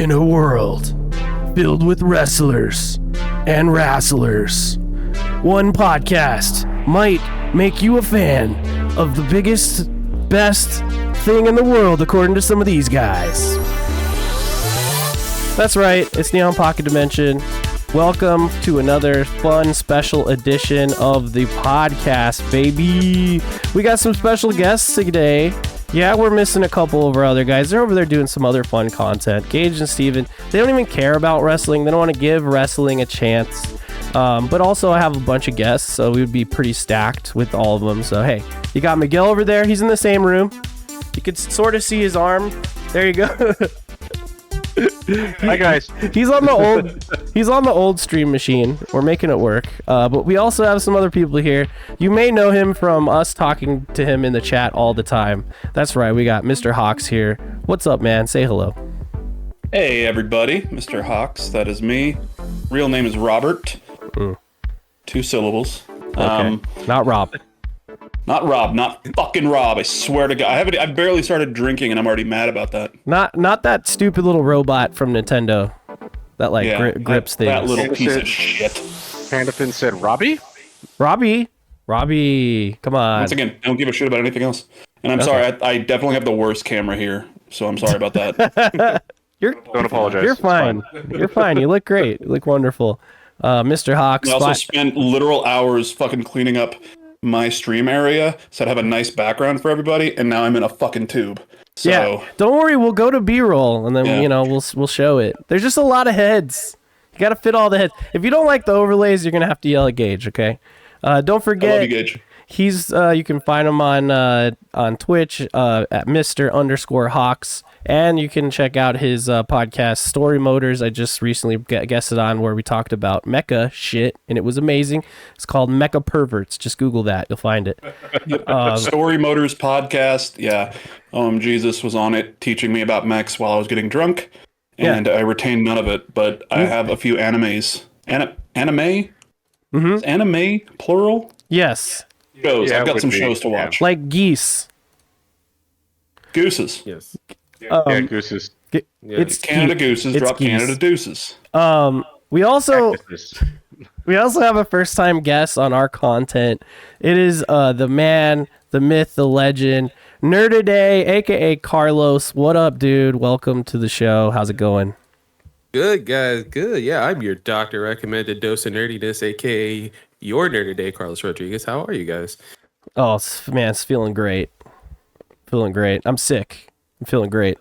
In a world filled with wrestlers and wrestlers, one podcast might make you a fan of the biggest, best thing in the world, according to some of these guys. That's right, it's Neon Pocket Dimension. Welcome to another fun special edition of the podcast, baby. We got some special guests today. Yeah, we're missing a couple of our other guys. They're over there doing some other fun content. Gage and Steven, they don't even care about wrestling. They don't want to give wrestling a chance. But also I have a bunch of guests, so we would be pretty stacked with all of them. So hey, you got Miguel over there. He's in the same room. You could sort of see his arm. There you go. Hi guys. He's on the old stream machine. We're making it work. But we also have some other people here. You may know him from us talking to him in the chat all the time. That's right. We got Mr. Hawks here. What's up, man? Say hello. Hey everybody, Mr. Hawks. That is me. Real name is Robert. 2 syllables. Okay. Not Rob. Not Rob. Not fucking Rob. I swear to God. I barely started drinking and I'm already mad about that. Not that stupid little robot from Nintendo that grips things. That little piece of shit. Pandafin said Robbie? Robbie, come on. Once again, I don't give a shit about anything else. And I'm sorry, I definitely have the worst camera here, so I'm sorry about that. Don't apologize. You're fine. You're fine. You look great. You look wonderful. Mr. Hawks. I also spent literal hours fucking cleaning up my stream area so I'd have a nice background for everybody, and now I'm in a fucking tube. So, yeah, don't worry, we'll go to B-roll and then we'll show it. There's just a lot of heads. You got to fit all the heads. If you don't like the overlays, you're gonna have to yell at Gage. Okay. Don't forget. I love you, Gage. He's you can find him on Twitch at Mr._Hawks. And you can check out his podcast, Story Motors. I just recently guested on where we talked about mecha shit, and it was amazing. It's called Mecha Perverts. Just Google that. You'll find it. Story Motors podcast. Yeah. Jesus was on it teaching me about mechs while I was getting drunk, and I retained none of it, but I have a few animes. Anime? Mm-hmm. Is anime plural? Yes. Shows. Yeah, I've got some shows to watch. Like geese. Gooses. Yes. Gooses. It's Canada cute. Gooses It's drop geese. Canada Deuces. We also have a first time guest on our content. It is the man, the myth, the legend, Nerdaday, aka Carlos. What up, dude? Welcome to the show. How's it going? Good, guys. Good. Yeah, I'm your doctor recommended dose of nerdiness, aka your Nerdaday, Carlos Rodriguez. How are you guys? Oh, man, it's feeling great. Feeling great. I'm sick. I'm feeling great.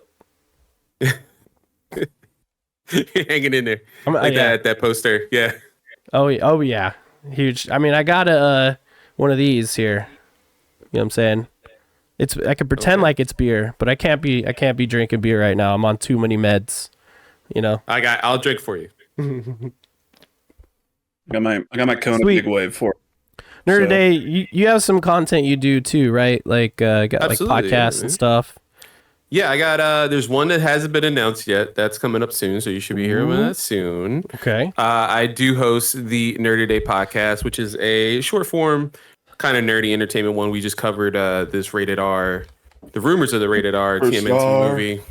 Hanging in there. That poster. Yeah. Oh yeah. Huge. I mean, I got one of these here. You know what I'm saying? I could pretend like it's beer, but I can't be drinking beer right now. I'm on too many meds. You know. I'll drink for you. I got my Kona Big Wave for Nerd Today, you have some content you do too, right? Like got like podcasts and stuff. Yeah, I got there's one that hasn't been announced yet. That's coming up soon, so you should be hearing that soon. Okay. I do host the Nerdy Day podcast, which is a short form kind of nerdy entertainment one. We just covered this rated R, the rumors of the rated R TMNT movie.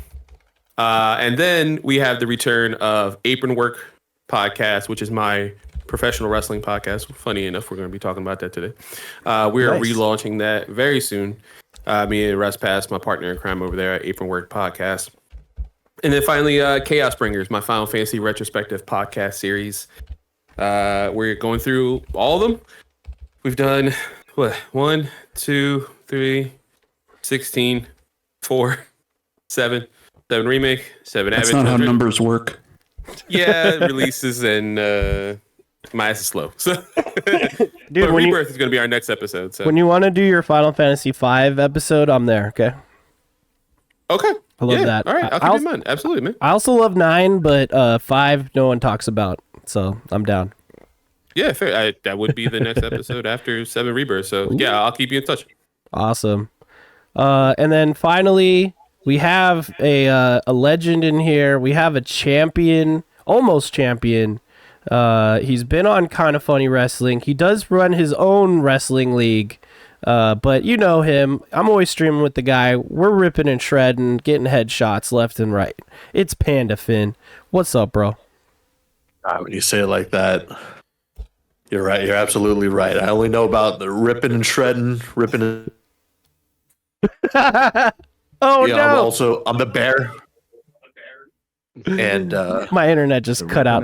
And then we have the return of Apron Work podcast, which is my professional wrestling podcast. Funny enough, we're going to be talking about that today. We are relaunching that very soon. Me and Russ Pass, my partner in crime over there at Apron Work Podcast. And then finally, Chaos Bringers, my Final Fantasy retrospective podcast series. We're going through all of them. We've done, 1, 2, 3, 16, 4, 7 remake, 7 That's Advent. not how numbers work. Yeah, releases and my ass is slow. So, Dude, but Rebirth is going to be our next episode. So when you want to do your Final Fantasy V episode, I'm there. Okay. Okay. I love that. All right, I'll keep in mind. Absolutely, man. I also love 9, but 5 no one talks about, so I'm down. Yeah, fair. That would be the next episode after 7 Rebirth. So yeah, I'll keep you in touch. Awesome. And then finally, we have a legend in here. We have a champion, almost champion. He's been on Kind of Funny Wrestling. He does run his own wrestling league. But you know him. I'm always streaming with the guy. We're ripping and shredding, getting headshots left and right. It's Panda Finn. What's up, bro? When you say it like that, you're right. You're absolutely right. I only know about the ripping and shredding, ripping. Oh Yeah, no! I'm the bear. And My internet just cut out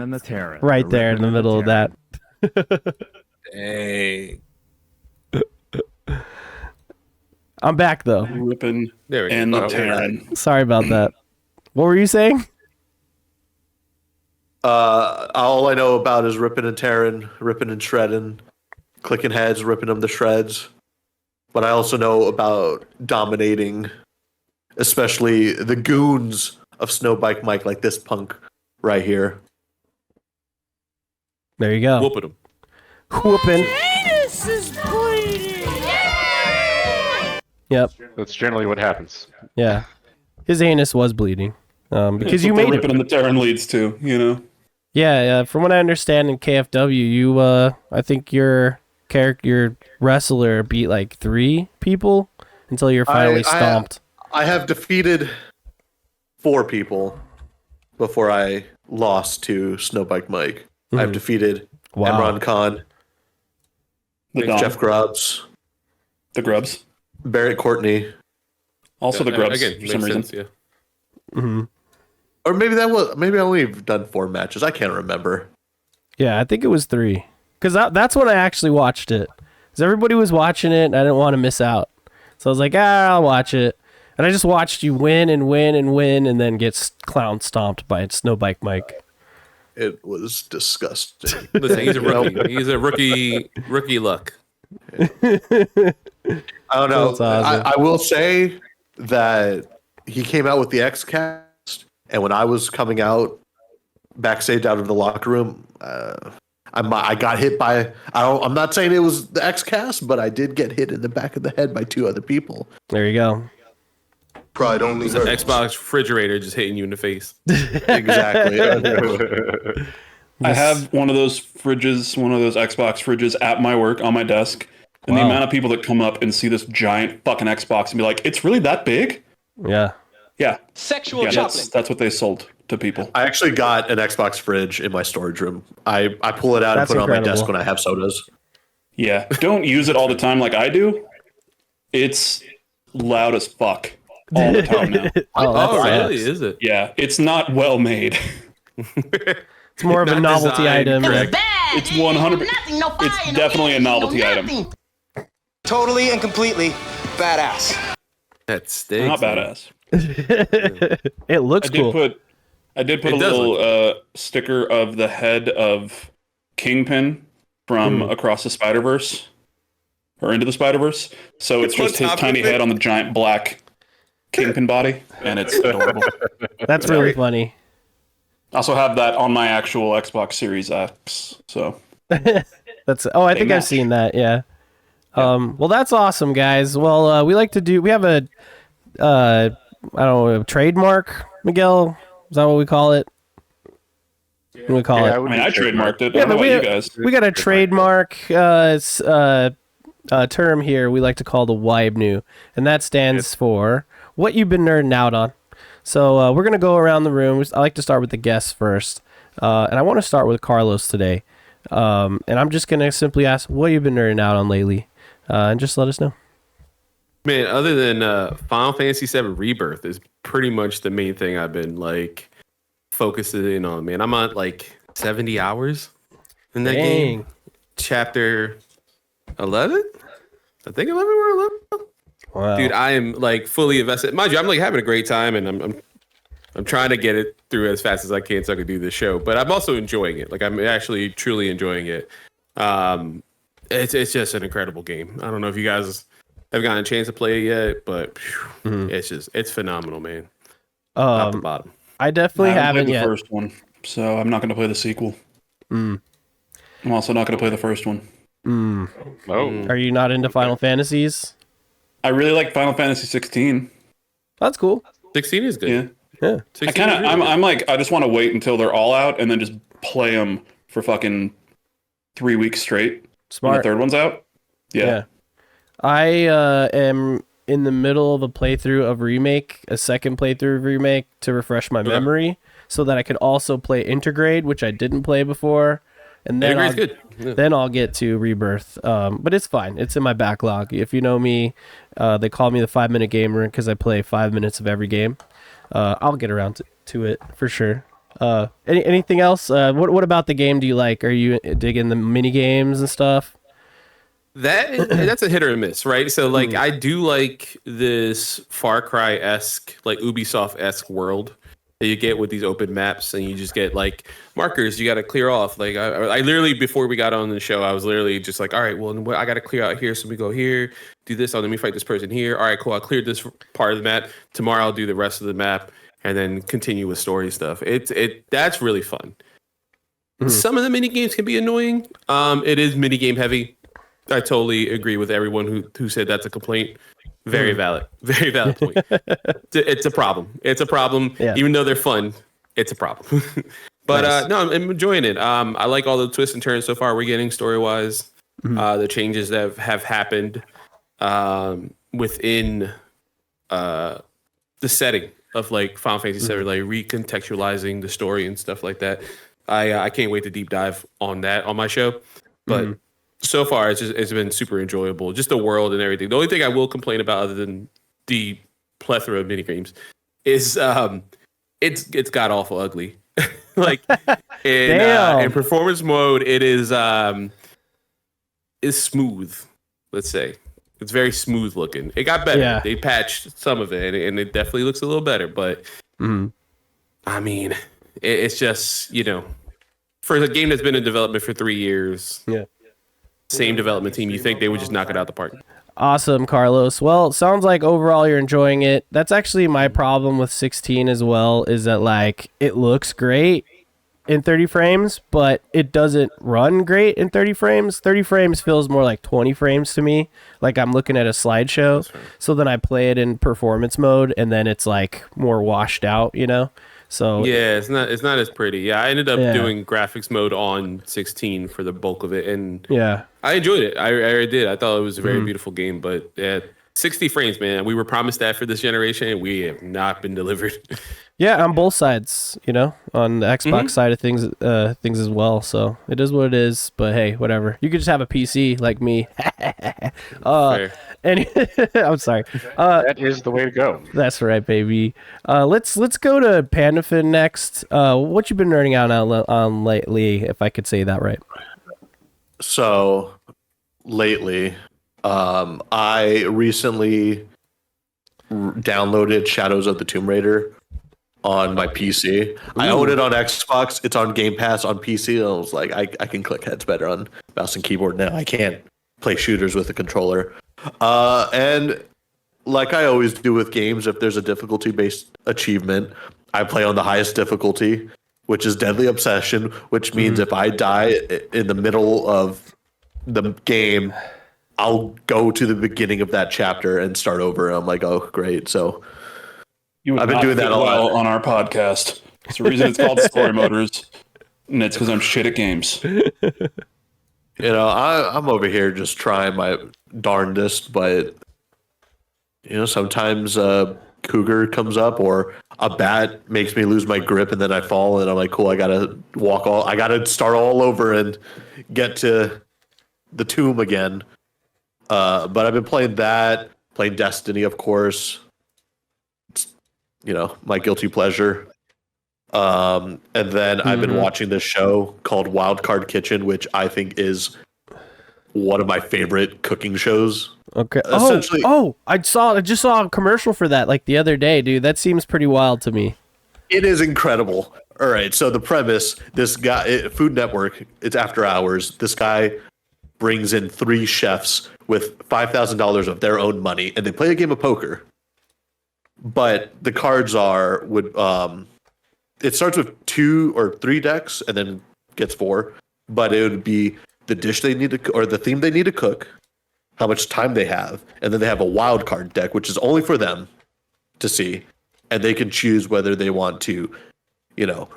right there in the middle of that. Dang. I'm back though. Ripping There we go. and the Oh, tearing. Sorry about that. What were you saying? All I know about is ripping and tearing, ripping and shredding, clicking heads, ripping them to shreds. But I also know about dominating, especially the goons of Snowbike Mike, like this punk right here. There you go. Whooping him. Whooping. Yep. That's generally what happens. Yeah. His anus was bleeding. Because you That's what made the ripping it. and the tearing leads to, you know. Yeah, from what I understand in KFW, you I think your wrestler beat like 3 people until you're finally stomped. I have defeated 4 people before I lost to Snowbike Mike. I've defeated Imran Khan, The Dom, Jeff Grubbs, the Grubs. Barrett Courtney, Also the Grubs, Again, for some makes reason. sense, yeah. or maybe I only have done 4 matches. I can't remember. Yeah, I think it was 3. Because that's when I actually watched it. Because everybody was watching it, and I didn't want to miss out. So I was like, I'll watch it. And I just watched you win and win and win, and then get clown stomped by Snowbike Mike. It was disgusting. Listen, he's a rookie. He's a rookie luck. I don't know. That's awesome. I will say that he came out with the X Cast, and when I was coming out backstage out of the locker room, I got hit by. I'm not saying it was the X Cast, but I did get hit in the back of the head by 2 other people. There you go. Pride only It's an Xbox refrigerator just hitting you in the face. Exactly. I have one of those fridges, one of those Xbox fridges at my work on my desk. And the Wow. amount of people that come up and see this giant fucking Xbox and be like, it's really that big? Yeah. Yeah. Sexual Yeah, chocolate. that's what they sold to people. I actually got an Xbox fridge in my storage room. I pull it out That's and put it on my incredible. desk when I have sodas. Yeah. Don't use it all the time like I do. It's loud as fuck all the time now. Oh, that Oh, sucks. really? Is it? Yeah. It's not well made. It's more of a Not novelty designed item. correct. It's 100. It's definitely a novelty item. Totally and completely badass. That stinks. Not badass. It looks I did cool. put a It does little sticker of the head of Kingpin from Across the Spider-Verse or Into the Spider-Verse. So it's just his top tiny of it? head on the giant black Kingpin body, and it's adorable. That's really funny. I also have that on my actual Xbox Series X. So That's I think I've match. seen that. Yeah. Well, that's awesome, guys. Well, we have a I don't know, a trademark, Miguel. Is that what we call it? What do we call it? I mean, I trademarked it. Yeah, I don't know but about you guys. we got a trademark term here we like to call the WYBNOO, and that stands for what you've been nerding out on. So we're going to go around the room. I like to start with the guests first, and I want to start with Carlos today. And I'm just going to simply ask, what you've been nerding out on lately, and just let us know. Man, other than Final Fantasy VII Rebirth is pretty much the main thing I've been like focusing on, man. I'm at like 70 hours in that game. Chapter 11? I think 11 or 11. Wow. Dude, I am like fully invested. Mind you, I'm like having a great time, and I'm trying to get it through as fast as I can so I can do this show. But I'm also enjoying it. Like I'm actually truly enjoying it. It's just an incredible game. I don't know if you guys have gotten a chance to play it yet, but it's phenomenal, man. Top to bottom. I definitely I haven't played yet. the first one, so I'm not going to play the sequel. I'm also not going to play the first one. Oh, Are you not into Final Fantasies? I really like Final Fantasy 16. That's cool. 16 is good. Yeah. Yeah. 16 I kind of, is really good. I'm like, I just want to wait until they're all out and then just play them for fucking 3 weeks straight. When the Smart. third one's out. Yeah. I am in the middle of a playthrough of Remake, a second playthrough of Remake to refresh my memory, so that I could also play Intergrade, which I didn't play before, and then Integrate's good. Yeah. then I'll get to Rebirth. But it's fine. It's in my backlog. If you know me, they call me the 5-minute gamer because I play 5 minutes of every game. I'll get around to it for sure. Anything else? What about the game do you like? Are you digging the mini games and stuff? That's a hit or a miss, right? So like I do like this Far Cry-esque, like Ubisoft-esque world that you get with these open maps, and you just get like markers you got to clear off. Like I literally, before we got on the show, I was literally just like, all right, well, I got to clear out here, so we go here, do this. Oh, let me fight this person here. All right, cool. I cleared this part of the map. Tomorrow I'll do the rest of the map, and then continue with story stuff. That's really fun. Some of the mini games can be annoying. It is mini game heavy. I totally agree with everyone who said that's a complaint. Very valid point. It's a problem. It's a problem. Yeah. Even though they're fun, it's a problem. But Nice. no, I'm enjoying it. I like all the twists and turns so far we're getting story wise. The changes that have happened within the setting of like Final Fantasy VII, like recontextualizing the story and stuff like that. I can't wait to deep dive on that on my show. But so far, it's been super enjoyable. Just the world and everything. The only thing I will complain about, other than the plethora of mini games, is it's got awful ugly. Like in performance mode, it is smooth. Let's say it's very smooth looking. It got better. Yeah. They patched some of it, and it definitely looks a little better. But I mean, it's just for a game that's been in development for 3 years. Yeah. Same development team, you think they would just knock it out the park. Awesome, Carlos. Well, it sounds like overall you're enjoying it. That's actually my problem with 16 as well, is that like it looks great in 30 frames, but it doesn't run great in 30 frames. 30 frames feels more like 20 frames to me, like I'm looking at a slideshow. So then I play it in performance mode, and then it's like more washed out, So yeah, it's not as pretty. Yeah, I ended up doing graphics mode on 16 for the bulk of it, and I enjoyed it. I did. I thought it was a very beautiful game, but 60 frames, man. We were promised that for this generation, and we have not been delivered. Yeah, on both sides, on the Xbox side of things as well. So it is what it is. But hey, whatever. You could just have a PC like me. Fair. I'm sorry. That is the way to go. That's right, baby. Let's go to Pandafin next. What you been nerding out on lately, if I could say that right? So lately, I recently downloaded Shadows of the Tomb Raider on my PC. I own it on Xbox. It's on Game Pass on PC. And I was like, I can click heads better on mouse and keyboard now. I can't play shooters with a controller. And like I always do with games, if there's a difficulty-based achievement, I play on the highest difficulty, which is Deadly Obsession, which means if I die in the middle of the game, I'll go to the beginning of that chapter and start over. And I'm like, oh, great. So I've been doing that a lot on our podcast. It's the reason it's called Story Motors, and it's because I'm shit at games. I'm over here just trying my darndest, but sometimes a cougar comes up or a bat makes me lose my grip, and then I fall, and I'm like, cool, I gotta start all over and get to the tomb again. But I've been playing Destiny, of course. It's, my guilty pleasure. And then I've been watching this show called Wildcard Kitchen, which I think is one of my favorite cooking shows. Okay. Essentially, I just saw a commercial for that like the other day, dude. That seems pretty wild to me. it is incredible. All right, so the premise: this guy, Food Network. It's after hours. This guy brings in 3 chefs with $5,000 of their own money, and they play a game of poker. But the cards it starts with 2 or 3 decks and then gets 4. But it would be the dish they need to, or the theme they need to cook, how much time they have, and then they have a wild card deck, which is only for them to see, and they can choose whether they want to,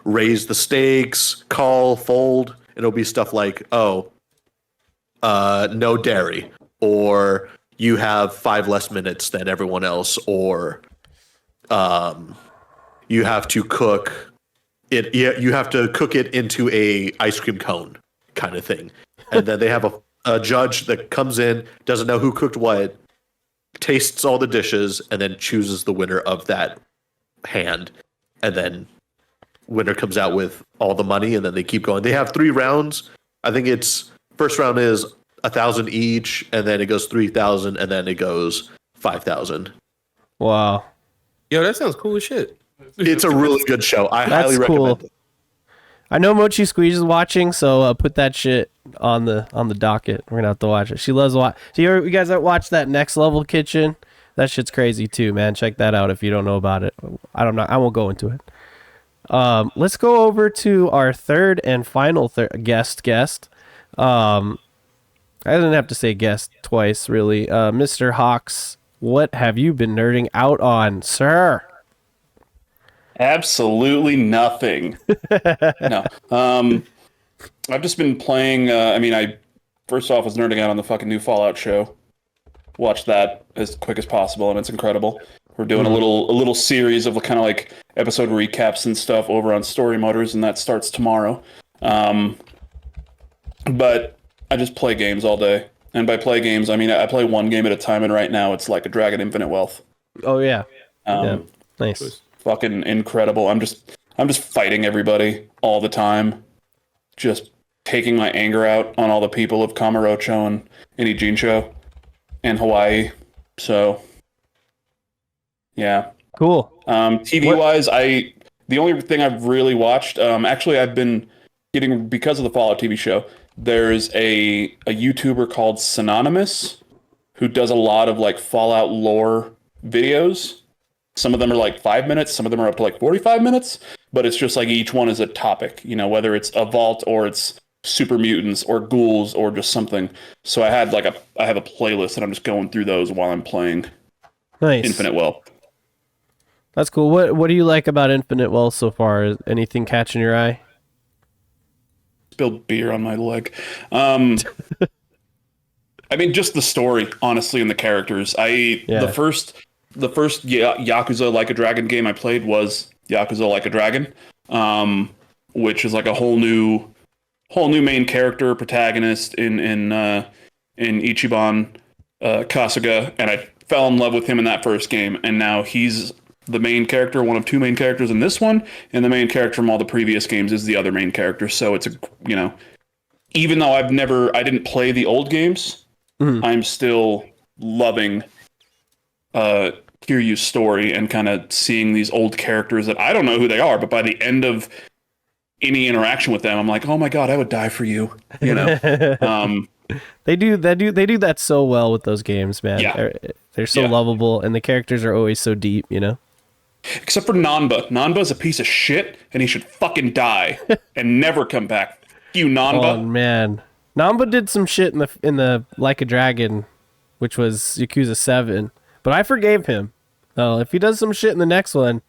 raise the stakes, call, fold. It'll be stuff like, no dairy, or you have 5 less minutes than everyone else, or you have to cook it. You have to cook it into a ice cream cone kind of thing, and then they have a judge that comes in, doesn't know who cooked what, tastes all the dishes, and then chooses the winner of that hand, and then winner comes out with all the money, and then they keep going. They have 3 rounds. I think it's first round is 1,000 each, and then it goes 3,000, and then it goes 5,000. Wow. Yo, that sounds cool as shit. It's a really good show. I highly recommend it. I know Mochi Squeeze is watching, so put that shit on the docket. We're gonna have to watch it. She loves watch. So you guys watch that Next Level Kitchen? That shit's crazy too, man. Check that out if you don't know about it. I don't know. I won't go into it. Let's go over to our third and final guest. I didn't have to say guest twice, really. Mr. Hawks, what have you been nerding out on, sir? Absolutely nothing. No. I've just been playing. I first off was nerding out on the fucking new Fallout show. Watched that as quick as possible, and it's incredible. We're doing a little series of kind of like episode recaps and stuff over on Story Motors, and that starts tomorrow. But I just play games all day, and by play games, I mean I play one game at a time. And right now, it's like a Dragon Infinite Wealth. Oh yeah, yeah. Nice. Fucking incredible. I'm just fighting everybody all the time. Just taking my anger out on all the people of Kamurocho and Ijincho and Hawaii. So yeah. Cool. TV wise, the only thing I've really watched, actually I've been getting, because of the Fallout TV show, there's a YouTuber called Synonymous who does a lot of like Fallout lore videos. Some of them are like 5 minutes, some of them are up to like 45 minutes, but it's just like each one is a topic, whether it's a vault or it's super mutants or ghouls or just something. So I have a playlist and I'm just going through those while I'm playing Infinite Wealth. That's cool. What do you like about Infinite Wealth so far? Anything catching your eye? Spilled beer on my leg. I mean, just the story, honestly, and the characters. The first Yakuza Like a Dragon game I played was Yakuza Like a Dragon, which is like a whole new main character protagonist in Ichiban Kasuga, and I fell in love with him in that first game, and now he's the main character, one of 2 main characters in this one, and the main character from all the previous games is the other main character. So it's even though I didn't play the old games, I'm still loving Kiryu's story and kind of seeing these old characters that I don't know who they are, but by the end of any interaction with them, I'm like, oh my god, I would die for you. They do that so well with those games, man. Yeah. They're so lovable, and the characters are always so deep, Except for Nanba. Nanba's a piece of shit, and he should fucking die and never come back. You Nanba. Oh man, Nanba did some shit in the Like a Dragon, which was Yakuza 7, but I forgave him. Oh, if he does some shit in the next one,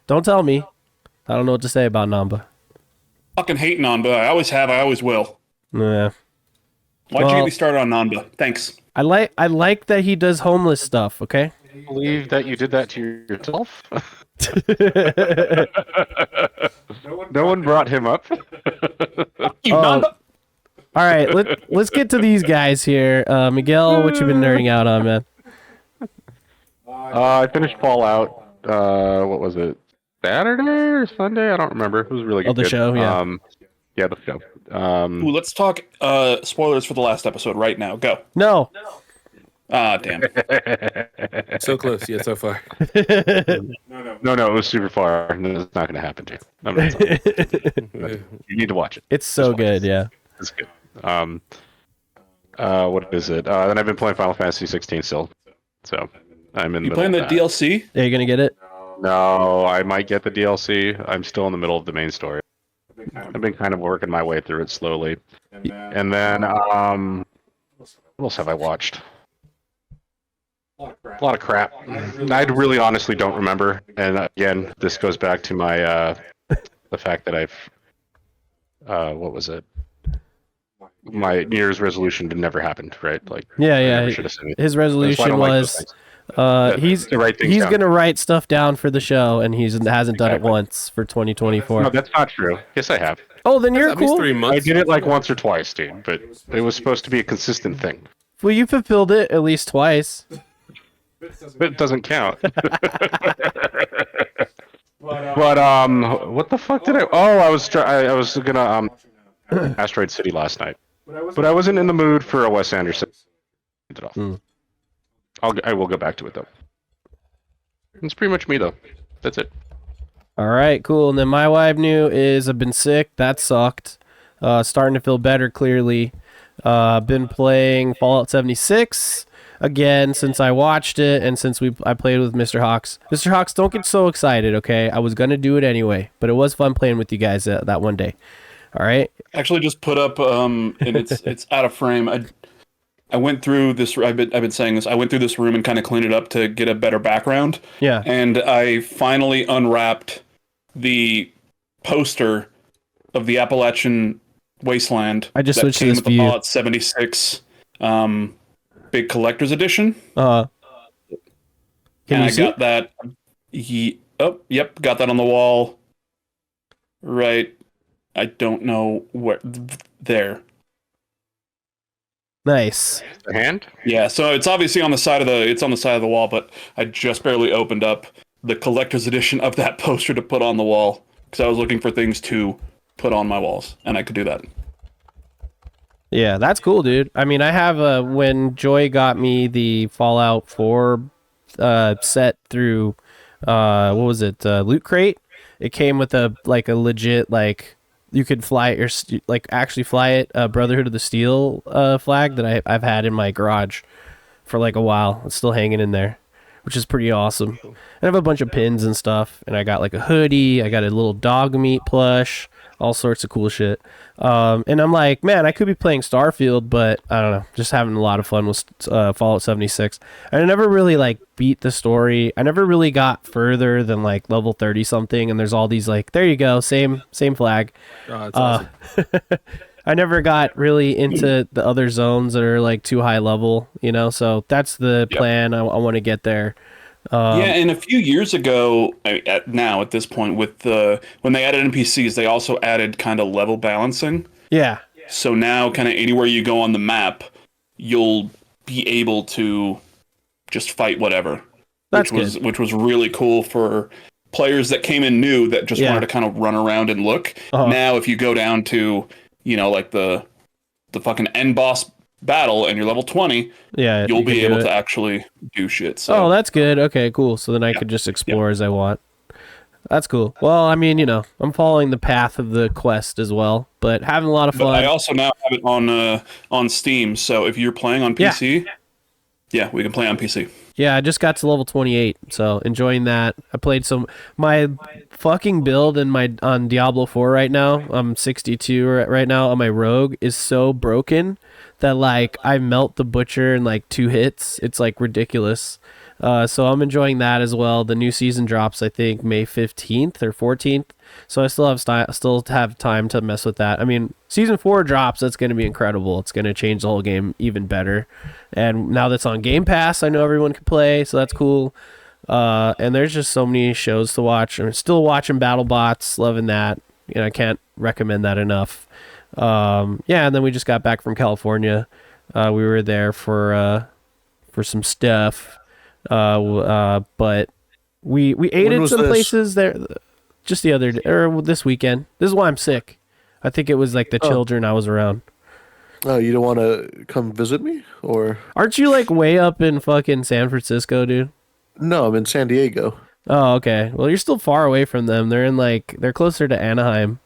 don't tell me. I don't know what to say about Nanba. Fucking hate Nanba. I always have. I always will. Yeah. Why'd you get me started on Nanba? Thanks. I like that he does homeless stuff. Okay. I believe that you did that to yourself. No one brought him up. You Nanba. All right, let's get to these guys here. Miguel, what you been nerding out on, man? I finished Fallout. What was it? Saturday or Sunday? I don't remember. It was really good. Oh, the show, yeah. Yeah, the show. Ooh, let's talk spoilers for the last episode right now. Go. No. Ah, damn. So close, yet so far. No, it was super far. It's not going to happen to you. I'm not sorry. You need to watch it. It's so good, yeah. It's good. What is it? Then I've been playing Final Fantasy 16 still. So I'm in the You playing the DLC? Are you gonna get it? No, I might get the DLC. I'm still in the middle of the main story. I've been kind of working my way through it slowly. And then, what else have I watched? A lot of crap. I really honestly don't remember. And again, this goes back to my, the fact that I've, what was it? my New Year's resolution never happened, right? Like, I Yeah, never should have said anything. his That's why I resolution don't like those was things. he's To write things down. gonna write stuff down for the show, and he hasn't done it Exactly. once for 2024. No, that's not true. Yes, I have. Oh, then you're At least cool. 3 months. I did it like once or twice, dude, but it was supposed to be a consistent thing. Well, you fulfilled it at least twice. But it doesn't count. But what the fuck did I? Oh, I was gonna Asteroid City last night, but I wasn't in the mood for a Wes Anderson. I will go back to it though. It's pretty much me though. That's it. All right, cool. And then my WYBNOO is I've been sick. That sucked. Starting to feel better clearly. Been playing Fallout 76 again since I watched it and since I played with Mr. Hawks. Mr. Hawks, don't get so excited, okay? I was gonna do it anyway, but it was fun playing with you guys that one day. All right. Actually, just put up, and it's out of frame. I went through this. I've been saying this. I went through this room and kind of cleaned it up to get a better background. Yeah. And I finally unwrapped the poster of the Appalachian Wasteland. I just that switched to came this with the view. Fallout 76 big collector's edition. Can And you I see? got that. Yep, got that on the wall. Right. I don't know where. There. Nice. The hand? Yeah, so it's obviously on the side of the wall, but I just barely opened up the collector's edition of that poster to put on the wall because I was looking for things to put on my walls, and I could do that. Yeah, that's cool, dude. I mean, I have when Joy got me the Fallout 4 set through what was it? Loot Crate. It came with a legit you could fly it or actually fly it Brotherhood of the Steel flag that I've had in my garage for like a while. It's still hanging in there, which is pretty awesome. And I have a bunch of pins and stuff, and I got like a hoodie. I got a little dog meat plush, all sorts of cool shit. And I'm like, man, I could be playing Starfield, but I don't know, just having a lot of fun with Fallout 76. And I never really beat the story. I never really got further than like level 30 something. And there's all these there you go, same flag. Oh, that's awesome. I never got really into the other zones that are like too high level, so that's the plan. I want to get there. Yeah, and a few years ago, at this point, with when they added NPCs, they also added kind of level balancing. Yeah. So now, kind of anywhere you go on the map, you'll be able to just fight whatever. That's which was really cool for players that came in new that just wanted to kind of run around and look. Now, if you go down to the fucking end boss battle and you're level 20, you'll be able to actually do shit. So. Oh, that's good. Okay, cool. So then I could just explore as I want. That's cool. Well, I mean, I'm following the path of the quest as well, but having a lot of fun. But I also now have it on Steam, so if you're playing on PC, we can play on PC. Yeah, I just got to level 28, so enjoying that. I played my fucking build on Diablo 4 right now. I'm 62 right now on my rogue is so broken that I melt the butcher in 2 hits. It's ridiculous. So I'm enjoying that as well. The new season drops, I think, May 15th or 14th. So I still have time to mess with that. I mean, season 4 drops. That's going to be incredible. It's going to change the whole game even better. And now that's on Game Pass, I know everyone can play. So that's cool. And there's just so many shows to watch. I'm still watching BattleBots. Loving that. I can't recommend that enough. And then we just got back from California. We were there for some stuff. But we ate at some places there just the other day, or this weekend. This is why I'm sick. I think it was the children I was around. Oh, you don't want to come visit me, or aren't you way up in fucking San Francisco, dude? No, I'm in San Diego. Oh, okay. Well, you're still far away from them. They're in they're closer to Anaheim.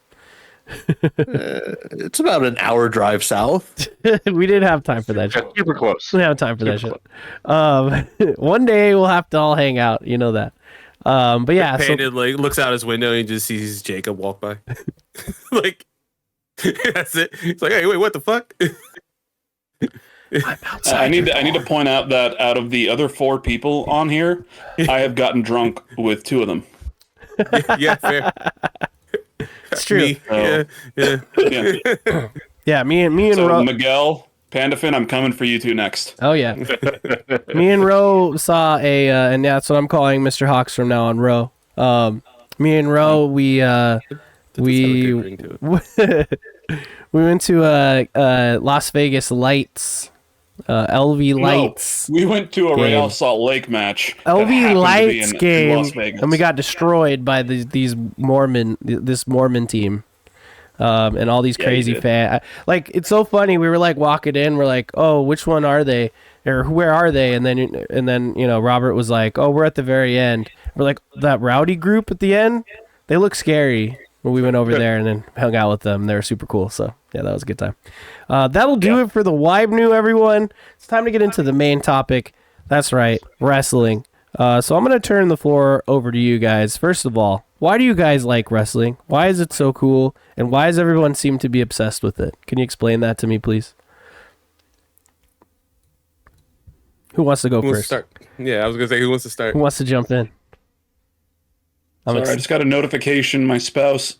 It's about an hour drive south. We didn't have time for that shit. Super close. We didn't have time for that shit. One day we'll have to all hang out. You know that. But yeah, Panda looks out his window and he just sees Jacob walk by. That's it. It's hey, wait, what the fuck? I'm outside. I need to point out that out of the other 4 people on here, I have gotten drunk with 2 of them. Yeah, fair. It's true. Me. Yeah. Yeah, me and So Ro. Miguel, Pandafin, I'm coming for you two next. Oh yeah, me and Ro saw and that's what I'm calling Mr. Hawks from now on, Ro. Me and Ro, we we went to Las Vegas Lights, LV Lights. No, we went to a game. Real Salt Lake match. that LV happened to be Lights in game, Las Vegas. and we got destroyed by this Mormon team. And all these crazy fans. Like, it's so funny. We were like walking in. We're like, oh, which one are they? Or where are they? And then you know, Robert was like, oh, we're at the very end. We're like, that rowdy group at the end. They look scary. Well, we went over there and then hung out with them. They were super cool. So yeah, that was a good time. That'll do it for the WYBNOO, everyone. It's time to get into the main topic. That's right, wrestling. So I'm gonna turn the floor over to you guys. First of all, why do you guys like wrestling? Why is it so cool? And why does everyone seem to be obsessed with it? Can you explain that to me, please? Who wants to go Who wants to first? start? Yeah, I was gonna say, who wants to start? Who wants to jump in? Sorry, I just got a notification. My spouse,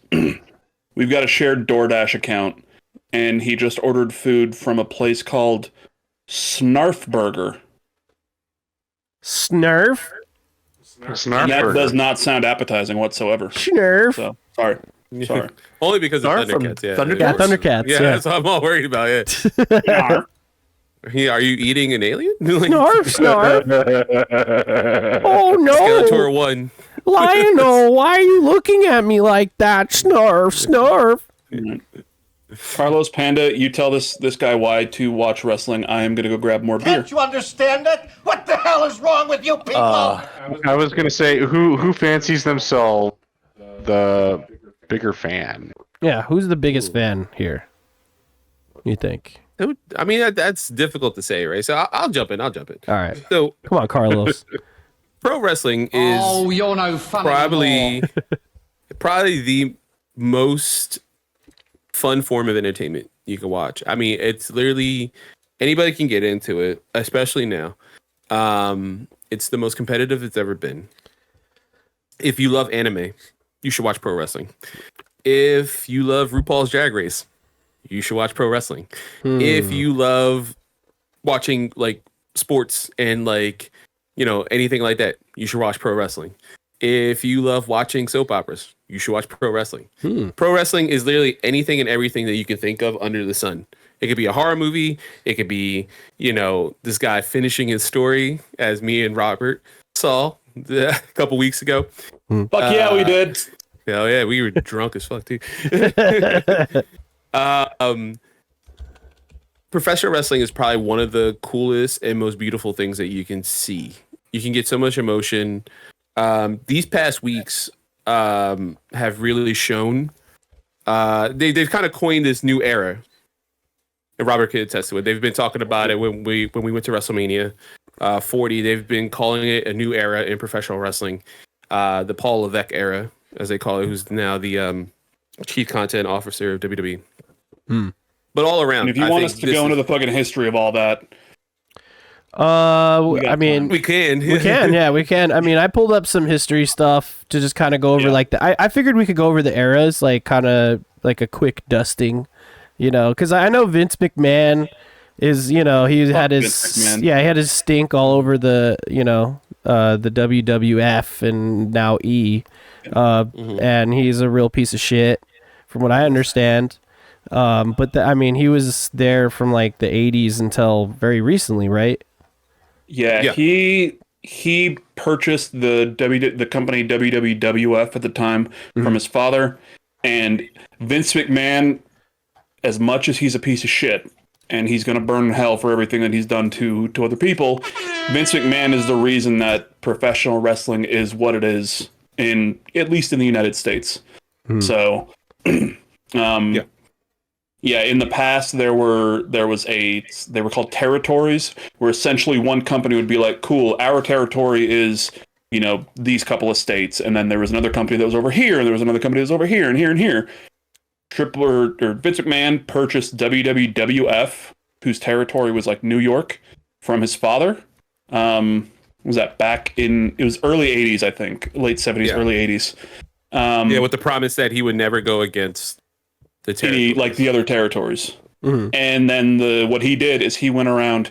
we've got a shared DoorDash account, and he just ordered food from a place called Snarf Burger. Snurf? And that does not sound appetizing whatsoever. Snurf. So sorry. Only because of Snarf from Thundercats. Yeah, Thundercats? Yeah, Thundercats. Yeah, Yeah. that's what I'm all worried about. Yeah. Snarf. Are you eating an alien? Like, Snarf, snarf. Oh Skeletor no. 1. Lionel, why are you looking at me like that? Snarf, snarf. Carlos Panda, you tell this guy why to watch wrestling. I am gonna go grab more beer. Can't you understand it? What the hell is wrong with you people? I was gonna say, who fancies themselves the bigger fan? Yeah, who's the biggest fan here? You think? I mean, that's difficult to say, right? So I'll jump in. All right. So Come on, Carlos. pro wrestling is you're no fun probably the most fun form of entertainment you can watch. I mean, it's literally anybody can get into it, especially now. It's the most competitive it's ever been. If you love anime, you should watch pro wrestling. If you love RuPaul's Drag Race, you should watch pro wrestling. If you love watching like sports and like, you know, anything like that, you should watch pro wrestling. If you love watching soap operas, you should watch pro wrestling. Pro wrestling is literally anything and everything that you can think of under the sun. It could be a horror movie. It could be, you know, this guy finishing his story, as me and Robert saw a couple weeks ago. Fuck yeah, we did. Hell yeah, we were drunk as fuck too. Professional wrestling is probably one of the coolest and most beautiful things that you can see. You can get so much emotion. These past weeks have really shown. They've kind of coined this new era, and Robert could attest to it. They've been talking about it when we went to WrestleMania 40. They've been calling it a new era in professional wrestling, the Paul Levesque era, as they call it, who's now the chief content officer of WWE. But all around, And if you want us to go into the fucking history of all that, I mean, we can. we can, yeah, we can. I mean, I pulled up some history stuff to just kind of go over like I figured we could go over the eras, like kind of like a quick dusting, you know, because I know Vince McMahon is, you know, he had his he had his stink all over the, you know, the WWF and now and he's a real piece of shit from what I understand. But I mean, he was there from like the 80s until very recently, right? Yeah, he purchased the company WWF at the time from his father, and Vince McMahon, as much as he's a piece of shit and he's gonna burn in hell for everything that he's done to other people, Vince McMahon is the reason that professional wrestling is what it is at least in the United States. So, yeah, in the past they were called territories, where essentially one company would be like, cool, our territory is, you know, these couple of states, and then there was another company that was over here, and there was another company that was over here and here and here. Vince McMahon purchased WWF, whose territory was like New York, from his father. Was that it was early 80s, I think, late 70s, early 80s. With the promise that he would never go against the territories. Like the other territories. And then what he did is he went around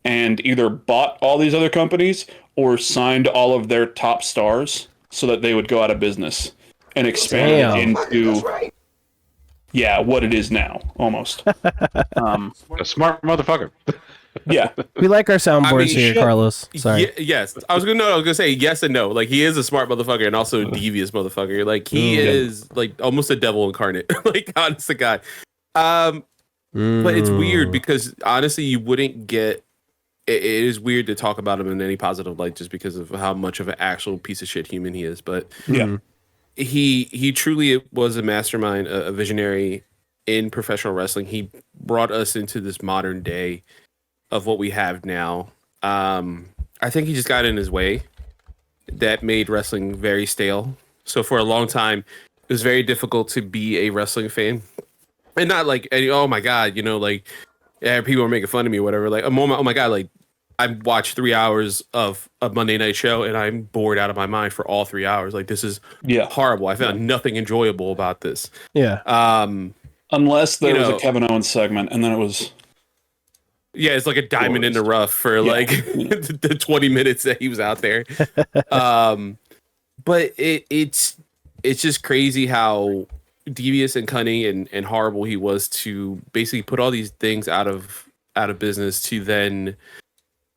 and either bought all these other companies or signed all of their top stars so that they would go out of business and expand it into what it is now, almost. A smart motherfucker. Yeah. We like our soundboards here, Carlos. Sorry. Yes. I was gonna say yes and no. Like, he is a smart motherfucker and also a devious motherfucker. Like, he is like almost a devil incarnate. Like, honest to God. But it's weird because honestly, you wouldn't get. It is weird to talk about him in any positive light just because of how much of an actual piece of shit human he is. But he truly was a mastermind, a visionary in professional wrestling. He brought us into this modern day of what we have now. I think he just got in his way. That made wrestling very stale. So for a long time, it was very difficult to be a wrestling fan. And not like, oh my God, like, people are making fun of me or whatever. Like, oh my God, like, I watched 3 hours of a Monday night show and I'm bored out of my mind for all 3 hours. Like, this is horrible. I found nothing enjoyable about this. Yeah. Unless there was a Kevin Owens segment, and then it was. Yeah, it's like a diamond in the rough for like the 20 minutes that he was out there. But it's just crazy how devious and cunning and horrible he was to basically put all these things out of business to then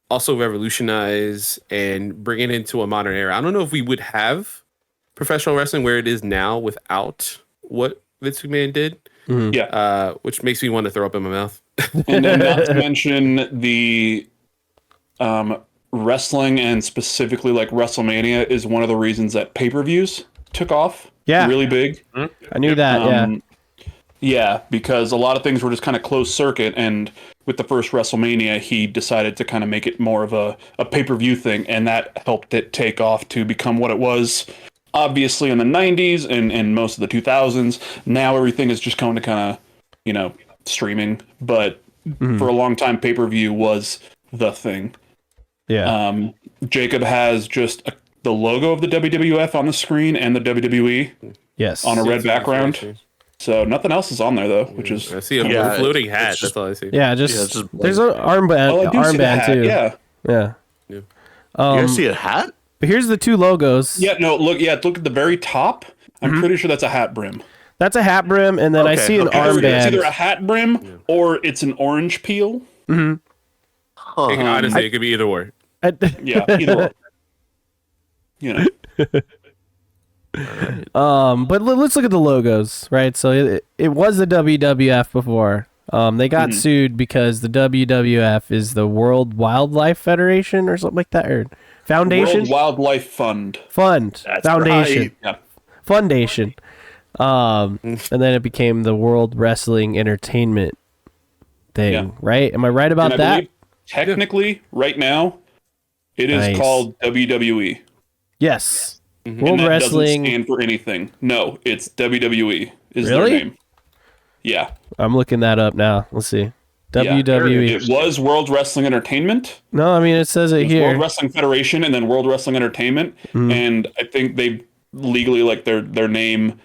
also revolutionize and bring it into a modern era. I don't know if we would have professional wrestling where it is now without what Vince McMahon did. Which makes me want to throw up in my mouth. And then not to mention the wrestling, and specifically like WrestleMania is one of the reasons that pay-per-views took off really big. I knew that, Yeah, because a lot of things were just kind of closed circuit, and with the first WrestleMania, he decided to kind of make it more of a pay-per-view thing, and that helped it take off to become what it was. Obviously in the 90s and most of the 2000s, now everything is just going to kind of, streaming. But for a long time, pay-per-view was the thing. Yeah. Jacob has just the logo of the WWF on the screen and the WWE on a red background. So nothing else is on there, though, which is... I see a floating hat. That's all I see. Yeah, just there's an armband too. Yeah. You guys see a hat? But here's the two logos. Yeah, no, look at the very top. I'm pretty sure that's a hat brim. That's a hat brim, and then I see an armband. It's either a hat brim or it's an orange peel. Honestly, it could be either or. Either or. But let's look at the logos, right? So it was the WWF before. They got sued because the WWF is the World Wildlife Federation or something like that, or Foundation? World Wildlife Fund. That's Foundation. Right. Yeah. Foundation. And then it became the World Wrestling Entertainment thing, right? Am I right about that? Technically, right now, it is called WWE. Yes. World Wrestling doesn't stand for anything. No, it's WWE is their name. Yeah. I'm looking that up now. Let's see. WWE. It was World Wrestling Entertainment. No, I mean, it says it here. World Wrestling Federation and then World Wrestling Entertainment. And I think they legally, like, their name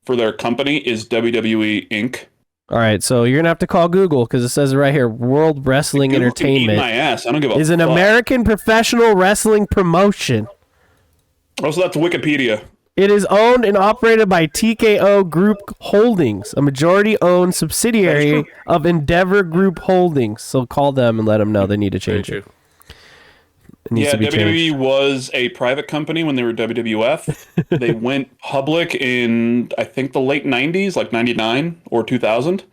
for their company is WWE Inc. All right, so you're going to have to call Google because it says it right here. World Wrestling Entertainment my ass. I don't give a is an fuck. American professional wrestling promotion. Oh, so that's Wikipedia. It is owned and operated by TKO Group Holdings, a majority-owned subsidiary of Endeavor Group Holdings. So call them and let them know they need to change it. It needs to be WWE changed. was a private company when they were WWF. They went public in, I think, the late 90s, like 99 or 2000.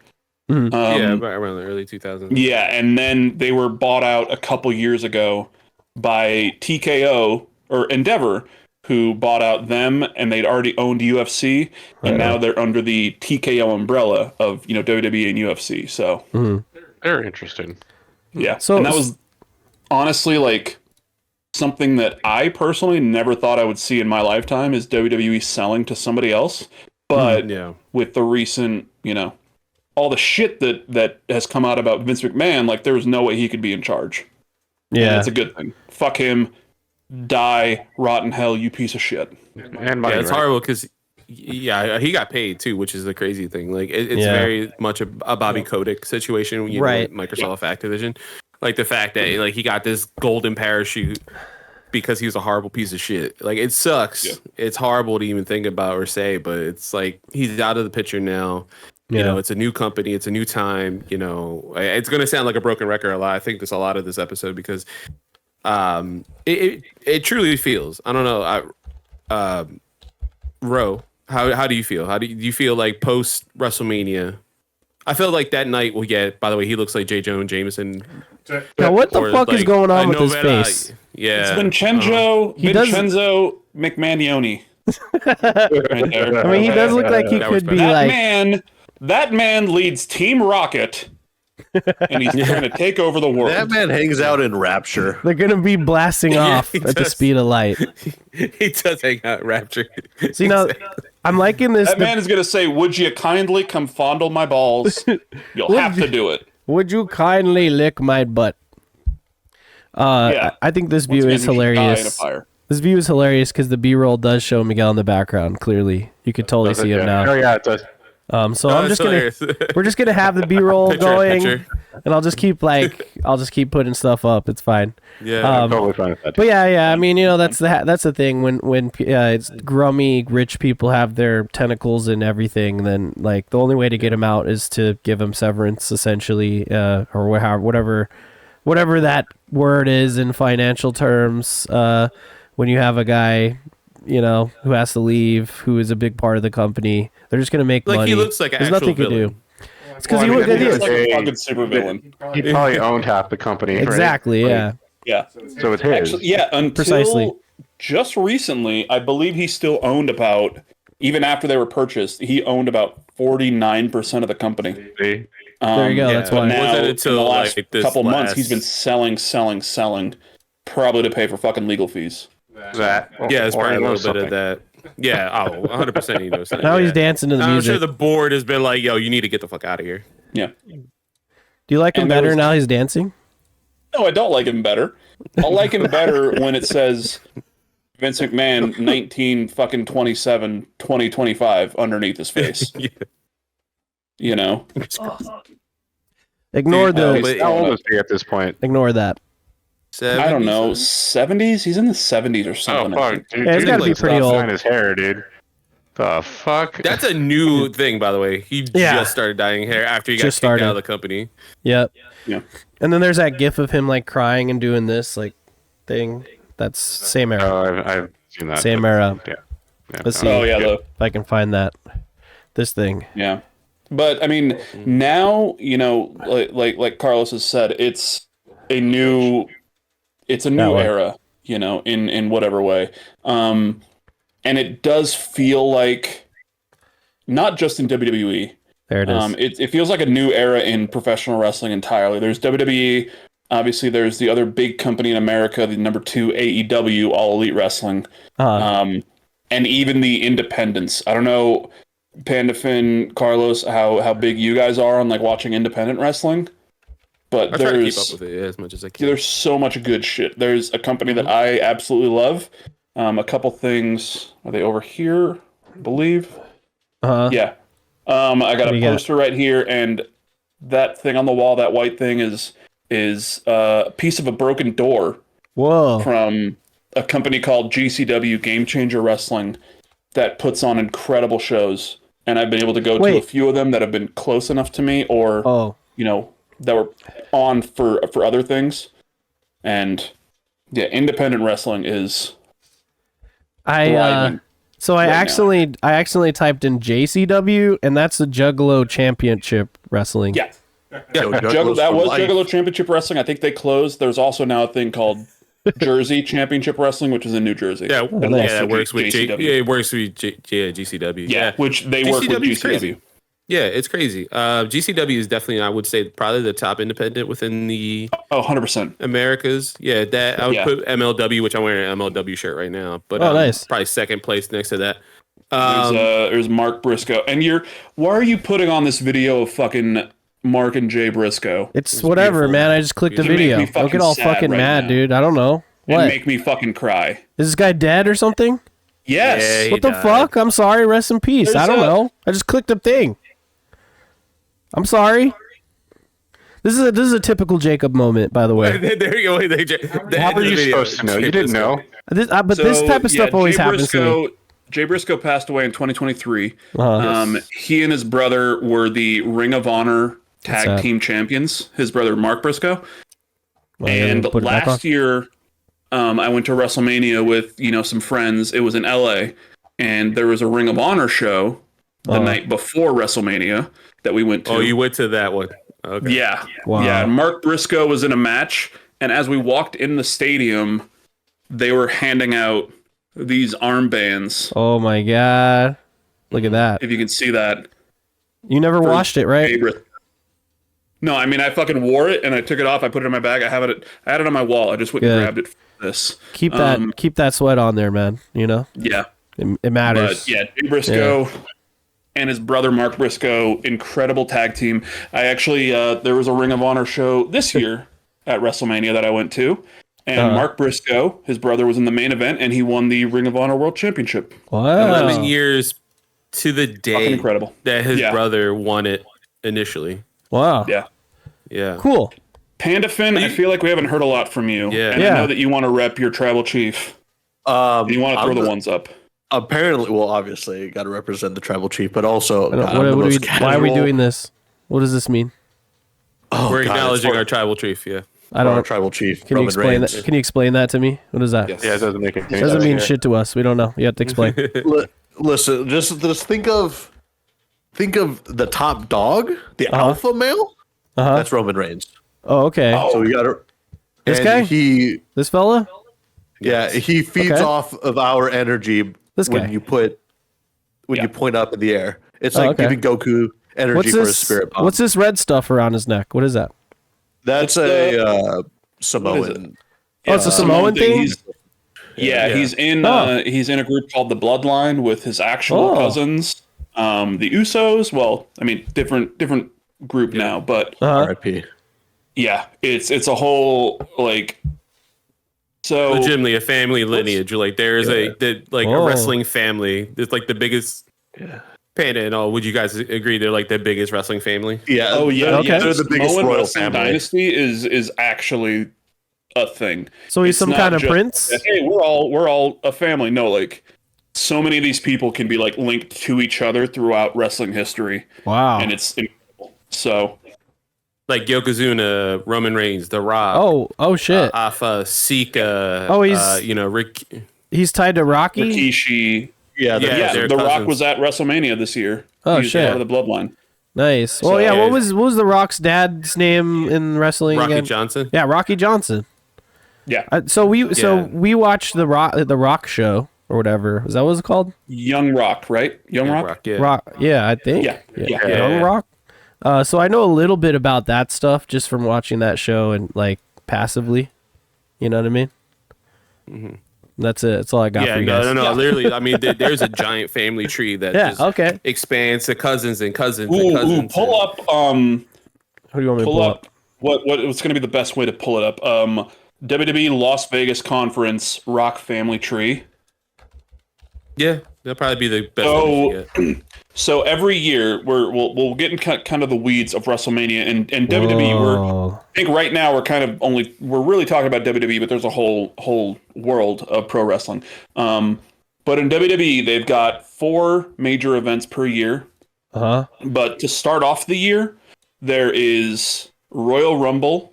About around the early 2000s. Yeah, and then they were bought out a couple years ago by TKO, or Endeavor, who bought out them, and they'd already owned UFC, and now they're under the TKO umbrella of WWE and UFC. So Very interesting. Yeah, so and that was honestly like something that I personally never thought I would see in my lifetime is WWE selling to somebody else. But with the recent, all the shit that has come out about Vince McMahon, like there was no way he could be in charge. Yeah, it's a good thing. Fuck him. Die, rot in hell, you piece of shit. And money, it's horrible because Yeah, he got paid too, which is the crazy thing. Like it's very much a Bobby Kotick situation, right? Know, Microsoft Activision, like the fact that like he got this golden parachute because he was a horrible piece of shit. Like it sucks. Yeah. It's horrible to even think about or say, but it's like he's out of the picture now. You know, it's a new company, it's a new time. You know, it's gonna sound like a broken record a lot. I think there's a lot of this episode because it truly feels. I don't know. Ro, how do you feel? Do you feel like post WrestleMania? I felt like that night. Well, yeah. By the way, he looks like J. Jonah Jameson. Now, what the fuck is going on with his face? Yeah, it's Vincenzo McManioni. Right there. I mean, he does look like he could be That man leads Team Rocket, and he's trying to take over the world. That man hangs out in Rapture. They're gonna be blasting off at the speed of light. He does hang out in Rapture. So I'm liking this. That man is gonna say, "Would you kindly come fondle my balls? You'll have to do it. Would you kindly lick my butt?" I think this view is hilarious. This view is hilarious because the B-roll does show Miguel in the background. Clearly, you could totally see him now. Oh yeah, it does. So we're just gonna have the B-roll going, and I'll just keep putting stuff up. It's fine. Yeah, I'm totally fine with that. But yeah. I mean, that's the thing when it's grummy rich people have their tentacles and everything. Then like the only way to get them out is to give them severance, essentially, or whatever that word is in financial terms. When you have a guy, who has to leave, who is a big part of the company, they're just gonna make money. He looks like an There's actual nothing villain. To do. It's because he looks like a fucking super villain. He probably owned half the company. Exactly. Right? Yeah. So it's his. Actually, until precisely. Just recently, I believe he still owned about, even after they were purchased, he owned about 49% of the company. See? There you go. That's why. Now, in the last couple months, he's been selling, probably to pay for fucking legal fees. It's probably a little bit of that. Yeah, 100% he knows that. Now he's dancing to the music. I'm sure the board has been like, yo, you need to get the fuck out of here. Yeah. Do you like him better now he's dancing? No, I don't like him better. I'll like him better when it says Vince McMahon 19/27/2025 underneath his face. Ignore the. How old is he at this point? Ignore that. 70s? I don't know. 70s? He's in the 70s or something. Oh, fuck. Dude, he's got to be pretty old. His hair, dude. The fuck? That's a new thing, by the way. He just started dyeing hair after he got kicked out of the company. Yep. Yeah. And then there's that gif of him like crying and doing this like thing. That's same era. Oh, I've seen that. Same era. Yeah. Let's see if I can find that. This thing. Yeah. But I mean, now, like Carlos has said, it's a new era, in whatever way. And it does feel like, not just in WWE. There it is. It feels like a new era in professional wrestling entirely. There's WWE. Obviously, there's the other big company in America, the number 2 AEW, All Elite Wrestling. And even the independents. I don't know, Pandafin, Carlos, how big you guys are on like watching independent wrestling. But I try to keep up with it as much as I can. There's so much good shit. There's a company that I absolutely love. A couple things. Are they over here? I believe. Yeah. I got a poster right here, and that thing on the wall, that white thing, is a piece of a broken door. Whoa. From a company called GCW, Game Changer Wrestling, that puts on incredible shows. And I've been able to go to a few of them that have been close enough to me, or that were on for other things. And yeah, independent wrestling is I accidentally typed in JCW, and that's the Juggalo Championship Wrestling. Yeah. That was Juggalo Championship Wrestling. I think they closed. There's also now a thing called Jersey Championship Wrestling, which is in New Jersey. Yeah, that works with GCW. It works with GCW. Yeah, which they work with GCW. Crazy. Yeah, it's crazy. GCW is definitely, I would say, probably the top independent within the 100% Americas. Yeah, that I would put MLW, which I'm wearing an MLW shirt right now. But nice. Probably second place next to that. There's Mark Briscoe, and why are you putting on this video of fucking Mark and Jay Briscoe? It's whatever, beautiful. Man. I just clicked the video. Don't get all fucking mad, dude. I don't know. What? And make me fucking cry. Is this guy dead or something? Yes. Yeah, What the died. fuck? I'm sorry. Rest in peace. There's I don't a- know. I just clicked a thing. I'm sorry. This is a typical Jacob moment, by the way. There you go. How are you supposed to know? You didn't know. But this type of stuff always happens to me. Jay Briscoe passed away in 2023. Uh-huh. He and his brother were the Ring of Honor tag sad. team champions. His brother Mark Briscoe. Well, And put it back on. last year, I went to WrestleMania with some friends. It was in LA, and there was a Ring of Honor show the night before WrestleMania that we went to. Oh, you went to that one. Okay. Yeah. Wow. Yeah. Mark Briscoe was in a match, and as we walked in the stadium, they were handing out these armbands. Oh my god! Look at that. If you can see that. You never washed it, right? No, I mean I fucking wore it and I took it off. I put it in my bag. I had it on my wall. I just went and grabbed it for this. Keep that sweat on there, man. You know, Yeah. it matters. But yeah, Jay Briscoe and his brother Mark Briscoe, incredible tag team. I actually there was a Ring of Honor show this year at WrestleMania that I went to, and Mark Briscoe, his brother, was in the main event, and he won the Ring of Honor World Championship. Wow. 11 years to the day Fucking incredible. that his brother won it initially. Wow. Yeah. Yeah. Cool. Panda Finn, I feel like we haven't heard a lot from you. Yeah. And I know that you want to rep your tribal chief. You want to throw the ones up. Apparently, well, obviously, got to represent the tribal chief, but also, Why are we doing this? What does this mean? We're God, acknowledging it's our tribal chief. Yeah. I don't. our tribal chief. Can you Roman explain Reigns. that? Can you explain that to me? What is that? Yes. Yeah, it doesn't make any It sense. doesn't mean shit to us. We don't know. You have to explain. Listen, just think of the top dog, the alpha male. That's Roman Reigns. Oh, okay. So we got to. This guy? This fella? Yeah, he feeds Okay. off of our energy This when guy. you point up in the air. It's like okay. giving Goku energy What's for his this? spirit bomb. What's this red stuff around his neck? What is that? That's a Samoan. Oh, it's a Samoan thing. He's in a group called the Bloodline with his actual cousins, the Usos. Well, I mean, different group now, but R.I.P. yeah, it's a whole like. So Legitimately a family lineage. Like there's a Whoa. wrestling family. It's like the biggest. Panda and all. Would you guys agree they're like the biggest wrestling family? Yeah. Oh yeah, Okay. yeah. They're the biggest Samoan royal wrestling family. dynasty is actually a thing. So he's It's some not kind of just, prince? Hey, we're all a family. No, like so many of these people can be like linked to each other throughout wrestling history, Wow. and it's incredible. So Like Yokozuna, Roman Reigns, The Rock. Oh shit. Alpha, Sika. Oh, he's- Rick. He's tied to Rocky. Rikishi, Yeah. Yeah, they're The Rock cousins. was at WrestleMania this year. Oh, He's shit. part of the Bloodline. Nice. Well, So- yeah. Yeah. What was the Rock's dad's name in wrestling Rocky again? Johnson. Yeah, Rocky Johnson. Yeah, So we watched the Rock show or whatever. Is that what it's called? Young Rock, right? Young Rock. Yeah. Rock. Yeah, I think. Yeah. Young Rock. So I know a little bit about that stuff just from watching that show and like passively. You know what I mean? Mm-hmm. That's it. That's all I got Yeah, for you guys. no. Literally, I mean, there's a giant family tree that Yeah. just Okay. expands to cousins and cousins and Ooh, cousins. pull up. Who do you want me to Pull pull up. What's going to be the best way to pull it up? WWE Las Vegas Conference Rock Family Tree. Yeah, that'll probably be the best one to get. So every year we'll get in kind of the weeds of WrestleMania and WWE. Whoa. I think right now we're really talking about WWE, but there's a whole world of pro wrestling. But in WWE they've got 4 major events per year. But to start off the year, there is Royal Rumble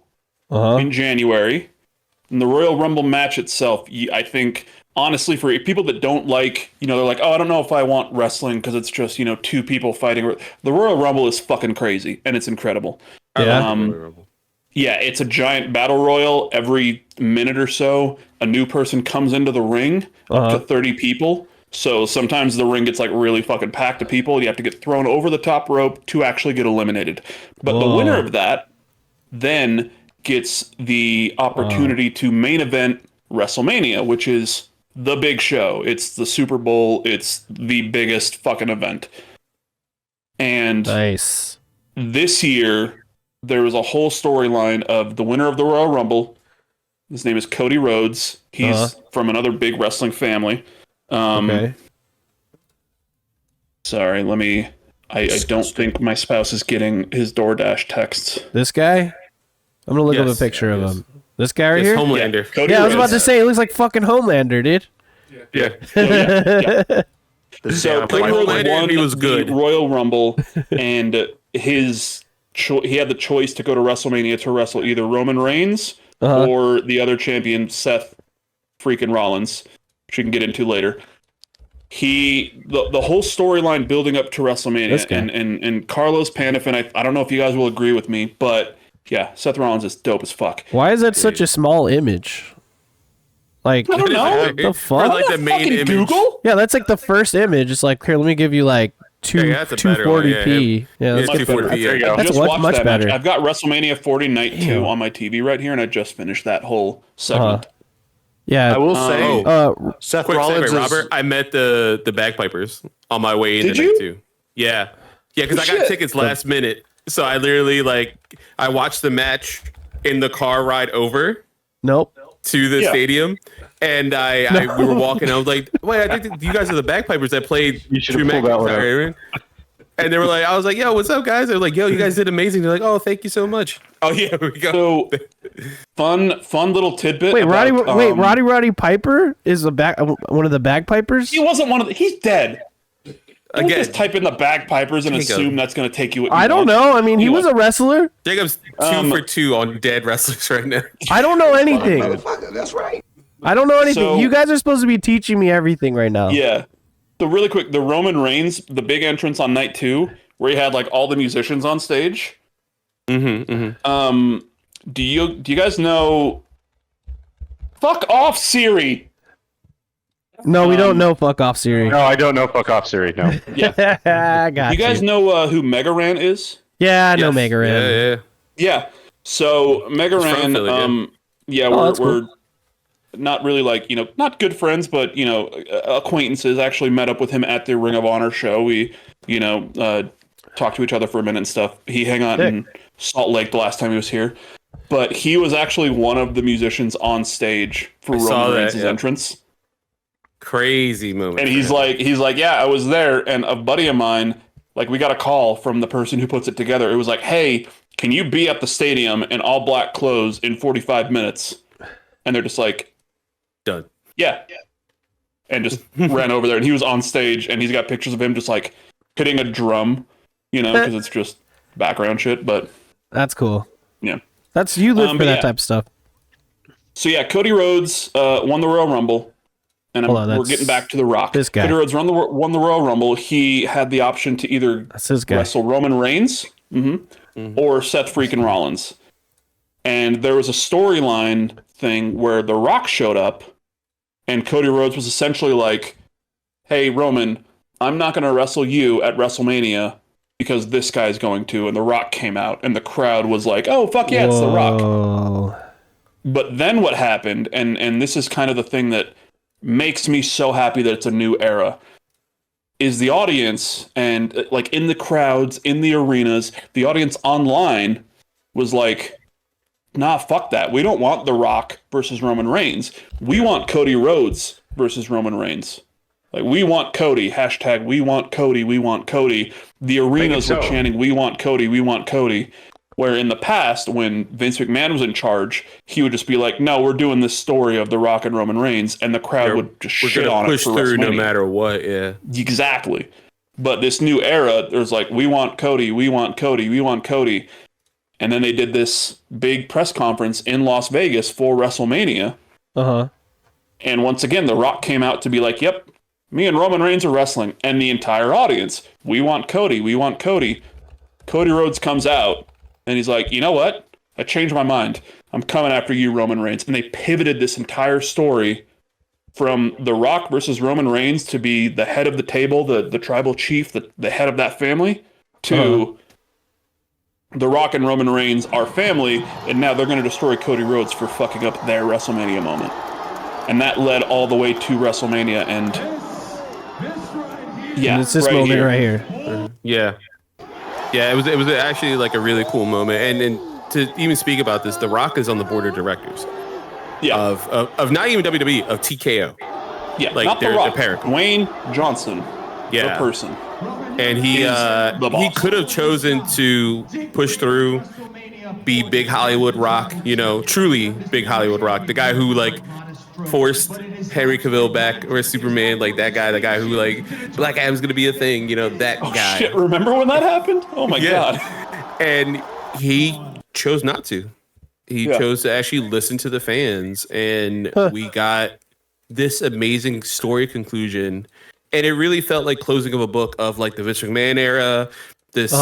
in January. And the Royal Rumble match itself, I think, honestly, for people that don't like, they're like, oh, I don't know if I want wrestling because it's just, 2 people fighting. The Royal Rumble is fucking crazy, and it's incredible. Yeah. Yeah, it's a giant battle royal. Every minute or so, a new person comes into the ring, up to 30 people. So sometimes the ring gets like really fucking packed of people. You have to get thrown over the top rope to actually get eliminated. But the winner of that then gets the opportunity to main event WrestleMania, which is the big show. It's the Super Bowl. It's the biggest fucking event. And Nice. this year, there was a whole storyline of the winner of the Royal Rumble. His name is Cody Rhodes. He's from another big wrestling family. Okay. Sorry, let me. I don't think my spouse is getting his DoorDash texts. This guy? I'm gonna look up a Yes, picture of yes. him. This guy right It's here? Homelander. Cody Yeah, I was about Rhodes. to say, it looks like fucking Homelander, dude. Yeah. So Like Cody Rhodes Homelander, won he was good. the Royal Rumble, and he had the choice to go to WrestleMania to wrestle either Roman Reigns or the other champion, Seth freaking Rollins, which we can get into later. The whole storyline building up to WrestleMania, and Carlos Panafin, I don't know if you guys will agree with me, but yeah, Seth Rollins is dope as fuck. Why is that such a small image? Like, I don't know. what the For fuck? like the main Fucking image. Google? Yeah, that's like the first image. It's like, here, let me give you like Yeah, that's a better one. 240p. Yeah, that's Yeah, 240p. There you go. That's Just much watched that better. match. I've got WrestleMania 40 Night 2 Damn. on my TV right here, and I just finished that whole segment. Yeah. I will say, Seth Quick Rollins segue, is Robert. I met the bagpipers on my way into Did you? night 2. Yeah, because I got Shit. tickets last minute, so I literally I watched the match in the car ride over Nope. to the Yeah. stadium, and we were walking. I was like, "Wait, I think you guys are the bagpipers that played You should have Drew pulled that one McIntyre." And they were like, "I was like, yo, what's up, guys?" They were like, "Yo, you guys did amazing." They're like, "Oh, thank you so much." Oh yeah, we go. So fun little tidbit. Wait, about, Roddy Piper is one of the bagpipers? He wasn't one of the. He's dead. Don't Again, just type in the bagpipers and Jacob. assume that's going to take you. What you I don't want. know. I mean, he was a wrestler. Jacob's 2 for 2 on dead wrestlers right now. I don't know anything. That's right. I don't know anything. So- You guys are supposed to be teaching me everything right now. Yeah. So really quick, the Roman Reigns, the big entrance on night 2, where he had like all the musicians on stage. Do you guys know? Fuck off, Siri. No, we don't know. Fuck off, Siri. No, I don't know. Fuck off, Siri. No. I got You guys know who Mega Ran is? Yeah, I know Yes. Mega Ran. Yeah. Yeah. So Mega He's from Ran, Philly, yeah, that's we're not really like, not good friends, but acquaintances. Actually met up with him at the Ring of Honor show. We, talked to each other for a minute and stuff. He hung out in Salt Lake the last time he was here. But he was actually one of the musicians on stage for Roman Reigns' entrance. Crazy moment. And for he's him. like, yeah, I was there. And a buddy of mine, like, we got a call from the person who puts it together. It was like, hey, can you be at the stadium in all black clothes in 45 minutes? And they're just like, Done. yeah. And just ran over there. And he was on stage, and he's got pictures of him just like hitting a drum, because it's just background shit. But That's cool. yeah. That's you live for but that yeah. type of stuff. So yeah, Cody Rhodes won the Royal Rumble. And Hold on, we're that's getting back to The Rock. this guy. Cody Rhodes won the Royal Rumble. He had the option to either That's his guy. wrestle Roman Reigns or Seth freaking Rollins. And there was a storyline thing where The Rock showed up, and Cody Rhodes was essentially like, hey, Roman, I'm not going to wrestle you at WrestleMania because this guy's going to. And The Rock came out, and the crowd was like, oh, fuck yeah, it's The Rock. Whoa. But then what happened, and this is kind of the thing that makes me so happy that it's a new era, is the audience, and like in the crowds, in the arenas, the audience online was like, nah, fuck that. We don't want The Rock versus Roman Reigns. We want Cody Rhodes versus Roman Reigns. Like, we want Cody. Hashtag we want Cody. We want Cody. The arenas were chanting, we want Cody. We want Cody. Where in the past, when Vince McMahon was in charge, he would just be like, no, we're doing this story of The Rock and Roman Reigns, and the crowd would just shit on it push for through no WrestleMania. matter what. Yeah. Exactly. But this new era, there's like, we want Cody, we want Cody, we want Cody. And then they did this big press conference in Las Vegas for WrestleMania. Uh-huh. And once again, The Rock came out to be like, yep, me and Roman Reigns are wrestling. And the entire audience, we want Cody, we want Cody. Cody Rhodes comes out, and he's like, you know what? I changed my mind. I'm coming after you, Roman Reigns. And they pivoted this entire story from The Rock versus Roman Reigns to be the head of the table, the tribal chief, the head of that family, to The Rock and Roman Reigns are family, and now they're going to destroy Cody Rhodes for fucking up their WrestleMania moment. And that led all the way to WrestleMania, and yeah, And it's this right moment here. right here. Yeah. Yeah, it was actually like a really cool moment. And to even speak about this, The Rock is on the board of directors Yeah, of not even WWE, of TKO. Yeah, like not they're The Rock. pair. Dwayne Johnson, the person. And he could have chosen to push through, be Big Hollywood Rock, truly Big Hollywood Rock, the guy who like forced Henry Cavill back or Superman, like the guy who like Black Adam's gonna be a thing, that guy. Shit, remember when that happened? Oh my god. And he chose not to. He chose to actually listen to the fans, and we got this amazing story conclusion. And it really felt like closing of a book of like the Vince McMahon era, this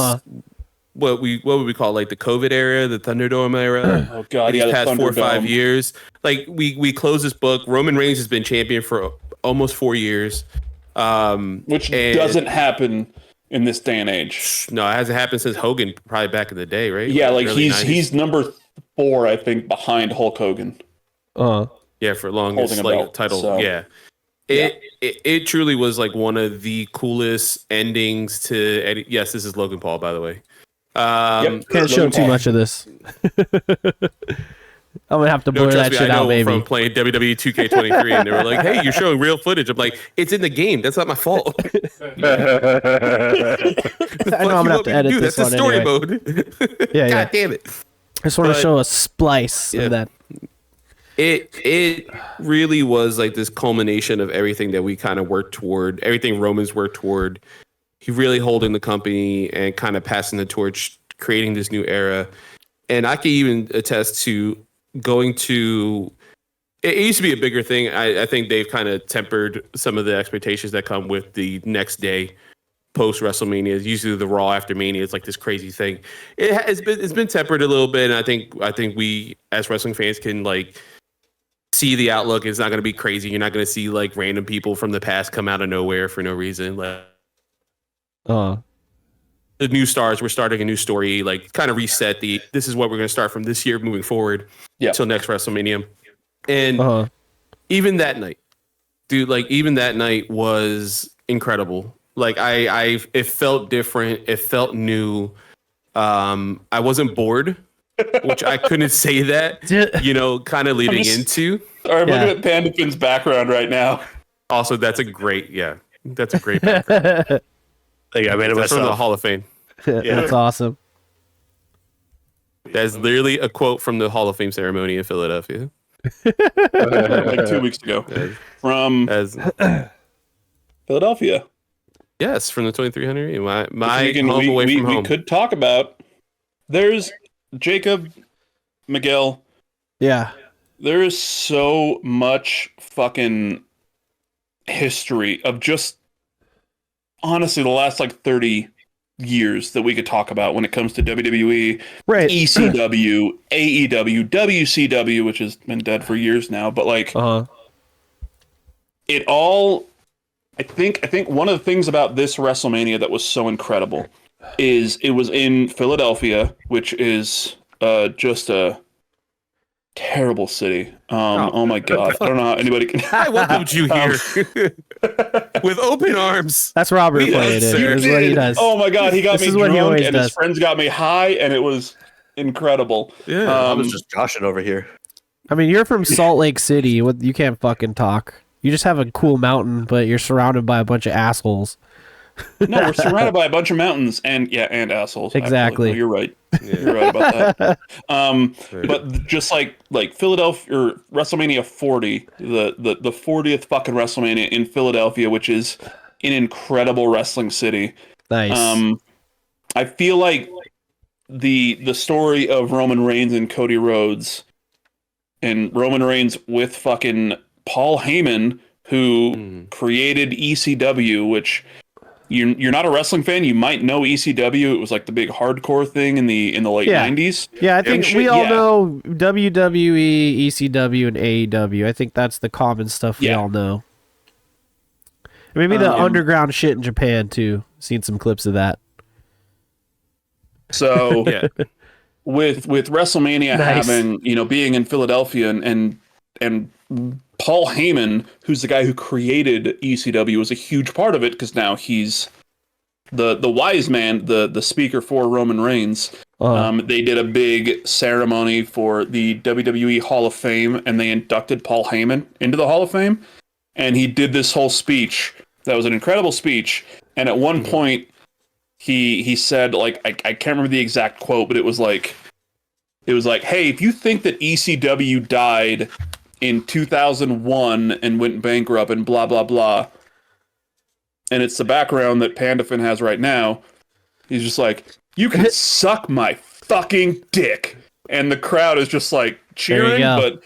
what would we call like the COVID era, the Thunderdome era. Oh god, these past 4 or 5 years. Like we close this book. Roman Reigns has been champion for almost 4 years. Which doesn't happen in this day and age. No, it hasn't happened since Hogan, probably back in the day, right? Yeah, like early 90s. he's number 4, I think, behind Hulk Hogan. Yeah, for longest like title. So. Yeah. It truly was like one of the coolest endings to Eddie. Yes, this is Logan Paul, by the way. Can't show too much of this. I'm gonna have to blur that shit out, maybe. From playing WWE 2K23, and they were like, "Hey, you're showing real footage." I'm like, "It's in the game. That's not my fault." I know I'm gonna have to edit this. That's the story mode. God damn it! I just want to show a splice of that. It really was like this culmination of everything that we kind of worked toward, everything Roman's worked toward. He really holding the company and kind of passing the torch, creating this new era. And I can even attest to going to. It used to be a bigger thing. I think they've kind of tempered some of the expectations that come with the next day post WrestleMania. Usually the Raw after Mania is like this crazy thing. It's been tempered a little bit, and I think we as wrestling fans can like see the outlook. It's not going to be crazy. You're not going to see like random people from the past come out of nowhere for no reason. Like, the new stars, we're starting a new story, like kind of reset this is what we're going to start from this year moving forward until next WrestleMania. And even that night, dude, like even that night was incredible. Like it felt different. It felt new. I wasn't bored, which I couldn't say that, kind of leading into. I'm looking at Panda Finn's background right now. Also, that's a great background. I made it That's from the myself. Hall of Fame. That's awesome. That's literally a quote from the Hall of Fame ceremony in Philadelphia. Like 2 weeks ago. From Philadelphia. Yes, from the 2300. My Again, home away from home. We could talk about. There's Jacob, Miguel. Yeah. There is so much fucking history of just honestly the last like 30 years that we could talk about when it comes to WWE, Right. ECW, AEW, WCW, which has been dead for years now, but like it all. I think one of the things about this WrestleMania that was so incredible is it was in Philadelphia, which is just a terrible city. Oh my god, I don't know how anybody can. I welcomed you here with open arms. That's Robert playing it. Is what he does. Oh my god, he got This me is what he drunk, always and does. his friends got me high, and it was incredible. Yeah, I was just joshing over here. I mean, you're from Salt Lake City. You can't fucking talk. You just have a cool mountain, but you're surrounded by a bunch of assholes. No, we're surrounded by a bunch of mountains and assholes. Exactly. No, you're right. You're right about that. But just like Philadelphia or WrestleMania 40, the 40th fucking WrestleMania in Philadelphia, which is an incredible wrestling city. Nice. I feel like the story of Roman Reigns and Cody Rhodes, and Roman Reigns with fucking Paul Heyman, who created ECW, which you're not a wrestling fan, you might know ECW. It was like the big hardcore thing in the late 90s. Yeah, I think we all know WWE, ECW, and AEW. I think that's the common stuff we all know. Maybe the underground shit in Japan too. Seen some clips of that. So with WrestleMania having, being in Philadelphia and Paul Heyman, who's the guy who created ECW, was a huge part of it because now he's the wise man, the speaker for Roman Reigns. They did a big ceremony for the WWE Hall of Fame, and they inducted Paul Heyman into the Hall of Fame. and he did this whole speech. That was an incredible speech. And at one point, he said, like, I can't remember the exact quote, but it was like, hey, if you think that ECW died in 2001 and went bankrupt and blah, blah, blah, and it's the background that PandaFin has right now, he's just like, you can suck my fucking dick. And the crowd is just like cheering, but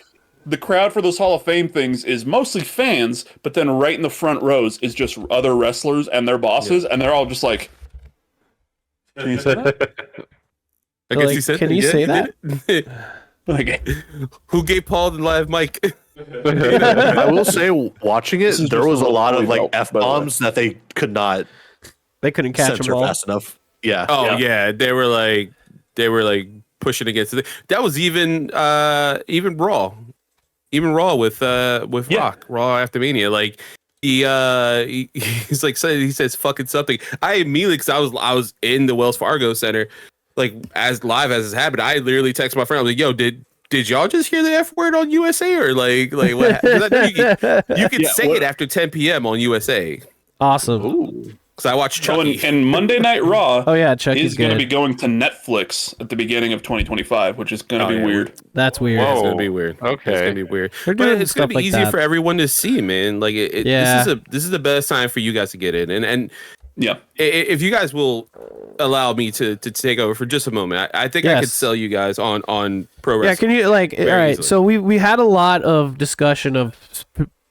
the crowd for those Hall of Fame things is mostly fans, but then right in the front rows is just other wrestlers and their bosses, and they're all just like, can you say that? I guess he said can you say that? Like, who gave Paul the live mic? I will say, watching it, is there just was a a lot of little like belt, by the way. F-bombs that they could not They couldn't catch censor them all. fast enough. Yeah. Oh yeah, they were like pushing against it. That was even Raw, with Rock, Raw after Mania. Like he's like, he says fucking something. I immediately, because I was in the Wells Fargo Center, like as live as this happened. I literally texted my friend. I was like, yo, did y'all just hear the F word on USA or like what? 'Cause I know you can say it after 10 p.m. on USA. Awesome. ooh. Because I watched Chucky. And Monday Night Raw Oh yeah, Chucky's is going to good. be going to Netflix at the beginning of 2025, which is going to be yeah. weird. That's weird. Whoa. It's gonna be weird. Okay. It's gonna be weird. They're But doing it's gonna stuff be like easier that. for everyone to see, man. Like Yeah. this is the best time for you guys to get in. And Yeah. if you guys will allow me to take over for just a moment, I think I could Yes. sell you guys on pro wrestling. Yeah, can you like? All right, easily. so we had a lot of discussion of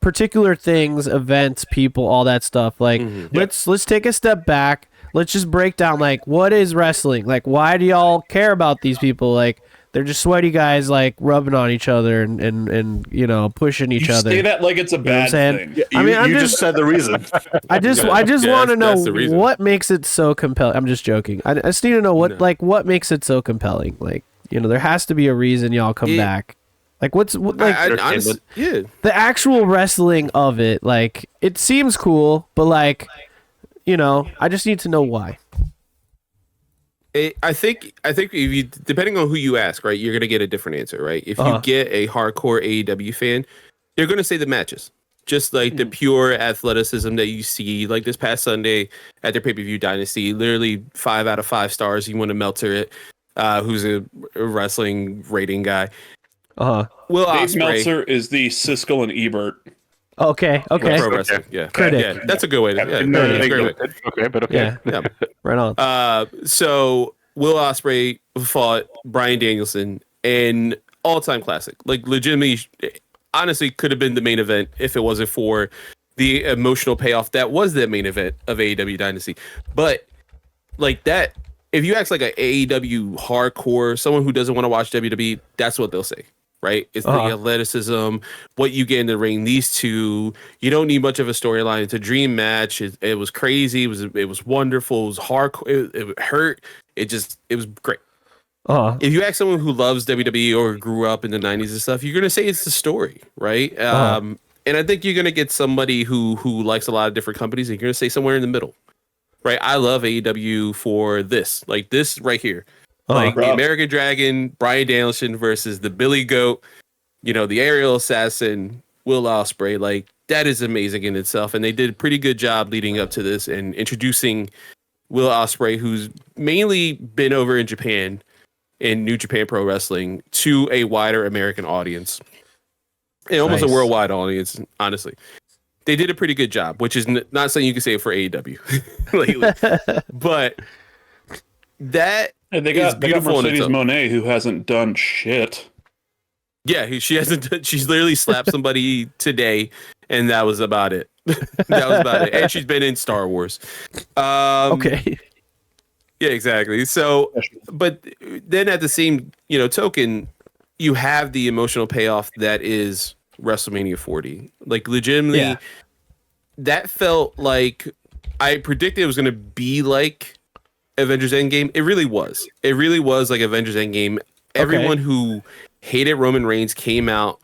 particular things, events, people, all that stuff. Like, let's take a step back. Let's just break down like what is wrestling? Like, why do y'all care about these people? Like, they're just sweaty guys like rubbing on each other and you know pushing each You other. say that like it's a You know what I'm bad saying? thing. I mean, I'm you just said the reason. I just Yeah, want to that's the know reason. what makes it so compelling. I'm just joking. I just need to know what makes it so compelling. Like, you know, there has to be a reason y'all come back. Like, like I honestly, yeah. the actual wrestling of it? Like, it seems cool, but like, you know, I just need to know why. I think if you, depending on who you ask, right, you're gonna get a different answer, right? If you get a hardcore AEW fan, they're gonna say the matches, just like the pure athleticism that you see, like this past Sunday at their pay-per-view Dynasty. Literally 5 out of 5 stars. You want to Meltzer it, who's a wrestling rating guy. Will Dave Ospreay, Meltzer is the Siskel and Ebert. Okay. pro wrestling, yeah, Critic. yeah, that's a good way. Okay, but okay. Yeah. Yeah. Right on. So Will Ospreay fought Bryan Danielson, an all-time classic. Like, legitimately, honestly, could have been the main event if it wasn't for the emotional payoff that was the main event of AEW Dynasty. But like that, if you ask like an AEW hardcore, someone who doesn't want to watch WWE, that's what they'll say. Right? It's the athleticism, what you get in the ring. These two, you don't need much of a storyline. It's a dream match. It was crazy. It was wonderful. It was hardcore. It hurt. It was great. If you ask someone who loves WWE or grew up in the 90s and stuff, you're gonna say it's the story, right? And I think you're gonna get somebody who likes a lot of different companies, and you're gonna say somewhere in the middle, right? I love AEW for this, like this right here. Like the American Dragon, Bryan Danielson versus the Billy Goat, you know, the aerial assassin, Will Ospreay. Like, that is amazing in itself. And they did a pretty good job leading up to this and introducing Will Ospreay, who's mainly been over in Japan, in New Japan Pro Wrestling, to a wider American audience. And almost a worldwide audience, honestly. They did a pretty good job, which is not something you can say for AEW lately. But that... And they got beautiful in Mercedes itself. Monet, who hasn't done shit. Yeah, she hasn't. She's literally slapped somebody today, and that was about it. That was about it. And she's been in Star Wars. Okay. Yeah, exactly. So, but then at the same, token, you have the emotional payoff that is WrestleMania 40. Like, legitimately, that felt like I predicted it was going to be like Avengers Endgame. It really was. It really was like Avengers Endgame. Everyone who hated Roman Reigns came out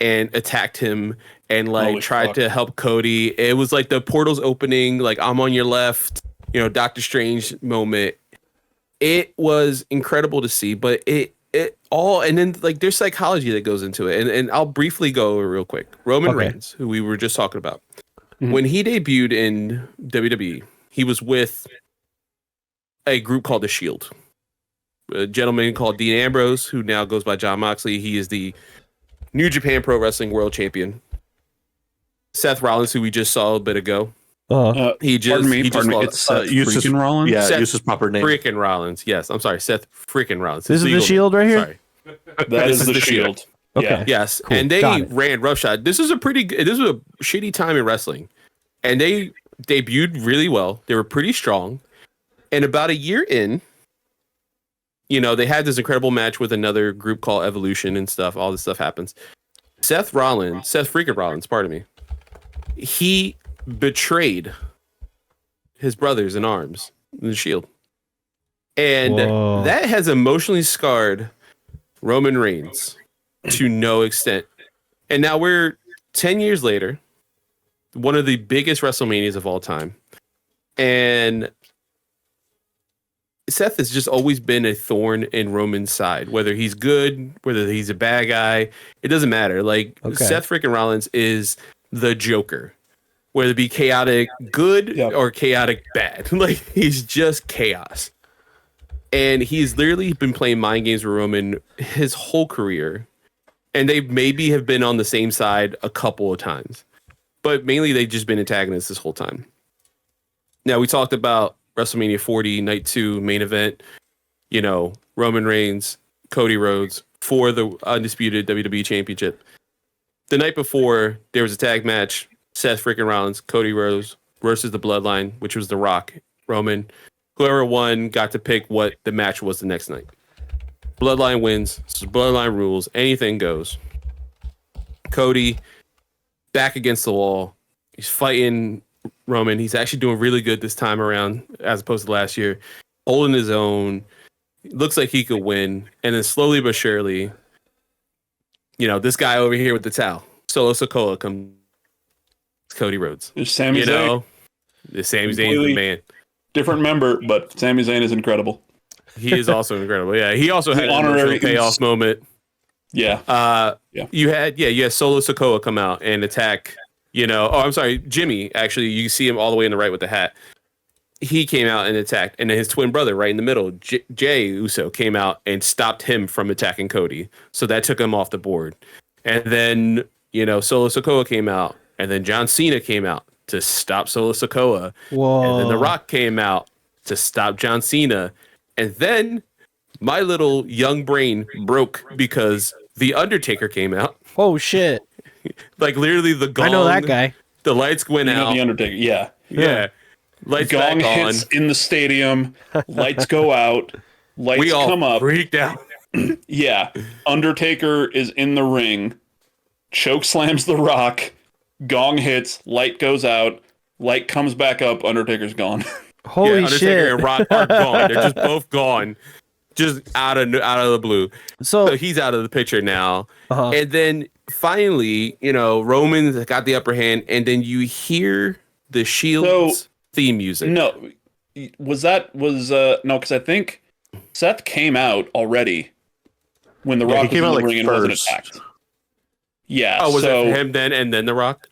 and attacked him and tried to help Cody. It was like the portals opening, like I'm on your left, Doctor Strange moment. It was incredible to see, but it all, and then like there's psychology that goes into it, and I'll briefly go real quick. Roman Reigns, who we were just talking about, when he debuted in WWE, he was with a group called The Shield. A gentleman called Dean Ambrose, who now goes by Jon Moxley. He is the New Japan Pro Wrestling World Champion. Seth Rollins, who we just saw a bit ago. He just pardon me. It's Eustace Rollins. Yeah, Seth Eustace's proper name. Freaking Rollins. Yes, I'm sorry, Seth freaking Rollins. This is the Shield right here? Sorry. That is the Shield. Okay. Yeah. Yes, Cool. and they ran roughshod. This was a shitty time in wrestling, and they debuted really well. They were pretty strong, and about a year in, they had this incredible match with another group called Evolution and stuff. All this stuff happens. Seth freaking Rollins, pardon me. He betrayed his brothers in arms in the Shield, and that has emotionally scarred Roman Reigns to no extent. And now we're 10 years later, one of the biggest WrestleManias of all time, and Seth has just always been a thorn in Roman's side. Whether he's good, whether he's a bad guy, it doesn't matter. Like Seth freaking Rollins is the Joker, whether it be chaotic good or chaotic bad. Like he's just chaos. And he's literally been playing mind games with Roman his whole career. And they maybe have been on the same side a couple of times. But mainly they've just been antagonists this whole time. Now, we talked about WrestleMania 40, Night 2, main event. Roman Reigns, Cody Rhodes for the undisputed WWE Championship. The night before, there was a tag match. Seth freaking Rollins, Cody Rhodes versus the Bloodline, which was The Rock, Roman. Whoever won got to pick what the match was the next night. Bloodline wins. So Bloodline rules. Anything goes. Cody back against the wall. He's fighting Roman. He's actually doing really good this time around as opposed to last year. Holding his own. Looks like he could win. And then slowly but surely, this guy over here with the towel, Solo Sikoa, comes. Cody Rhodes. There's Sami Zayn. The Sami Zayn's the man. Different member, but Sami Zayn is incredible. He is also incredible. Yeah, he also had an honorary payoff moment. Yeah. You had Solo Sikoa come out and attack. I'm sorry, Jimmy. Actually, you see him all the way in the right with the hat. He came out and attacked, and then his twin brother right in the middle, Jay Uso, came out and stopped him from attacking Cody. So that took him off the board. And then Solo Sikoa came out. And then John Cena came out to stop Solo Sikoa. Whoa. And then The Rock came out to stop John Cena. And then my little young brain broke because The Undertaker came out. Oh, shit. Like literally the gong. I know that guy. The lights went out. The Undertaker, yeah. Lights gong back hits on. in the stadium. Lights go out. Lights We all come up. freaked out. Yeah. Undertaker is in the ring. Choke slams The Rock. Gong hits, light goes out, light comes back up, Undertaker's gone. Holy Undertaker shit. and Rock are gone. They're just both gone. Just out of the blue. So he's out of the picture now. And then finally, Roman's got the upper hand, and then you hear the Shield's theme music. No. Because I think Seth came out already when The Rock was in the ring and wasn't attacked. Yeah. Oh, was it him then and then The Rock?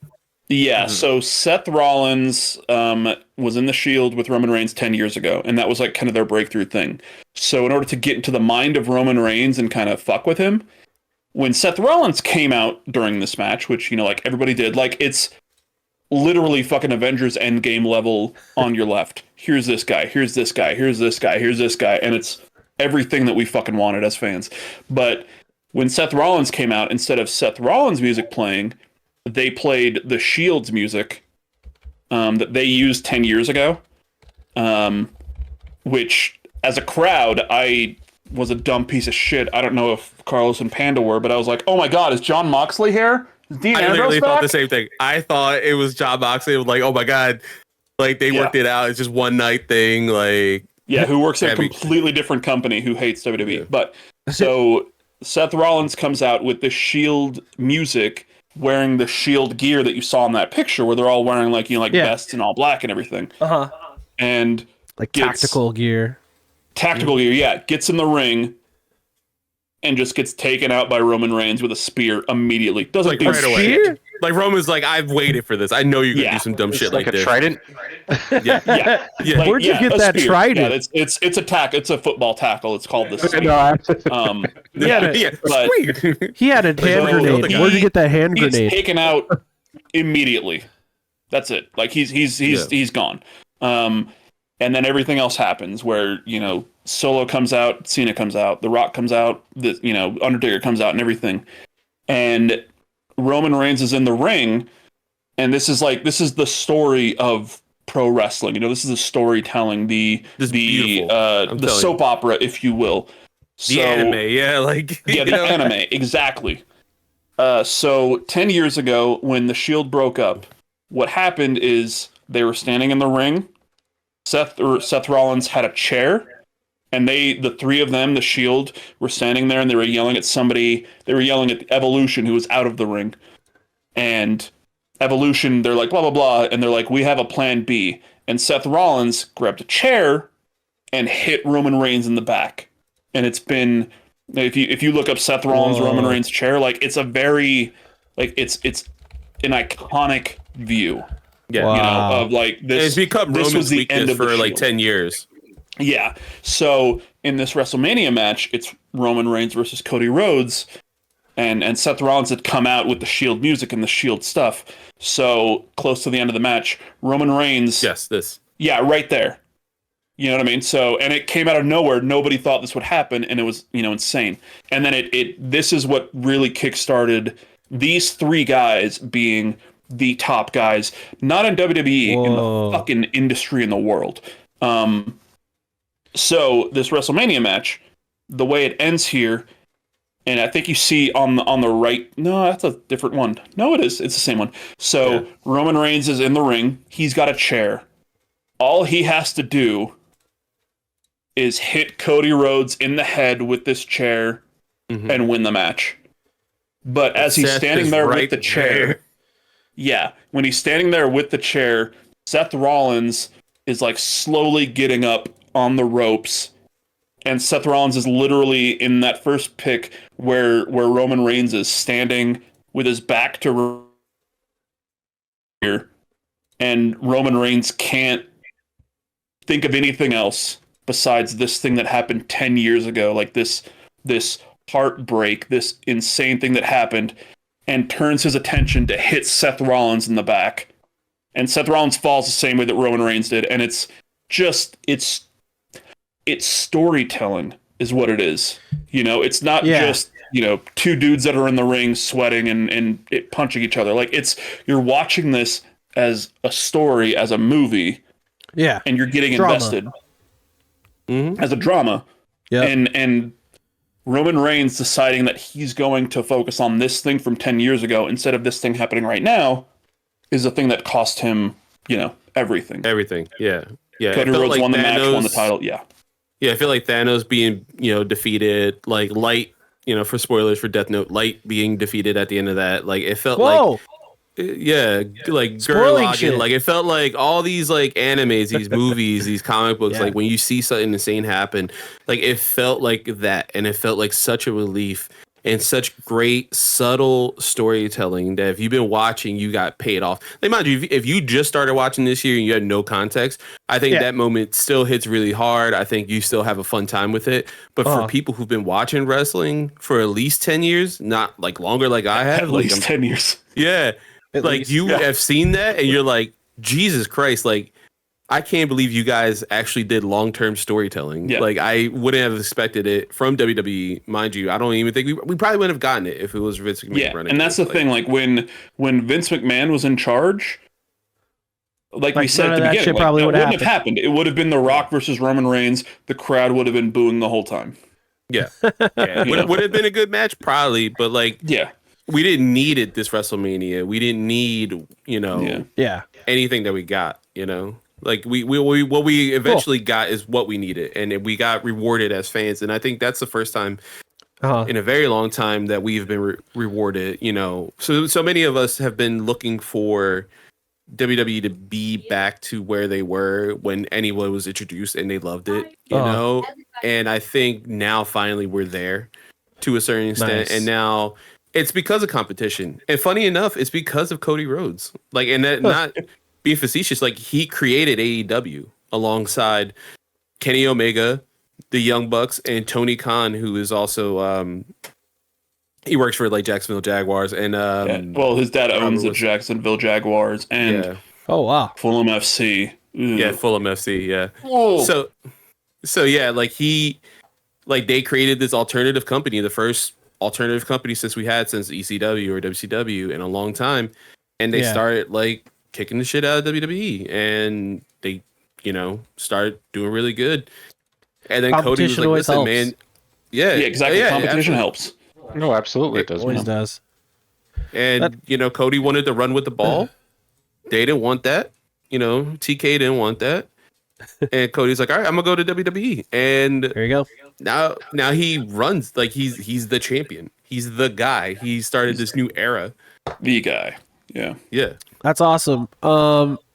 Yeah. So Seth Rollins was in the Shield with Roman Reigns 10 years ago, and that was like kind of their breakthrough thing. So in order to get into the mind of Roman Reigns and kind of fuck with him, when Seth Rollins came out during this match, which, like everybody did, like it's literally fucking Avengers Endgame level on your left. Here's this guy, here's this guy, here's this guy, here's this guy, and it's everything that we fucking wanted as fans. But when Seth Rollins came out, instead of Seth Rollins' music playing, they played the Shield's music that they used 10 years ago, which, as a crowd, I was a dumb piece of shit. I don't know if Carlos and Panda were, but I was like, oh my god, is Jon Moxley here? Is Dean I Ambrose literally back? thought the same thing. I thought it was Jon Moxley. It was like, oh my god, like they worked it out. It's just one night thing. Like, who works at a completely different company who hates WWE. Yeah. But so Seth Rollins comes out with the Shield music, wearing the Shield gear that you saw in that picture, where they're all wearing vests and all black and everything. And like tactical gear. Tactical gear, yeah. Gets in the ring, and just gets taken out by Roman Reigns with a spear immediately. Doesn't Like do right away. shit. Like Roman's like, I've waited for this. I know you're gonna do some dumb shit like a this. trident. Yeah. Yeah. Like, Where'd you get a that spear. trident? Yeah, it's a tack. It's a football tackle. It's called the spear. Yeah. But He had a hand grenade. Where'd you get that hand he's grenade? taken out immediately. That's it. Like he's gone. And then everything else happens where, Solo comes out, Cena comes out, The Rock comes out, Undertaker comes out and everything. And Roman Reigns is in the ring, and this is the story of pro wrestling. This is the storytelling, the soap opera, if you will. The anime, the anime, exactly. So 10 years ago, when the Shield broke up, what happened is they were standing in the ring. Seth Rollins had a chair, and the three of them, the Shield, were standing there, and they were yelling at somebody. They were yelling at Evolution, who was out of the ring. And Evolution, they're like, blah, blah, blah, and they're like, we have a plan B. And Seth Rollins grabbed a chair and hit Roman Reigns in the back. And it's been, if you look up Seth Rollins, Roman Reigns chair, it's a very, it's an iconic view. Yeah. Of this. It's become this Roman's was the weakness end of for the 10 years. Yeah. So in this WrestleMania match, it's Roman Reigns versus Cody Rhodes, and Seth Rollins had come out with the Shield music and the Shield stuff. So close to the end of the match, Roman Reigns. Yes, this. Yeah, right there. You know what I mean? So, and it came out of nowhere. Nobody thought this would happen, and it was, insane. And then this is what really kickstarted these three guys being the top guys, not in WWE, in the fucking industry in the world. So this WrestleMania match, the way it ends here, and I think you see on the right. No, that's a different one. No, it is. It's the same one. So Roman Reigns is in the ring. He's got a chair. All he has to do is hit Cody Rhodes in the head with this chair and win the match. But as he's standing there with the chair, when he's standing there with the chair, Seth Rollins is slowly getting up on the ropes, and Seth Rollins is literally in that first pick where Roman Reigns is standing with his back to here, and Roman Reigns can't think of anything else besides this thing that happened 10 years ago, this heartbreak, this insane thing that happened, and turns his attention to hit Seth Rollins in the back. And Seth Rollins falls the same way that Roman Reigns did, and it's storytelling is what it is. It's not just, two dudes that are in the ring sweating and punching each other. You're watching this as a story, as a movie. Yeah. And you're getting invested as a drama. Yeah. And Roman Reigns deciding that he's going to focus on this thing from 10 years ago instead of this thing happening right now is a thing that cost him, everything. Everything. Yeah. Yeah. Cody Rhodes won the match, won the title. Yeah. Yeah. I feel like Thanos being, defeated, Light, for spoilers for Death Note, Light being defeated at the end of that. It felt Gurlock, and it felt like all these animes, these movies, these comic books, when you see something insane happen, it felt like that, and it felt like such a relief and such great subtle storytelling that if you've been watching, you got paid off. Mind you, if you just started watching this year and you had no context, I think that moment still hits really hard. I think you still have a fun time with it. But for people who've been watching wrestling for at least 10 years, not longer like I have, at least 10 years. Yeah. Have seen that and you're like, Jesus Christ, I can't believe you guys actually did long-term storytelling. Yeah. I wouldn't have expected it from WWE, mind you. I don't even think we probably wouldn't have gotten it if it was Vince McMahon running. And that's the thing, when Vince McMahon was in charge, we said at the beginning, probably wouldn't have happened. It would have been The Rock versus Roman Reigns. The crowd would have been booing the whole time. Yeah. Would have been a good match, probably, but we didn't need it this WrestleMania. We didn't need, anything that we got, what we eventually got is what we needed, and we got rewarded as fans. And I think that's the first time in a very long time that we've been rewarded. So many of us have been looking for WWE to be back to where they were when anyone was introduced, and they loved it. And I think now finally we're there. to a certain extent, and now it's because of competition. And funny enough, it's because of Cody Rhodes. Like, and that not being facetious, like he created AEW alongside Kenny Omega, the Young Bucks, and Tony Khan, who is also he works for like Jacksonville Jaguars, and well, his dad owns the Jacksonville Jaguars and oh wow, Fulham FC. Yeah, Fulham FC. Yeah. Oh. So yeah, like they created this alternative company, the first alternative company since ECW or WCW in a long time, and they started like kicking the shit out of WWE, and they started doing really good. And then Cody was like, "Listen, man, yeah, exactly. Competition helps. No, absolutely, it does. Always does." And Cody wanted to run with the ball. They didn't want that. TK didn't want that. And Cody's like, "All right, I'm gonna go to WWE." And there you go. Now he runs like he's the champion. He's the guy. He started this new era. The guy. Yeah. Yeah. That's awesome.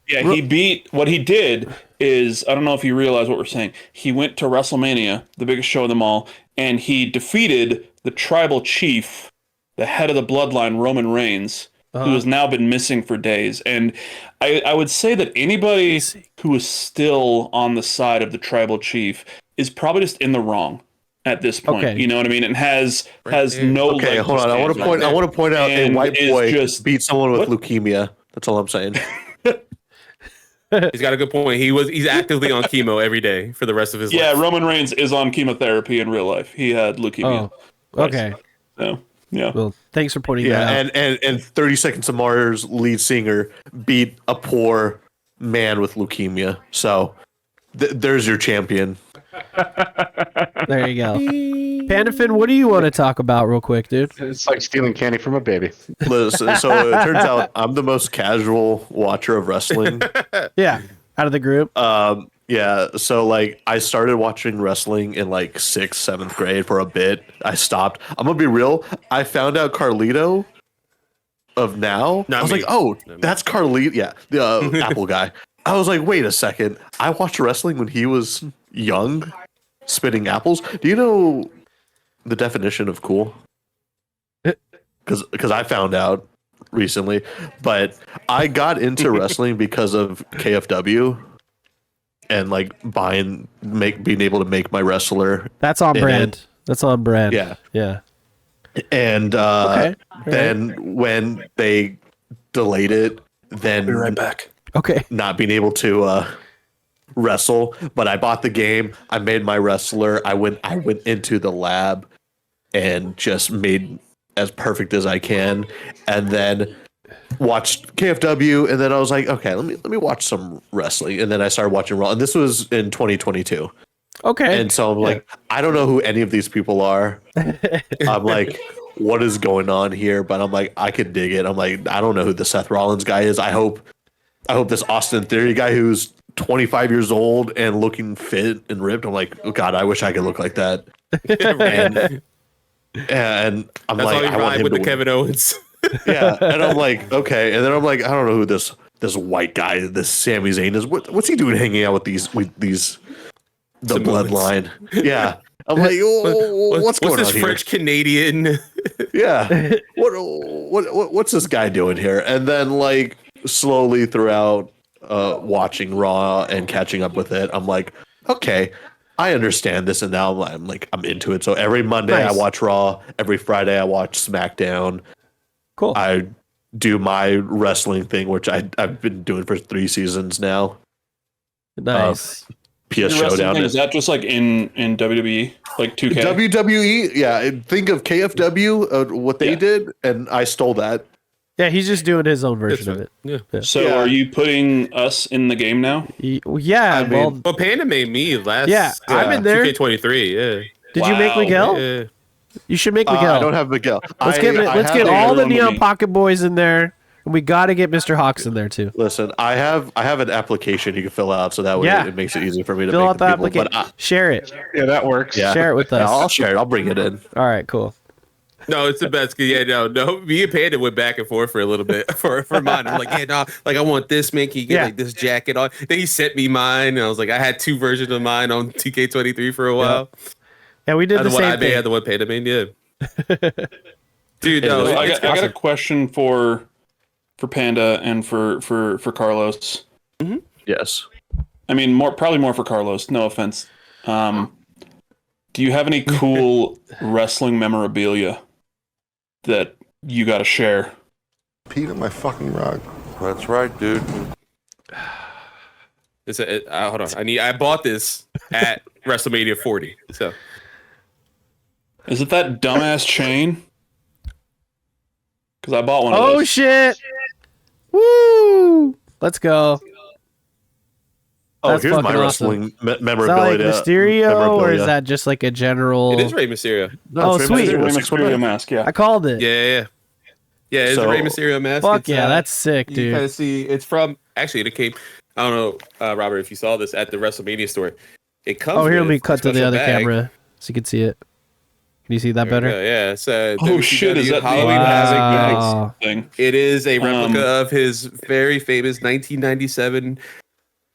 He beat. What he did is, I don't know if you realize what we're saying. He went to WrestleMania, the biggest show of them all, and he defeated the tribal chief, the head of the bloodline, Roman Reigns, who has now been missing for days. And I would say that anybody who is still on the side of the tribal chief is probably just in the wrong at this point. Okay. You know what I mean? And has no. Okay, hold on. I want to point out a white boy beat someone with leukemia. That's all I'm saying. He's got a good point. He's actively on chemo every day for the rest of his life. Yeah, Roman Reigns is on chemotherapy in real life. He had leukemia. Oh, okay. So, yeah. Well, thanks for pointing that out. And 30 Seconds to Mars lead singer beat a poor man with leukemia. So there's your champion. There you go. Pandafin, what do you want to talk about real quick, dude? It's like stealing candy from a baby. Listen, so it turns out I'm the most casual watcher of wrestling. Yeah, out of the group. Yeah, so like I started watching wrestling in like 6th, 7th grade for a bit. I stopped. I'm gonna be real. I found out Carlito of now. I was like, oh, that's Carlito. Yeah, the Apple guy. I was like, wait a second. I watched wrestling when he was young, spitting apples. Do you know the definition of cool? Because I found out recently, but I got into wrestling because of KFW. And like being able to make my wrestler. That's on brand. That's on brand. Yeah. Yeah. And then when they delayed it, then Be right back. Okay. Not being able to wrestle, but I bought the game. I made my wrestler. I went into the lab and just made as perfect as I can, and then watched KFW, and then I was like, okay, let me watch some wrestling, and then I started watching Raw, and this was in 2022. Okay. And so I'm like, I don't know who any of these people are. I'm like, what is going on here? But I'm like, I could dig it. I'm like, I don't know who the Seth Rollins guy is. I hope this Austin Theory guy who's 25 years old and looking fit and ripped. I'm like, oh God, I wish I could look like that. and I'm That's like, I want him with the Kevin Owens. Yeah, and I'm like, okay, and then I'm like, I don't know who this white guy, this Sami Zayn is. What's he doing hanging out with these the bloodline? Yeah, I'm like, what's going this on here? French Canadian? Yeah, what's this guy doing here? And then like slowly throughout watching Raw and catching up with it, I'm like, okay, I understand this, and now I'm into it. So every Monday I watch Raw, every Friday I watch SmackDown. Cool. I do my wrestling thing, which I've been doing for 3 seasons now. Nice. PS Showdown. Is that just like in WWE, like 2K? WWE, yeah. Think of KFW, what they did, and I stole that. Yeah, he's just doing his own version of it. Yeah. So are you putting us in the game now? Yeah. I Well, Panda made me last. Yeah, I'm in there. 2K23. Yeah. Did you make Miguel? Yeah. You should make Miguel. I don't have Miguel. Let's get all the Neon Pocket Boys in there, and we got to get Mr. Hawks in there too. Listen, I have an application you can fill out, so that way it makes it easy for me to fill make out the people, application. Share it. Yeah, that works. Yeah. Share it with us. Yeah, I'll share it. I'll bring it in. All right, cool. No, it's the best. Yeah, no. Me and Panda went back and forth for a little bit for mine. I'm like, yeah, no, like I want this, man. Can you get like this jacket on? Then he sent me mine, and I was like, I had 2 versions of mine on 2K23 for a while. Yeah, we did the same I thing. had the one Panda made. Yeah. Dude, no, I it's got a awesome. question for Panda and for Carlos. Yes. I mean, probably more for Carlos. No offense. Do you have any cool wrestling memorabilia that you got to share? Peter, my fucking rug. That's right, dude. Hold on. I bought this at WrestleMania 40. So Is it that dumbass chain? Because I bought one of Oh those. shit! Woo! Let's go. Oh, That's here's my fucking awesome. wrestling Is that like memorabilia. Mysterio, or is that just like a general? it is Rey Mysterio. No, Oh, it's sweet. Rey 619. Mysterio mask, yeah. I called it. Yeah. It's a Rey Mysterio mask. Fuck It's, yeah, that's sick, You dude. kind of see it's from it came. I don't know, Robert, if you saw this at the WrestleMania store. It comes. Oh, here, let with me a cut to the special other bag. camera so you can see it. Can you see that There we better? go, yeah. It's Oh shit! Is that the Halloween Havoc Wow. thing? It is a replica of his very famous 1997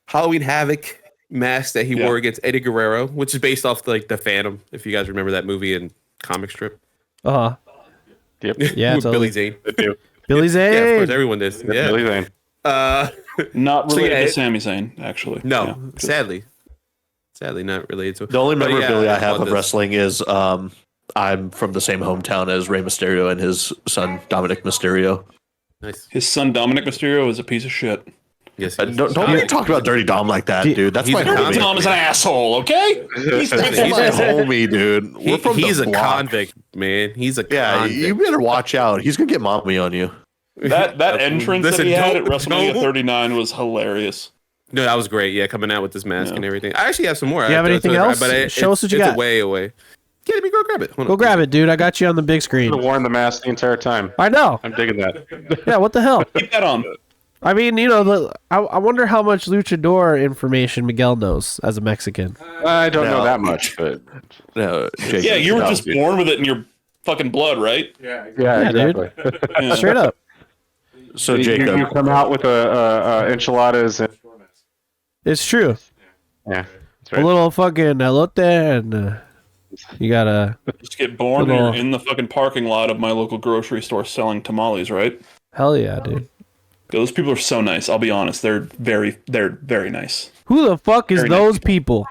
Halloween Havoc mask that he wore against Eddie Guerrero, which is based off like the Phantom, if you guys remember that movie and comic strip. Uh huh. Yep. Yeah, With totally. Billy Zane. Billy Zane. Yeah, of course, everyone does. Yeah. Billy Zane. Not So, related yeah, to Sami Zayn, actually. No, Yeah, just- sadly not related to it. The only But yeah, memorabilia I have bought of this. wrestling is I'm from the same hometown as Rey Mysterio and his son Dominic Mysterio. Nice. His son Dominic Mysterio is a piece of shit. Yes. Don't be talking about Dirty Dom like that, dude. That's he's my a homie. convict. Dom is an asshole, okay? That's my homie, dude. We're from He's the a block. convict, man. He's a Yeah, convict. you better watch out. He's gonna get mommy on you. That entrance Listen, that he had at don't- WrestleMania don't- 39 was hilarious. No, that was great. Yeah, coming out with this mask and everything. I actually have some more. You have anything else? Show us what you it's got. a way away. Yeah, let me go grab it. Hold Go on. grab it, dude. I got you on the big screen. I've worn the mask the entire time. I know. I'm digging that. Yeah, what the hell? Keep that on. I mean, I wonder how much luchador information Miguel knows as a Mexican. I don't know No. that much, but No, Jake, Yeah, you were just dude. born with it in your fucking blood, right? yeah, dude. exactly. Yeah. Straight up. So you Jacob, come out with enchiladas and It's true. yeah, that's A right. little fucking elote and you gotta. Just get born and Little- you're in the fucking parking lot of my local grocery store selling tamales, right? Hell yeah, dude. Those people are so nice. I'll be honest. They're very nice. Who the fuck is Very nice those people?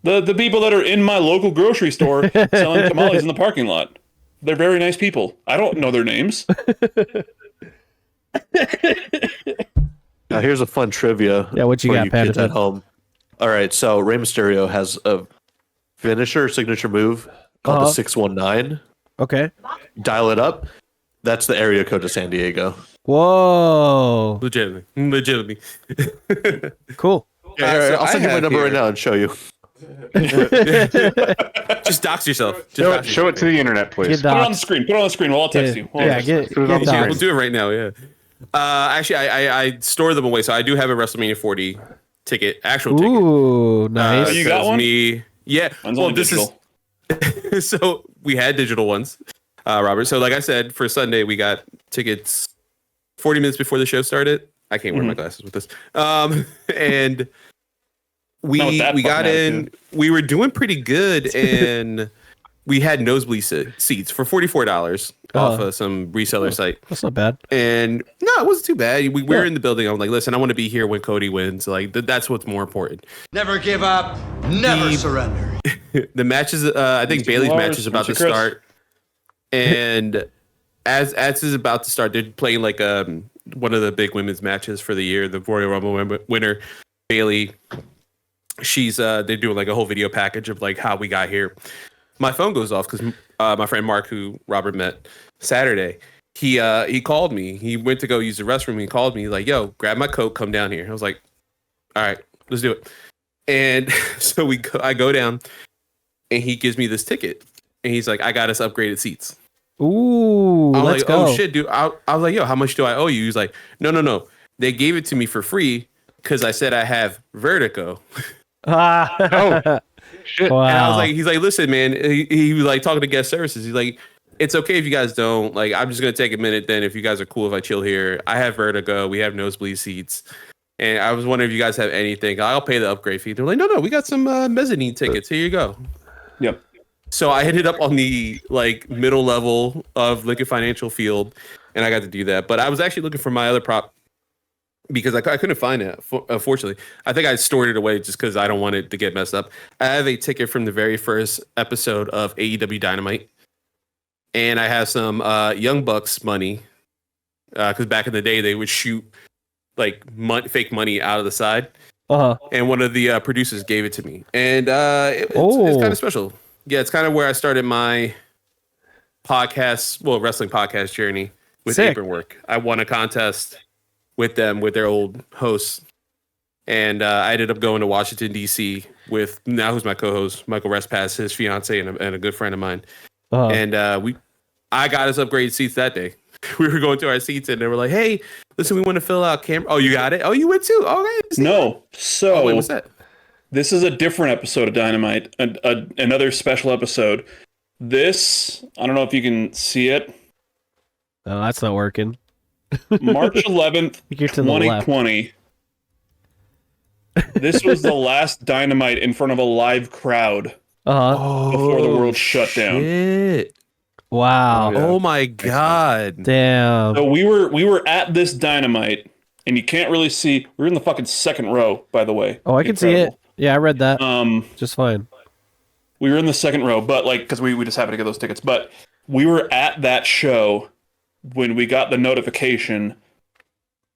The people that are in my local grocery store selling tamales in the parking lot. They're very nice people. I don't know their names. now here's a fun trivia. Yeah, what you for got, you Panda kids at Panda? home? All right, so Rey Mysterio has a signature move called the 619. Okay. Dial it up. That's the area code to San Diego. Whoa. Legitimately. Cool. Yeah, all right, so I'll send I you my have number here- right now and show you. Just dox yourself. Just Show it, dox show it to the internet, please. Get Put it on the doxed. screen. Put it on the screen. Well, I'll text you. Well, I'll Yeah, text you. get Put it on the doxed. We'll do it right now. Yeah. Actually, I store them away, so I do have a WrestleMania 40 actual ticket. Ooh, nice. You got says one? Me, yeah. Mine's Well, only this digital. is so we had digital ones, Robert. So like I said, for Sunday we got tickets 40 minutes before the show started. I can't wear my glasses with this. And Not with that we got fucking in. attitude. We were doing pretty good, and we had nosebleed seats for $44 off of some reseller site. That's not bad. And no, it wasn't too bad. We were in the building. I'm like, listen, I want to be here when Cody wins. Like that's what's more important. Never give up, never surrender. The matches, I think Bailey's Lars, match is about to Mr. Chris. start, and as is about to start, they're playing like one of the big women's matches for the year, the Royal Rumble winner, Bailey. She's they're doing like a whole video package of like how we got here. My phone goes off because my friend Mark, who Robert met Saturday, he called me. He went to go use the restroom. He called me. He's like, "Yo, grab my coat, come down here." I was like, "All right, let's do it." And so I go down, and he gives me this ticket, and he's like, "I got us upgraded seats." Ooh, I'm let's like, go. "Oh shit, dude!" I was like, "Yo, how much do I owe you?" He's like, "No. They gave it to me for free because I said I have vertigo." Ah. Shit. Wow. And I was like, he's like, listen, man. He was like talking to guest services. He's like, it's okay if you guys don't. Like, I'm just gonna take a minute then if you guys are cool if I chill here. I have vertigo. We have nosebleed seats. And I was wondering if you guys have anything. I'll pay the upgrade fee. They're like, no, we got some mezzanine tickets. Here you go. Yep. So I ended up on the like middle level of Lincoln Financial Field, and I got to do that. But I was actually looking for my other prop because I couldn't find it. Unfortunately, I think I stored it away just because I don't want it to get messed up. I have a ticket from the very first episode of AEW Dynamite, and I have some Young Bucks money because back in the day they would shoot like fake money out of the side. And one of the producers gave it to me, and it's kind of special. Yeah, it's kind of where I started my wrestling podcast journey with apron work. I won a contest with them, with their old hosts, and I ended up going to Washington, D.C. with who's my co-host, Michael Respass, his fiance, and a good friend of mine. And I got us upgraded seats that day. We were going to our seats, and they were like, "Hey, listen, we want to fill out camera." Oh, you got it? Oh, you went too? Okay. No. So wait, what's that? This is a different episode of Dynamite, another special episode. This, I don't know if you can see it. Oh, that's not working. March 11th, 2020. This was the last Dynamite in front of a live crowd before the world shut down. Shit. Wow. Oh my God. Damn. So we were at this Dynamite, and you can't really see. We're in the fucking second row, by the way. Oh, I can see it. Yeah, I read that. Just fine. We were in the second row, but like, because we just happened to get those tickets. But we were at that show when we got the notification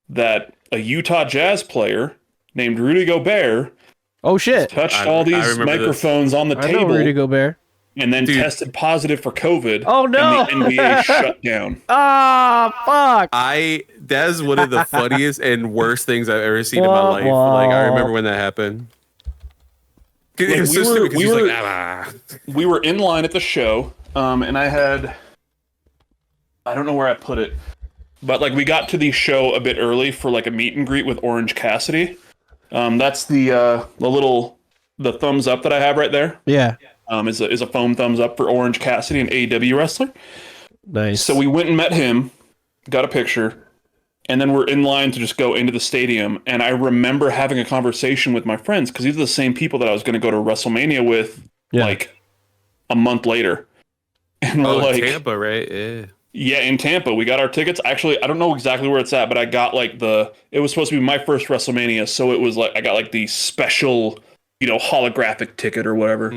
that a Utah Jazz player named Rudy Gobert touched all these microphones on the table. I know Rudy Gobert. And then tested positive for COVID. Oh no! And the NBA shut down. Fuck! That is one of the funniest and worst things I've ever seen in my life. Like, I remember when that happened. Like, we were in line at the show, and I don't know where I put it, but like we got to the show a bit early for like a meet and greet with Orange Cassidy. That's the thumbs up that I have right there. Yeah. Is a foam thumbs up for Orange Cassidy, an AEW wrestler. Nice. So we went and met him, got a picture, and then we're in line to just go into the stadium. And I remember having a conversation with my friends because these are the same people that I was going to go to WrestleMania with like a month later. And we're like, Tampa, right? Yeah. Yeah, in Tampa. We got our tickets. Actually, I don't know exactly where it's at, but I got like it was supposed to be my first WrestleMania. So it was like, I got like the special, holographic ticket or whatever,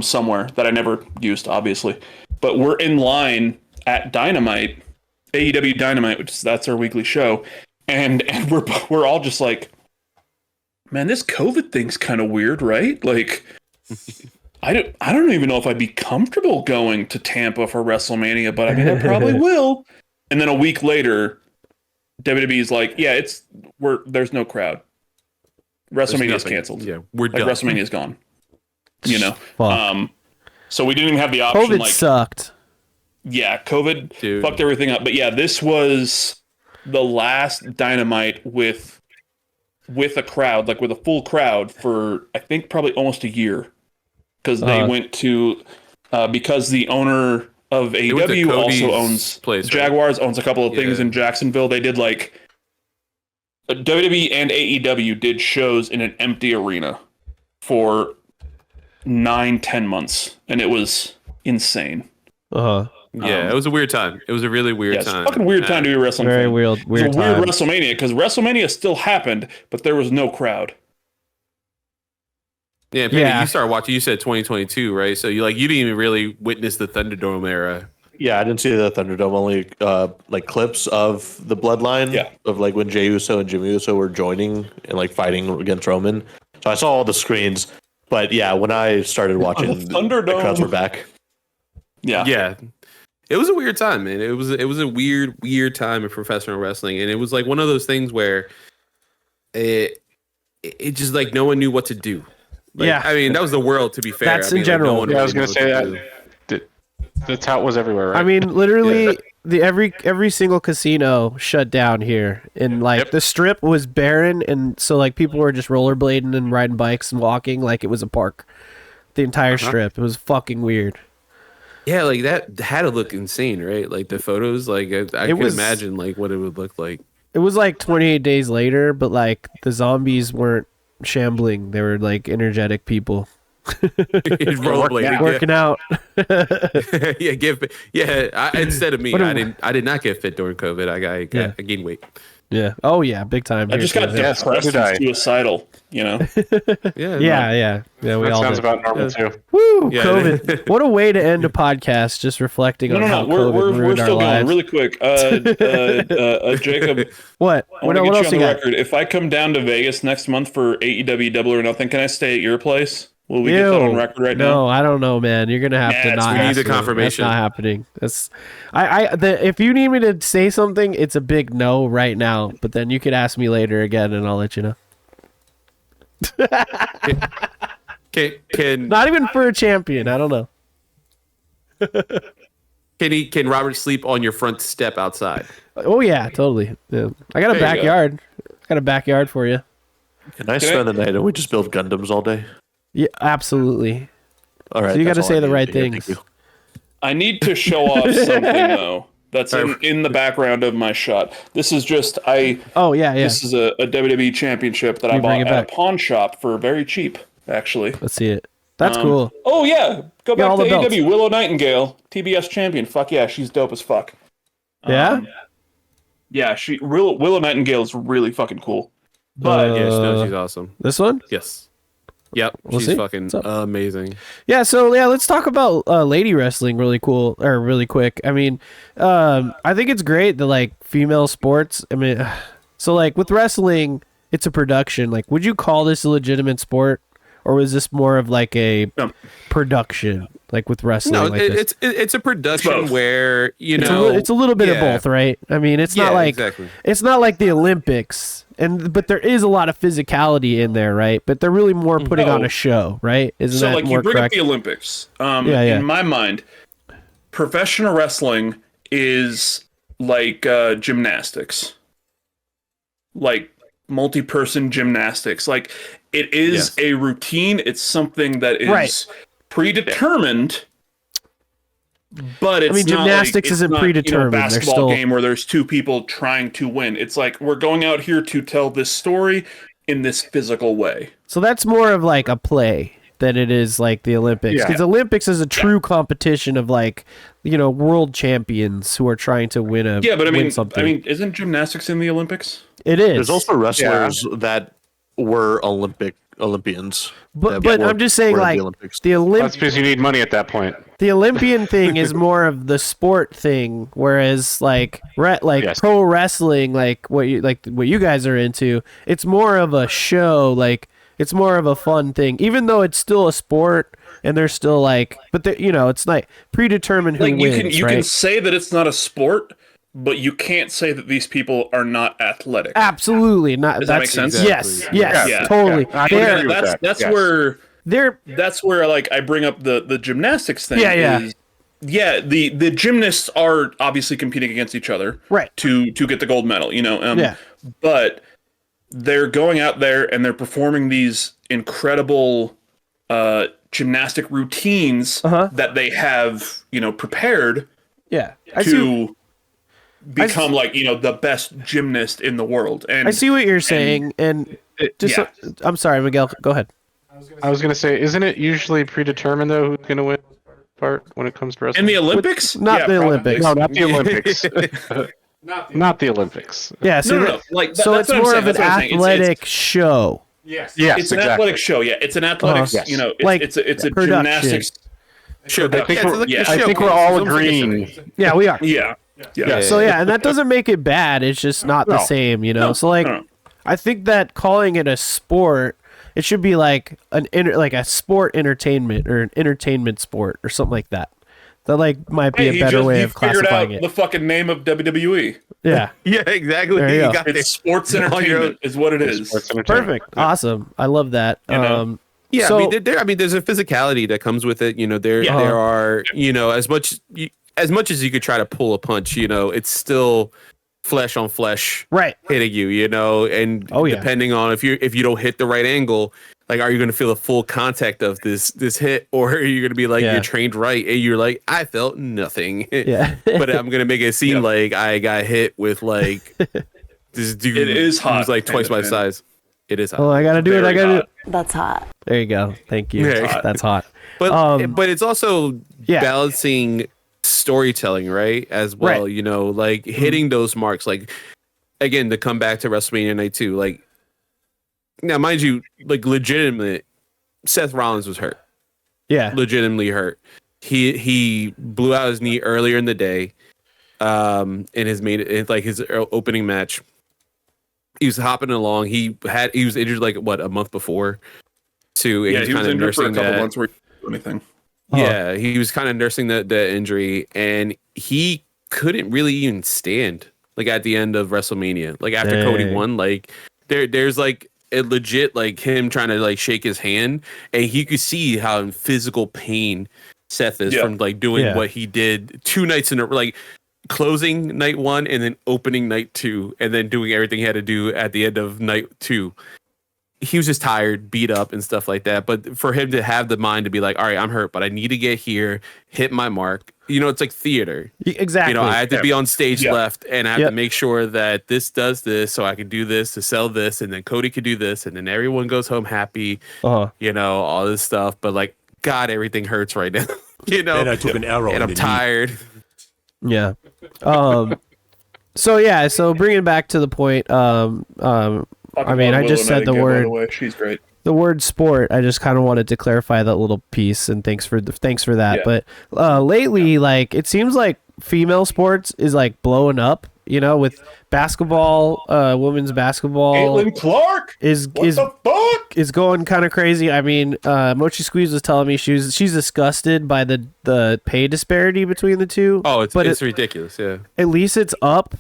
somewhere that I never used, obviously. But we're in line at Dynamite, AEW Dynamite, that's our weekly show, and we're all just like, man, this COVID thing's kind of weird, right? Like, I don't even know if I'd be comfortable going to Tampa for WrestleMania, but I mean, I probably will. And then a week later, WWE's like, yeah, there's no crowd. WrestleMania's canceled. Yeah, we're done. WrestleMania's gone. Fuck. So we didn't even have the option. COVID sucked. Yeah, COVID fucked everything up. But yeah, this was the last Dynamite with a crowd, like with a full crowd for I think probably almost a year, because they went to because the owner of AEW also owns Jaguars, owns a couple of things in Jacksonville. They did like. WWE and AEW did shows in an empty arena for 9-10 months, and it was insane. Yeah, it was a weird time. It was a really weird time. It's a fucking weird time to be a wrestling fan. Weird it was a time. weird WrestleMania, because WrestleMania still happened, but there was no crowd. Yeah, Penny, you started watching, you said 2022, right? So you didn't even really witness the Thunderdome era. Yeah, I didn't see the Thunderdome. Only like clips of the Bloodline of like when Jey Uso and Jimmy Uso were joining and like fighting against Roman. So I saw all the screens. But yeah, when I started watching, the crowds were back. Yeah. It was a weird time, man. It was a weird time in professional wrestling, and it was like one of those things where it just like no one knew what to do. Like, I mean, that was the world, to be fair. That's in general. I was going to say that. The tout was everywhere, right? I mean, literally, every single casino shut down here, and like the strip was barren, and so like people were just rollerblading and riding bikes and walking like it was a park. The entire strip. It was fucking weird. Yeah, like that had to look insane, right? Like the photos, like I can imagine like what it would look like. It was like 28 days later, but like the zombies weren't shambling; they were like energetic people. He's rollerblading. Working out. Instead of me, I did not get fit during COVID. I gained weight. Yeah. Oh yeah, big time. I just got depressed and suicidal. Yeah. We That all sounds did. about normal too. Woo! Yeah. COVID. What a way to end a podcast. Just reflecting on how COVID We're ruined still our going lives. really quick. What? Jacob, I want to What get you else on you the got? record. If I come down to Vegas next month for AEW Double or Nothing, can I stay at your place? Will we get that on record right now? No, I don't know, man. You're gonna have to Nah, not. we need ask the me. confirmation. That's not happening. That's if you need me to say something, it's a big no right now. But then you could ask me later again, and I'll let you know. Can Not even for a champion. I don't know. Can Robert sleep on your front step outside? Oh yeah, totally. Yeah. I got a There you go. backyard. I got a backyard for you. Can I spend the night and we just build Gundams all day? Yeah, absolutely. All right. So you that's gotta all say I the needed right to hear. things. Thank you. I need to show off something though. That's in the background of my shot. This is just Oh yeah. This is a WWE championship that I You bring bought it at a back. pawn shop for very cheap, actually. Let's see it. That's cool. Oh yeah, go Yeah, back all to the belts. AEW. Willow Nightingale, TBS champion. Fuck yeah, she's dope as fuck. Yeah. Yeah, Willow Nightingale is really fucking cool. But She's awesome. This one. Yes. Yep. We'll She's see. fucking What's up? amazing. Yeah, so let's talk about lady wrestling really quick. I mean, I think it's great that like female sports. I mean, so like with wrestling, it's a production. Like, would you call this a legitimate sport, or was this more of like a production? Like with wrestling, No, like this? it's a production both. where It's a little bit of both, right? I mean, it's not like exactly. it's not like the Olympics, but there is a lot of physicality in there, right? But they're really more putting on a show, right? Isn't so that like more you bring correct? up the Olympics. Yeah. In my mind, professional wrestling is like gymnastics, like multi-person gymnastics. Like it is a routine. It's something that is predetermined. But it's gymnastics isn't predetermined. A They're basketball still- game where there's two people trying to win. It's like we're going out here to tell this story in this physical way. So that's more of like a play than it is like the Olympics. Yeah. Because Olympics is a true competition of like, world champions who are trying to win something. Isn't gymnastics in the Olympics? It is. There's also wrestlers that were Olympians. but that I'm just saying were in like the Olympics. That's because you need money at that point. the Olympian thing is more of the sport thing, whereas like Yes. pro wrestling, like what you guys are into, it's more of a show. Like it's more of a fun thing, even though it's still a sport and they're still like, but it's like predetermined who Like wins. you right? can say that it's not a sport, but you can't say that these people are not athletic. Absolutely not. Does that make sense? Yes, Yeah. totally. I They're- agree with that. That's Yes. where They're like I bring up the gymnastics thing. Yeah. The gymnasts are obviously competing against each other, Right. To get the gold medal, Yeah. But they're going out there and they're performing these incredible gymnastic routines that they have, prepared yeah. to become the best gymnast in the world. And I see what you're saying, and just I'm sorry, Miguel. Go ahead. I was gonna say, isn't it usually predetermined though who's gonna win part when it comes to wrestling? in the Olympics, Not the Olympics. No, not the Olympics. Not the Olympics. Yeah. So, No. Like so that's it's what I'm more saying. of an That's what I'm saying. athletic show. Yes, It's an exactly. athletic show. Yeah, it's an athletics. Yes. It's a production. gymnastics. Sure, I think we're, Yeah. I think we're all agreeing. Yeah, we are. Yeah. So and that doesn't make it bad. It's just not the No. same, No, So like, no. I think that calling it a sport, it should be like like a sport entertainment or an entertainment sport or something like that. That like might be a better way of figured out classifying it. the fucking name of WWE. Yeah. Yeah, exactly. There you go. got there. It's sports entertainment is what it is. Sports entertainment. Perfect. Awesome. I love that. know? Yeah, So- there's a physicality that comes with it. There are, as much as you could try to pull a punch, it's still flesh on flesh Right. hitting you, and Oh, yeah. depending on if you don't hit the right angle, like, are you going to feel the full contact of this hit, or are you going to be like, Yeah. you're trained right and you're like, I felt nothing. Yeah. But I'm going to make it seem like I got hit with like this dude It is hot who's like twice hand my to size. It is hot. Oh, I gotta do it. I gotta do it. That's hot. There you go. Thank you. Yeah. That's hot. But it's also yeah. balancing storytelling, right? As well, Right. you know, like hitting those marks. Like, again, to come back to WrestleMania Night 2, like, now, mind you, like, legitimate, Seth Rollins was hurt. Yeah. Legitimately hurt. He blew out his knee earlier in the day, in his opening match. He was hopping along. He was injured like a month before, too. And Yeah, he was kind of injured for a nursing couple that. months where he didn't do anything. Yeah, he was kind of nursing the injury, and he couldn't really even stand like at the end of WrestleMania. Like after Cody won, like there's like a legit like him trying to like shake his hand, and he could see how in physical pain Seth is from like doing what he did 2 nights in a like closing night 1 and then opening night 2, and then doing everything he had to do at the end of night 2. He was just tired, beat up, and stuff like that. But for him to have the mind to be like, all right, I'm hurt, but I need to get here, hit my mark. You know, it's like theater. Exactly. You know, I had to be on stage left, and I have Yep. to make sure that this does this, so I can do this to sell this, and then Cody could do this, and then everyone goes home happy. You know, all this stuff. But like, God, everything hurts right now. You know, Then I took an arrow and I'm tired. Yeah. So bringing it back to the point. I mean, I just said the word. By the way, she's great. The word sport. I just kind of wanted to clarify that little piece, and thanks for that. Yeah. But lately, like it seems like female sports is like blowing up. You know, with basketball, women's basketball. Caitlin Clark is the fuck? is going kind of crazy. I mean, Mochi Squeeze was telling me she's disgusted by the pay disparity between the two. Oh, it's ridiculous. Yeah. At least it's up.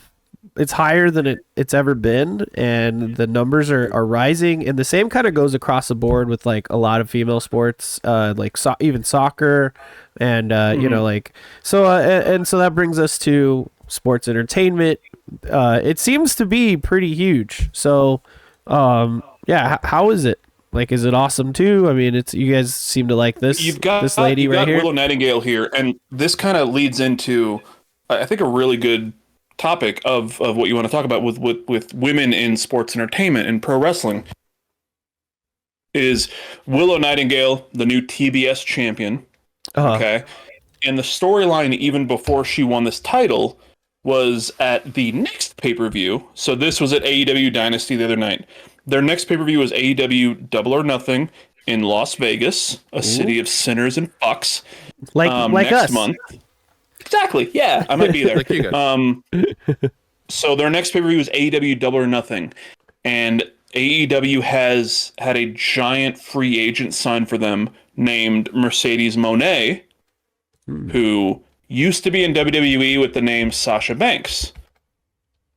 It's higher than it's ever been, and the numbers are rising. And the same kind of goes across the board with like a lot of female sports, like even soccer, and you know, like so. And so that brings us to sports entertainment. It seems to be pretty huge. So, yeah, how is it? Like, is it awesome too? I mean, you guys seem to like this. You've got this lady right here. Willow Nightingale here, and this kind of leads into, I think, a really good topic of what you want to talk about with women in sports entertainment and pro wrestling. Is Willow Nightingale the new TBS champion? Okay, and the storyline even before she won this title was at the next pay-per-view. So this was at AEW Dynasty the other night. Their next pay-per-view was AEW Double or Nothing in Las Vegas, a city of sinners and fucks. Like next us. month. Exactly. Yeah, I might be there. Like you guys. So their next pay-per-view is AEW Double or Nothing, and AEW has had a giant free agent sign for them named Mercedes Moné, who used to be in WWE with the name Sasha Banks.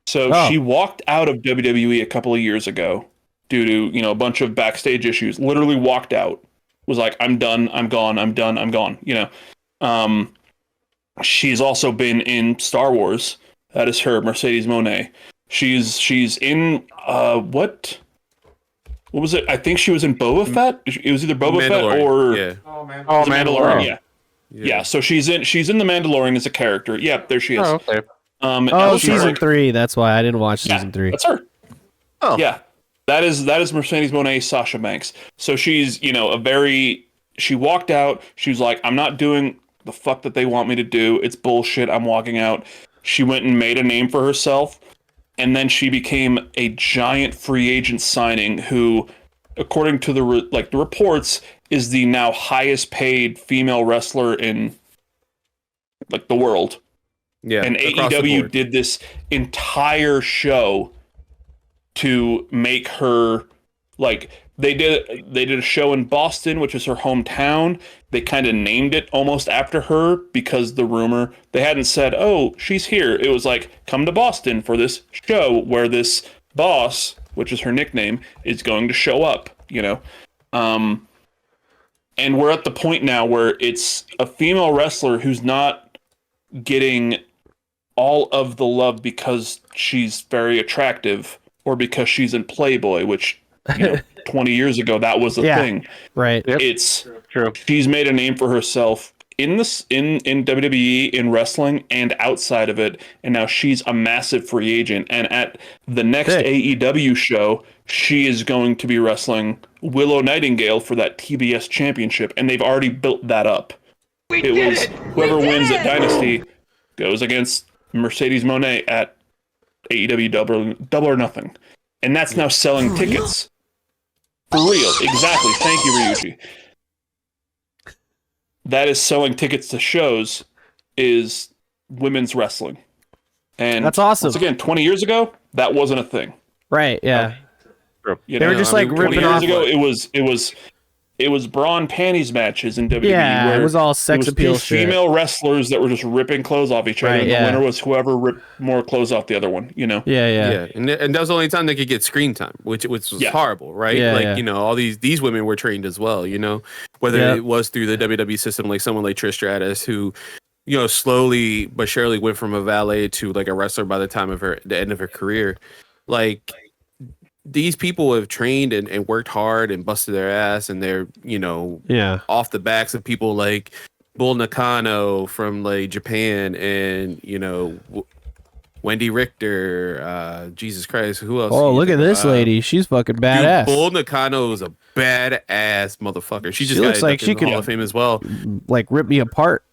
So she walked out of WWE a couple of years ago due to, a bunch of backstage issues. Literally walked out. Was like, I'm done, I'm gone, I'm done, I'm gone. She's also been in Star Wars. That is her, Mercedes Moné. She's in what was it? I think she was in Boba Fett. It was either Boba Fett or Mandalorian. Yeah. So she's in the Mandalorian as a character. Yep, there she is. Oh, okay. Season 3. That's why I didn't watch season 3. That's her. Oh, yeah. That is Mercedes Moné, Sasha Banks. So she's she walked out. She was like, I'm not doing the fuck that they want me to do. It's bullshit. I'm walking out. She went and made a name for herself, and then she became a giant free agent signing who, according to the reports, is the now highest paid female wrestler in the world. Yeah. And AEW did this entire show to make her they did a show in Boston, which is her hometown. They kind of named it almost after her because the rumor, they hadn't said, oh, she's here. It was like, come to Boston for this show where this boss, which is her nickname, is going to show up, And we're at the point now where it's a female wrestler who's not getting all of the love because she's very attractive or because she's in Playboy, which 20 years ago that was the thing. Right. Yep. It's true. She's made a name for herself in WWE, in wrestling, and outside of it, and now she's a massive free agent. And at the next AEW show, she is going to be wrestling Willow Nightingale for that TBS championship, and they've already built that up. Whoever wins at Dynasty goes against Mercedes Moné at AEW Double or Nothing, and that's now selling tickets for real. Exactly. Thank you, Ryuji. That is selling tickets to shows, is women's wrestling. And that's awesome. Once again, 20 years ago, that wasn't a thing. Right, yeah. You they were just like ripping 20 off. years ago, it was bra and panties matches in WWE. Yeah, where it was all sex appeal two shit. female wrestlers that were just ripping clothes off each other, and the winner was whoever ripped more clothes off the other one, you know? Yeah. And that was the only time they could get screen time, which was horrible, right? You know, all these women were trained as well, you know, whether it was through the WWE system, like someone like Trish Stratus, who, you know, slowly but surely went from a valet to like a wrestler by the time of the end of her career. Like, these people have trained and worked hard and busted their ass, and they're, you know, off the backs of people like Bull Nakano from like Japan, and, you know, Wendy Richter, Jesus Christ, who else? Oh, look at this lady. She's fucking badass. Dude, Bull Nakano is a badass motherfucker. She just looks like she could Hall of Fame as well. Like rip me apart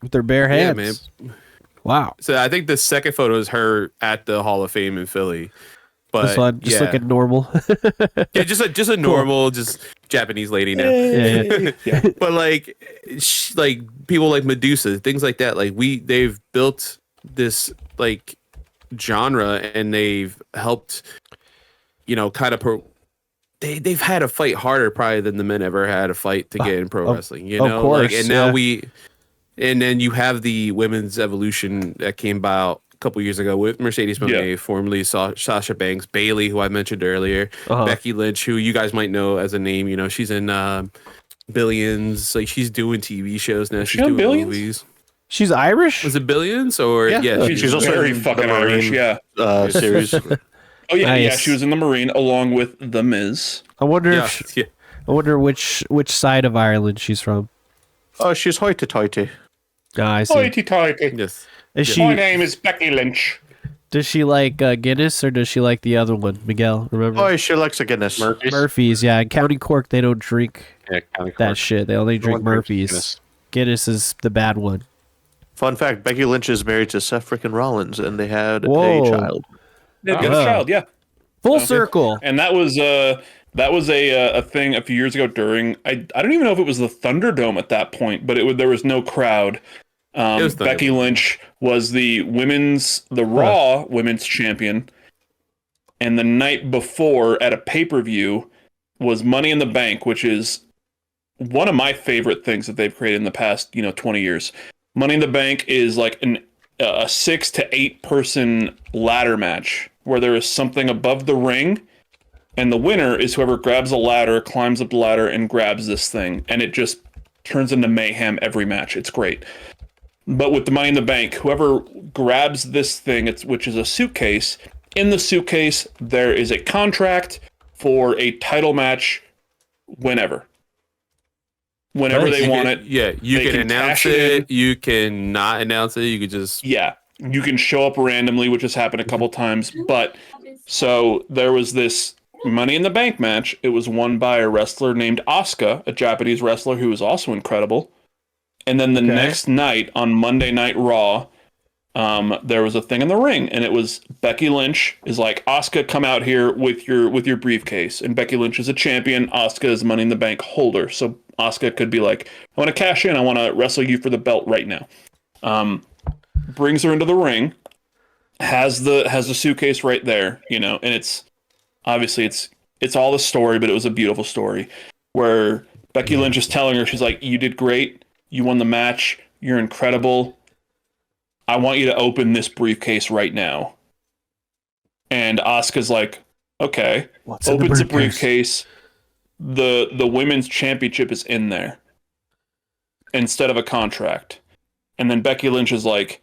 with her bare hands. Yeah, man. Wow. So I think the second photo is her at the Hall of Fame in Philly. But this one, just looking normal. Yeah, just a normal, just Japanese lady now. Yeah. But like people like Medusa, things like that. Like they've built this like genre, and they've helped, you know, kind of they've had to fight harder probably than the men ever had to fight to get in pro wrestling. You know, of course, like, and now and then you have the women's evolution that came about couple years ago with Mercedes Moné, formerly Sasha Banks, Bailey, who I mentioned earlier, Becky Lynch, who you guys might know as a name. You know, she's in Billions. Like, she's doing TV shows now. She's doing movies. She's Irish? Was it Billions or She's also very fucking Irish. Series. Oh yeah, yeah. She was in the Marine along with the Miz. I wonder I wonder which side of Ireland she's from. Oh, she's hoity-toity. I see. Hoity-toity. Yes. My name is Becky Lynch. Does she like Guinness, or does she like the other one, Miguel? Remember? Oh, she likes a Guinness. Murphy's, yeah. In County Cork, they don't drink County that Cork. shit. They only drink Murphy's. Guinness. Guinness is the bad one. Fun fact, Becky Lynch is married to Seth frickin' Rollins, and they had a child. They got a child, yeah. Full circle. And that was a thing a few years ago during, I don't even know if it was the Thunderdome at that point, but there was no crowd. Becky Lynch was the Raw women's champion, and the night before at a pay-per-view was Money in the Bank, which is one of my favorite things that they've created in the past 20 years. Money in the Bank is like a 6 to 8 person ladder match where there is something above the ring, and the winner is whoever grabs a ladder, climbs up the ladder, and grabs this thing, and it just turns into mayhem every match. It's great. But with the Money in the Bank, whoever grabs this thing, which is a suitcase, in the suitcase there is a contract for a title match whenever they want it. Yeah, you can announce it. You can not announce it. You could just you can show up randomly, which has happened a couple times. But so there was this Money in the Bank match. It was won by a wrestler named Asuka, a Japanese wrestler who was also incredible. And then the next night on Monday Night Raw, there was a thing in the ring, and it was Becky Lynch is like, Asuka, come out here with your briefcase. And Becky Lynch is a champion. Asuka is Money in the Bank holder. So Asuka could be like, I want to cash in. I want to wrestle you for the belt right now. Brings her into the ring, has the suitcase right there, and it's obviously it's all the story, but it was a beautiful story where Becky Lynch is telling her, she's like, you did great. You won the match. You're incredible. I want you to open this briefcase right now. And Asuka's like, okay. Opens the briefcase. The women's championship is in there instead of a contract. And then Becky Lynch is like,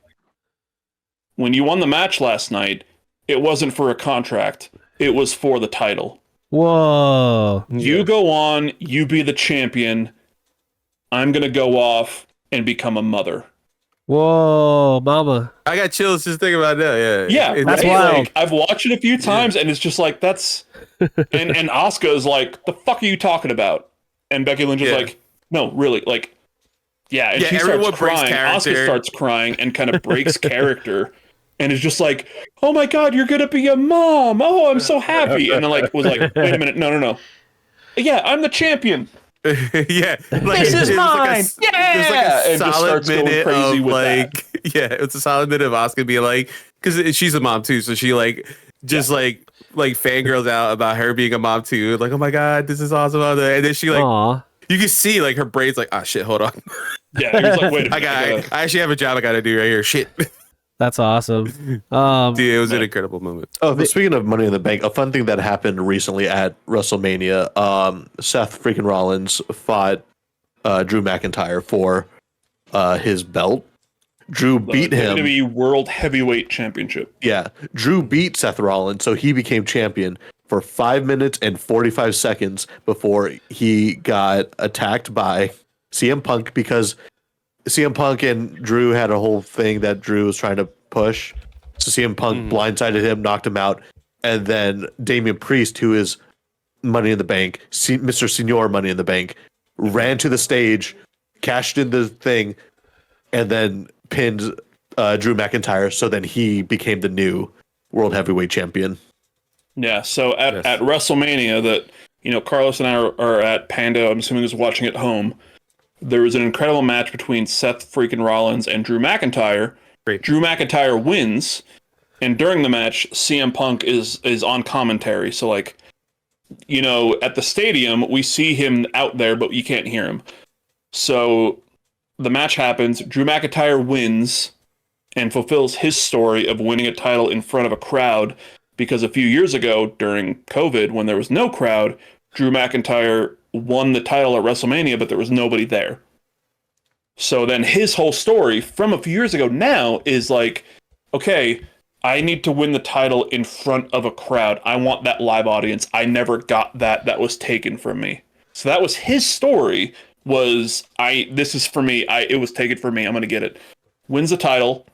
when you won the match last night, it wasn't for a contract. It was for the title. Whoa. You go on, you be the champion. I'm going to go off and become a mother. Whoa, mama. I got chills just thinking about that. Yeah, That's right? wild. Like, I've watched it a few times, and it's just like, that's... and Asuka's like, the fuck are you talking about? And Becky Lynch is like, no, really, like, yeah. And she starts crying. Asuka starts crying and kind of breaks character. And is just like, oh my God, you're going to be a mom. Oh, I'm so happy. And then like was like, wait a minute. No. Yeah, I'm the champion. Yeah, like, this is mine. Yeah, there's like a solid minute crazy of with like, that. yeah, it's a solid minute of Asuka being like, because she's a mom too, so she like just like fangirls out about her being a mom too, like, oh my God, this is awesome, and then she like, Aww. you can see like her brain's like, ah, shit, hold on, Yeah, he was like, wait a minute, I actually have a job I got to do right here, shit. That's awesome. Dude, it was an incredible moment. Oh, but speaking of Money in the Bank, a fun thing that happened recently at WrestleMania, Seth freaking Rollins fought Drew McIntyre for his belt. Drew beat him. WWE World Heavyweight Championship. Yeah, Drew beat Seth Rollins, so he became champion for 5 minutes and 45 seconds before he got attacked by CM Punk, because CM Punk and Drew had a whole thing that Drew was trying to push. So CM Punk blindsided him, knocked him out, and then Damian Priest, who is Money in the Bank, Mr. Senior Money in the Bank, ran to the stage, cashed in the thing, and then pinned Drew McIntyre. So then he became the new World Heavyweight Champion. Yeah. So at WrestleMania, that Carlos and I are at Pando. I'm assuming is watching at home. There was an incredible match between Seth freaking Rollins and Drew McIntyre. Great. Drew McIntyre wins, and during the match, CM Punk is on commentary. So like, at the stadium, we see him out there, but you can't hear him. So the match happens. Drew McIntyre wins and fulfills his story of winning a title in front of a crowd, because a few years ago during COVID, when there was no crowd, Drew McIntyre won the title at WrestleMania, but there was nobody there. So then his whole story from a few years ago now is like, okay, I need to win the title in front of a crowd. I want that live audience. I never got that. That was taken from me. So that was his story, was this is for me. It was taken from me. I'm going to get it. Wins the title.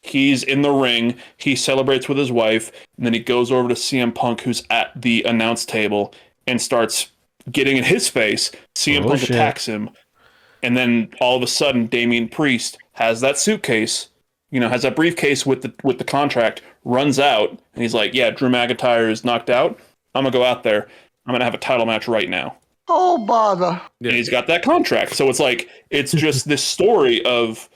He's in the ring. He celebrates with his wife. And then he goes over to CM Punk, who's at the announce table, and starts getting in his face. CM Punk attacks him. And then all of a sudden, Damian Priest has that suitcase, has that briefcase with the contract, runs out, and he's like, yeah, Drew McIntyre is knocked out. I'm going to go out there. I'm going to have a title match right now. Oh, bother. And he's got that contract. So it's like, it's just this story of,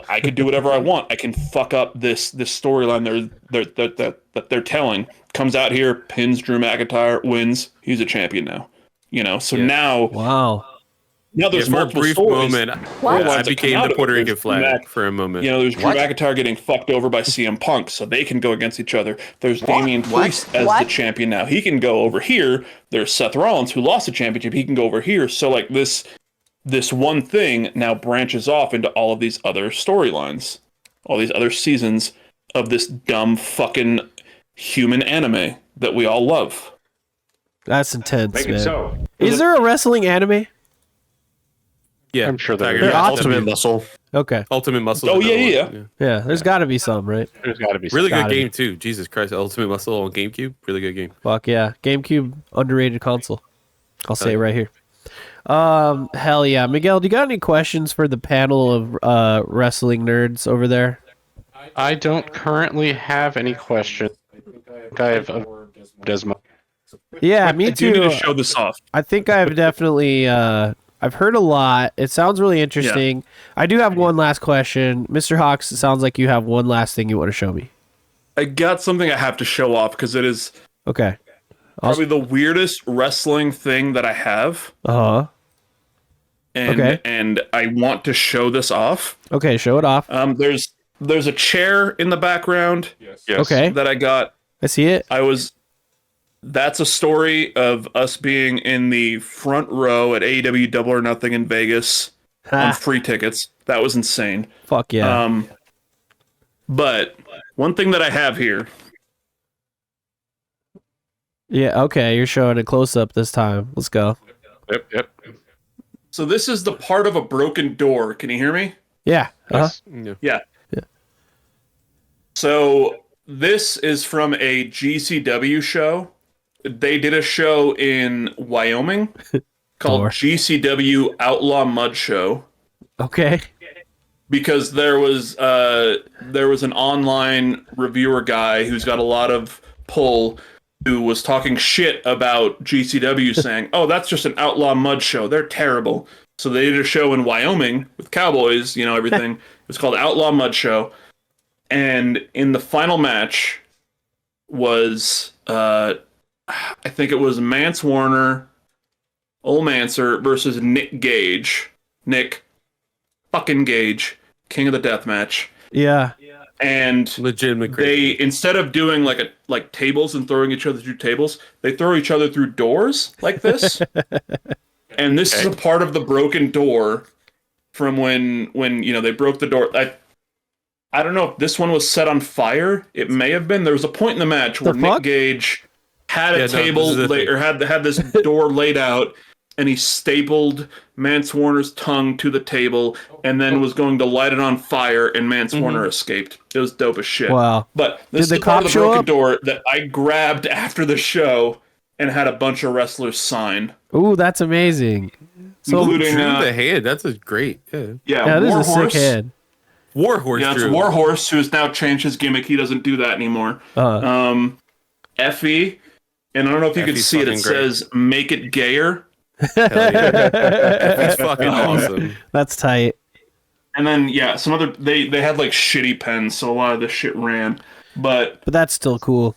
I could do whatever I want. I can fuck up this storyline that they're telling. Comes out here, pins Drew McIntyre, wins. He's a champion now. So now... Wow. Now there's for a multiple brief stories. moment, I became the Puerto Rican flag for a moment. There's Drew McIntyre getting fucked over by CM Punk, so they can go against each other. There's Damian Priest as the champion now. He can go over here. There's Seth Rollins, who lost the championship. He can go over here. So like this one thing now branches off into all of these other storylines, all these other seasons of this dumb fucking human anime that we all love. That's intense, man. So. Is there a wrestling anime? Yeah, I'm sure there is. Ultimate Muscle. Okay. Ultimate Muscle. Oh, yeah. Yeah, there's got to be some, right? There's got to be Really good Gotta game, too. Jesus Christ. Ultimate Muscle on GameCube. Really good game. Fuck yeah. GameCube, underrated console. I'll say it right here. Hell yeah. Miguel, do you got any questions for the panel of wrestling nerds over there? I don't currently have any questions. I have Desmond. Yeah, me I do too. need to show this off. I think I've definitely I've heard a lot. It sounds really interesting. I do have one last question. Mr. Hawks, it sounds like you have one last thing you want to show me. I got something I have to show off because it is Okay. probably the weirdest wrestling thing that I have. Uh-huh. And I want to show this off. Okay, show it off. There's a chair in the background. Yes. Okay. That I got. I see it. That's a story of us being in the front row at AEW Double or Nothing in Vegas on free tickets. That was insane. Fuck yeah. But one thing that I have here. Yeah, okay, you're showing a close up this time. Let's go. Yep. So this is the part of a broken door. Can you hear me? Yeah. Yes. Yeah. Yeah. So this is from a GCW show. They did a show in Wyoming called Door. GCW Outlaw Mud Show Okay. because there was an online reviewer guy who's got a lot of pull who was talking shit about GCW saying, "Oh, that's just an outlaw mud show. They're terrible." So they did a show in Wyoming with cowboys, everything. It was called Outlaw Mud Show. And in the final match was, I think it was Mance Warner, Ole Manser versus Nick Gage. Nick fucking Gage, King of the Death Match. Yeah. And Legitimate. they, instead of doing like tables and throwing each other through tables, they throw each other through doors like this. And this is a part of the broken door from when they broke the door. I don't know if this one was set on fire. It may have been. There was a point in the match where Nick Gage had a table or had this door laid out, and he stapled Mance Warner's tongue to the table, and then was going to light it on fire, and Mance Warner escaped. It was dope as shit. Wow. But this is part of the broken door that I grabbed after the show and had a bunch of wrestlers sign. Ooh, that's amazing. So including the head. That's a great. Yeah, this is a sick head. Warhorse. Yeah, it's Warhorse, who has now changed his gimmick. He doesn't do that anymore. Effie, and I don't know if you can see it. It says "Make it gayer." Hell yeah. It's fucking awesome. That's tight. And then some other they had like shitty pens, so a lot of this shit ran. But that's still cool.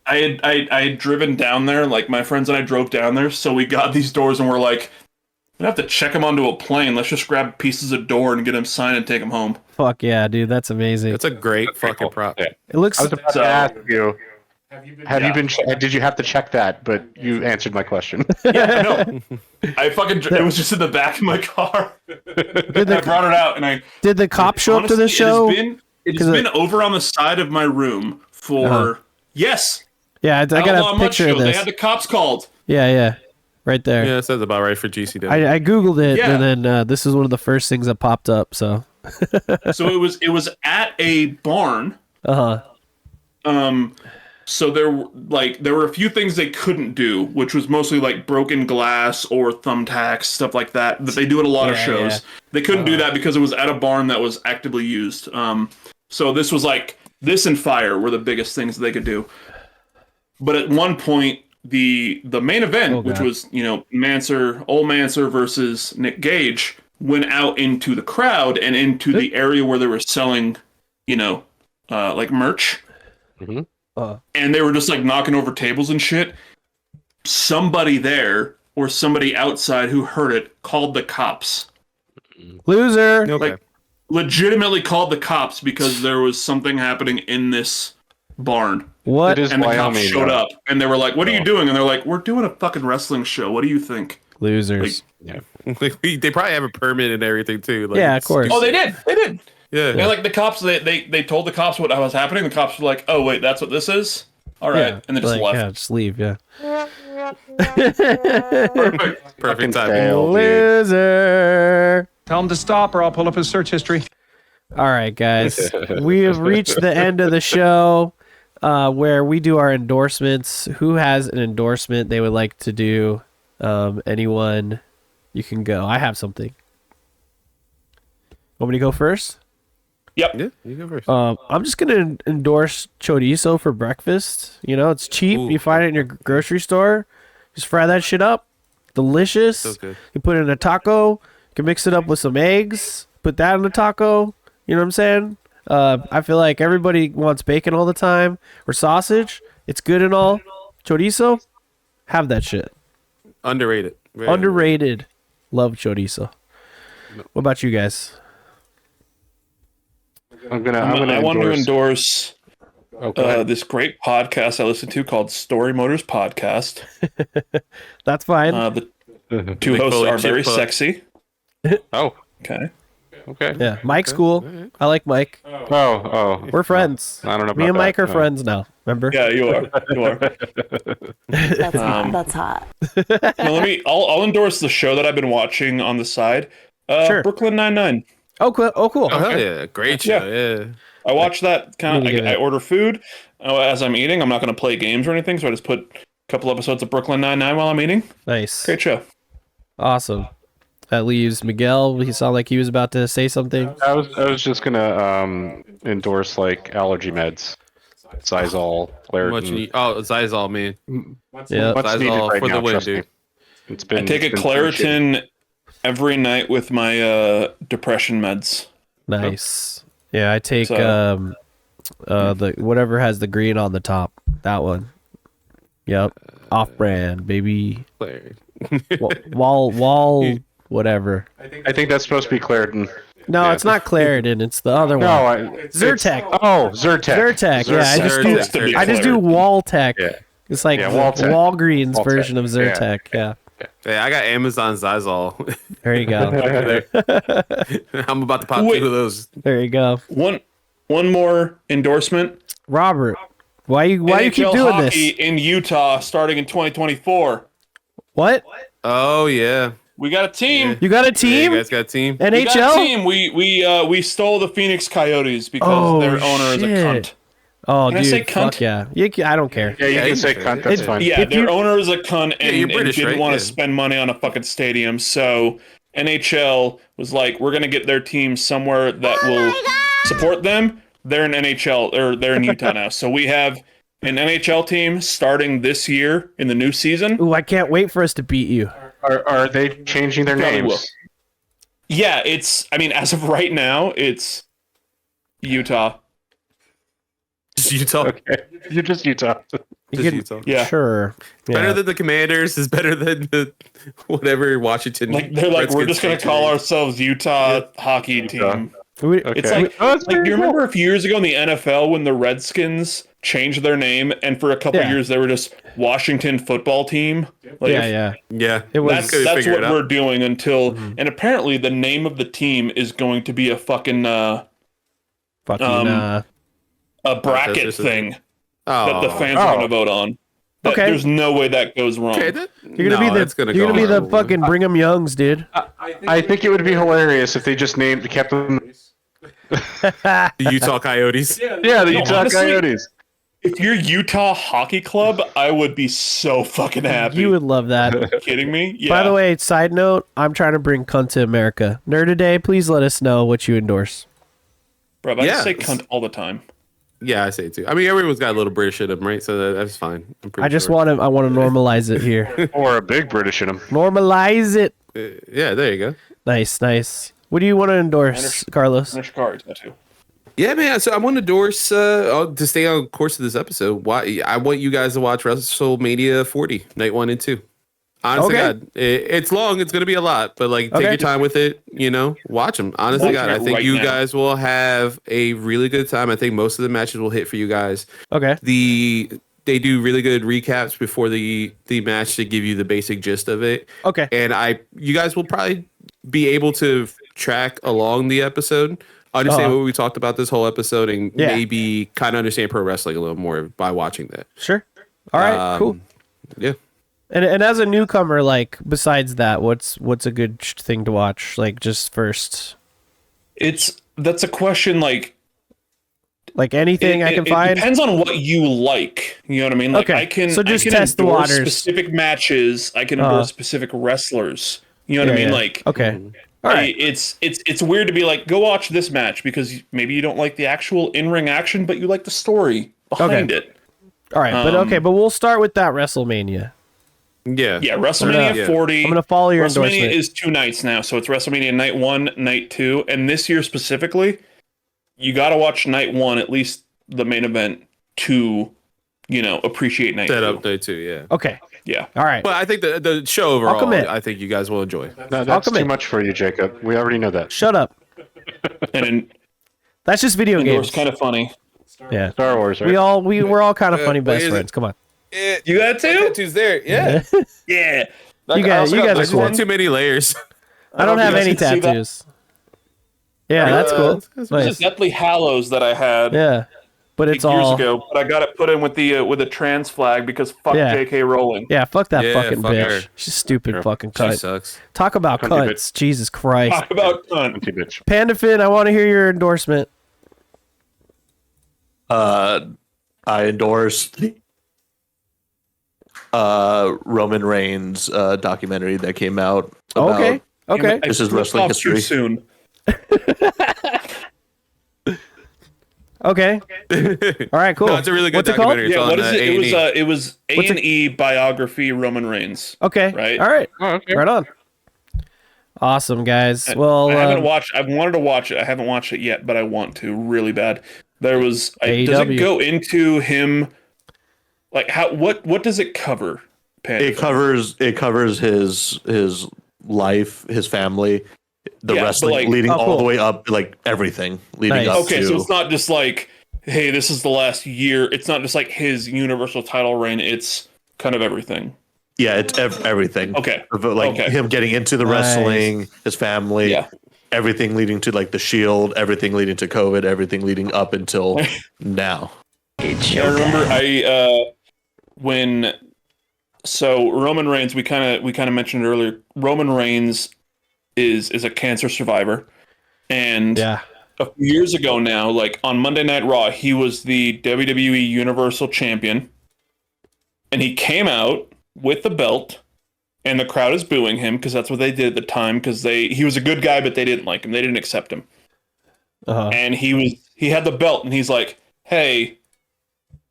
I had driven down there, like my friends and I drove down there, so we got these doors and we're like, we don't have to check them onto a plane. Let's just grab pieces of door and get them signed and take them home. Fuck yeah, dude, that's amazing. That's a great fucking prop. Yeah. It looks. I was about to ask you. Have you been? Did you have to check that? But you answered my question. Yeah, no. It was just in the back of my car. I brought it out and I. Did the cop show up to the show? It's been over on the side of my room for yes. Yeah, I got a picture of this. They had the cops called. Yeah, right there. Yeah, that sounds about right for GCW. I googled it, and then this is one of the first things that popped up. So. So it was at a barn. So there were a few things they couldn't do, which was mostly like broken glass or thumbtacks, stuff like that they do at a lot of shows. Yeah. They couldn't do that because it was at a barn that was actively used. So this was like this and fire were the biggest things they could do. But at one point, the main event, which was Ole Manser versus Nick Gage, went out into the crowd and into the area where they were selling, like merch. Mm-hmm. And they were just like knocking over tables and shit. Somebody there or somebody outside who heard it called the cops. Loser. Okay. Like legitimately called the cops because there was something happening in this barn. What? And the cops showed up and they were like, "What are you doing?" And they're like, "We're doing a fucking wrestling show. What do you think?" Losers. They probably have a permit and everything too. Like, yeah, of course. Oh, they did. Yeah. And like the cops, they told the cops what was happening. The cops were like, "Oh wait, that's what this is." All right, and they just left. Yeah, just leave. Yeah. Perfect timing. Loser. Tell him to stop, or I'll pull up his search history. All right, guys, we have reached the end of the show, where we do our endorsements. Who has an endorsement they would like to do? Anyone? You can go. I have something. Want me to go first? Yep. Yeah, you go first. I'm just gonna endorse chorizo for breakfast. It's cheap. Ooh. You find it in your grocery store. Just fry that shit up. Delicious. So good. You put it in a taco. You can mix it up with some eggs. Put that in a taco. You know what I'm saying? I feel like everybody wants bacon all the time or sausage. It's good and all. Chorizo, have that shit. Underrated. Very Underrated. Love chorizo. No. What about you guys? I want to endorse this great podcast I listen to called Story Motors Podcast. That's fine. The two hosts are very sexy. Oh, okay. Okay. Yeah, Mike's cool. I like Mike. Oh. We're friends. I don't know. Me and about Mike that. are friends now. Remember? Yeah, you are. You are. That's hot. That's hot. Now I'll endorse the show that I've been watching on the side. Sure. Brooklyn Nine-Nine. Oh, cool. Oh, cool. Oh, hell yeah. Great show. Yeah. I watch that kind Need to of. give I it- order food as I'm eating. I'm not going to play games or anything, so I just put a couple episodes of Brooklyn Nine-Nine while I'm eating. Nice. Great show. Awesome. That leaves Miguel. He sounded like he was about to say something. I was just gonna endorse like allergy meds, Zysol, Claritin. Zysol, man. Yeah. What's needed Zysol right for now, the win, trust me. dude. It's been. I take a it's been pretty Claritin every night with my depression meds. Nice. Yeah, I take So- the whatever has the green on the top. That one. Yep. Off brand, baby. Wall whatever. I think that's supposed to be Claritin. No, Yeah. it's not Claritin. It's the other one. Zyrtec. Zyrtec. Zyrtec. Yeah, I just do Waltec. Yeah. It's like Yeah, the Waltec. Walgreens Waltec. version of Zyrtec. Yeah. Yeah, I got Amazon Zysol. There you go. I'm about to pop Wait. 2 of those. There you go. One more endorsement. Robert, why you keep NHL doing hockey this? in Utah starting in 2024. What? Oh, yeah. We got a team. You got a Yeah, team? you guys got a team? We got a NHL? team. We stole the Phoenix Coyotes because their owner is a cunt. Oh, Can I dude, say fuck cunt? yeah. I don't care. Yeah, you Yeah, can you say can cunt. say That's it. fine. Yeah, If their you- owner is a cunt and, you're British, didn't right? want Yeah. to spend money on a fucking stadium. So NHL was like, we're gonna get their team somewhere that will support them. They're in NHL or they're in Utah now. So we have an NHL team starting this year in the new season. Ooh, I can't wait for us to beat you. Are they changing their Probably names? will. Yeah, as of right now, it's Utah. Just Utah. Okay. You're just Utah. You Just can- Utah. Yeah. Sure. Better Yeah. than the Commanders is better than the whatever Washington. Like they're like, we're Redskins just gonna fans call are. ourselves Utah hockey team. We- Okay. It's like, Oh, that's do you pretty remember a few years ago in the NFL when the Redskins changed their name and for a couple Yeah. years they were just Washington football team? Like, yeah. Yeah, It was- That's Couldn't figure what it out. we're doing until, and apparently the name of the team is going to be a fucking Fucking a bracket this is- thing Oh, that the fans are going to vote on. That- Okay. There's no way that goes wrong. Okay, you're gonna be the fucking Brigham Youngs, dude. I think it would be hilarious if they just kept them. the Utah Coyotes. Yeah, the Utah honestly, Coyotes. If you're Utah Hockey Club, I would be so fucking happy. You would love that. Are you kidding me? Yeah. By the way, side note, I'm trying to bring cunt to America. Nerd Today, please let us know what you endorse. Bro, I Yeah. just say cunt all the time. Yeah, I say it too. I mean, everyone's got a little British in them, right? So that's fine. I'm pretty I just sure. want to normalize it here. Or a big British in them. Normalize it. Yeah, there you go. Nice. What do you want to endorse, Carlos? Finish cards, tattoo. Yeah, man. So I want to endorse to stay on course of this episode. Why I want you guys to watch WrestleMania 40, night 1 and 2. Honestly, Okay. God, it's long. It's gonna be a lot, but like take Okay. your time with it. Watch them. Honestly, Watch God, it I think right you now. guys will have a really good time. I think most of the matches will hit for you guys. Okay. They do really good recaps before the match to give you the basic gist of it. Okay. And you guys will probably be able to track along the episode, understand what we talked about this whole episode, and Yeah. maybe kind of understand pro wrestling a little more by watching that. Sure. All right. Cool. Yeah. And as a newcomer, like besides that, what's a good thing to watch? Like just first, That's a question like anything I can it find. depends on what you like. You know what I mean? Like Okay, I can so just I can test the endorse waters. specific matches. I can endorse specific wrestlers. You know what I mean? Yeah. Like Okay. All right. it's weird to be like, go watch this match because maybe you don't like the actual in-ring action, but you like the story behind it. All right. But we'll start with that WrestleMania. Yeah. Yeah, WrestleMania Yeah. 40. I'm gonna follow your WrestleMania endorsement. is 2 nights now, so it's WrestleMania night 1, night 2, and this year specifically, you got to watch night 1, at least the main event, to appreciate night 2. Set up day 2, yeah. Okay. Yeah. All right. But I think the show overall, commit. I think you guys will enjoy. No, that's commit. too much for you, Jacob. We already know that. Shut up. And That's just video Endorse games. kind of funny. Yeah. Star Wars, right? We're all kind of funny wait, best is it- friends. Come on. You got it too? Tattoos there, yeah. Yeah. You guys I are just cool. want too many layers. I don't have any see that. tattoos. Yeah, that's cool. This Nice. is Deathly Hallows that I had. Yeah, but it's years all ago, but I got it put in with a trans flag because fuck Yeah. J.K. Rowling. yeah. Fuck that fucking fuck bitch. her. She's stupid fucking She cunt. sucks. Talk about Cunty cunts. Jesus Christ. Talk about cunt. Bitch. Panda Finn, I want to hear your endorsement. I endorse the Roman Reigns documentary that came out. About, Okay. This is I flipped wrestling off history. Too soon. Okay. All right, cool. No, it's a really good What's it called? documentary. It's Yeah, on, what is it? A&E. It was A&E biography Roman Reigns. Okay. Right. All right. Oh, okay. Right on. Awesome, guys. Well, I haven't watched. I've wanted to watch it. I haven't watched it yet, but I want to really bad. There was. Does AEW. it go into him? Like how? What does it cover? Panda? It covers his life, his family, the Yeah, but wrestling like- leading Oh, all cool. the way up, like everything leading Nice. up Okay, to. so it's not just like, hey, this is the last year. It's not just like his Universal title reign. It's kind of everything. Yeah, it's everything. Okay. Like Okay. him getting into the Nice. wrestling, his family, Yeah. everything leading to like the Shield, everything leading to COVID, everything leading up until now. I remember when Roman Reigns, we kind of mentioned earlier. Roman Reigns is a cancer survivor, and yeah. a few years ago now, like on Monday Night Raw, he was the WWE Universal Champion, and he came out with the belt, and the crowd is booing him because that's what they did at the time because he was a good guy, but they didn't like him, they didn't accept him, and he had the belt, and he's like, hey,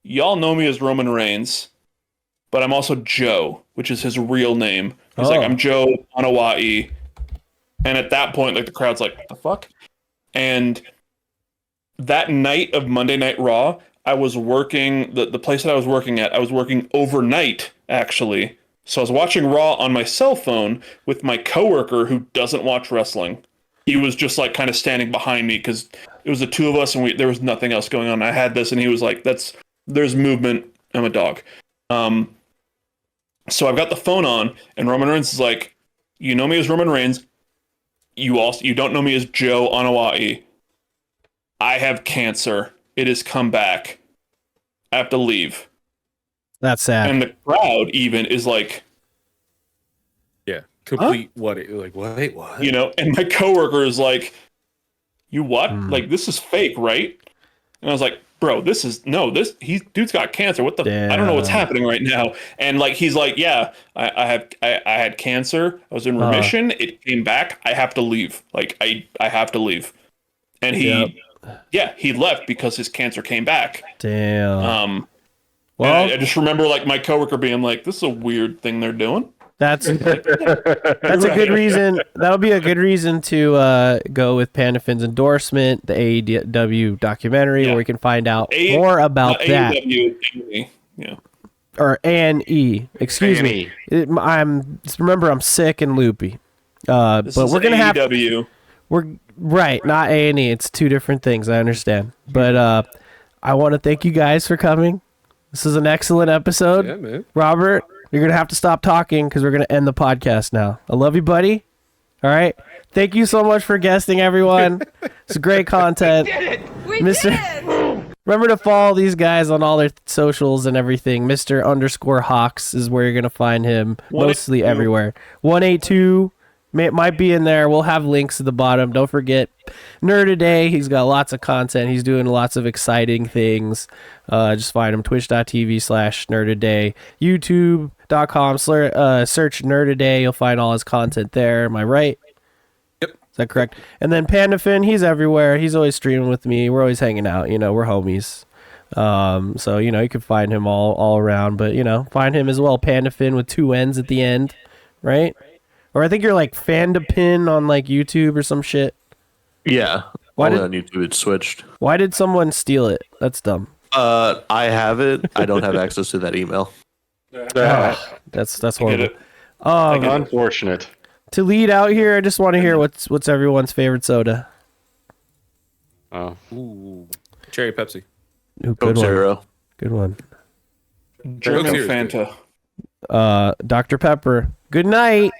y'all know me as Roman Reigns, but I'm also Joe, which is his real name. He's like, I'm Joe Anawai. And at that point, like the crowd's like, what the fuck? And that night of Monday Night Raw, I was working, the place that I was working at, I was working overnight, actually. So I was watching Raw on my cell phone with my coworker who doesn't watch wrestling. He was just like kind of standing behind me because it was the two of us and there was nothing else going on. I had this and he was like, there's movement. I'm a dog. So I've got the phone on and Roman Reigns is like, you know me as Roman Reigns. You don't know me as Joe Anawai. I have cancer. It has come back. I have to leave. That's sad. And the crowd even is like, Yeah. Complete what? Wait, what? you know, and my coworker is like, you what? Like, this is fake, right? And I was like, bro, dude's got cancer. What the? I don't know what's happening right now. And like, he's like, yeah, I had cancer. I was in remission. It came back. I have to leave. Like, I have to leave. And he left because his cancer came back. Damn. Well, I just remember like my coworker being like, this is a weird thing they're doing. That's a good reason. That'll be a good reason to go with Panda Finn's endorsement, the AEW documentary, where we can find out more about that. Yeah. Or A&E. Excuse me. Remember, I'm sick and loopy. But we're gonna have. We're right, not A&E. It's two different things. I understand, but I want to thank you guys for coming. This is an excellent episode. Yeah, man. Robert, you're going to have to stop talking because we're going to end the podcast now. I love you, buddy. All right. Thank you so much for guesting, everyone. It's great content. We did it! Remember to follow these guys on all their socials and everything. Mr. _ Hawks is where you're going to find him mostly everywhere. 182 might be in there. We'll have links at the bottom. Don't forget Nerd-A-Day. He's got lots of content. He's doing lots of exciting things. Just find him twitch.tv/Nerd-A-Day, youtube.com search Nerd-A-Day. You'll find all his content there. Am I right? Yep. Is that correct? And then PandaFin, he's everywhere. He's always streaming with me. We're always hanging out. We're homies. So, you can find him all around. But, find him as well. PandaFin with 2 N's at the end. Right? Or I think you're like Fandapin on like YouTube or some shit. Yeah. Only on YouTube it's switched. Why did someone steal it? That's dumb. I have it. I don't have access to that email. That's horrible. Unfortunate. To lead out here, I just want to hear what's everyone's favorite soda. Oh. Ooh. Cherry Pepsi. Ooh, Coke Zero. Good one. German Coke Zero's Fanta. Dr. Pepper. Good night.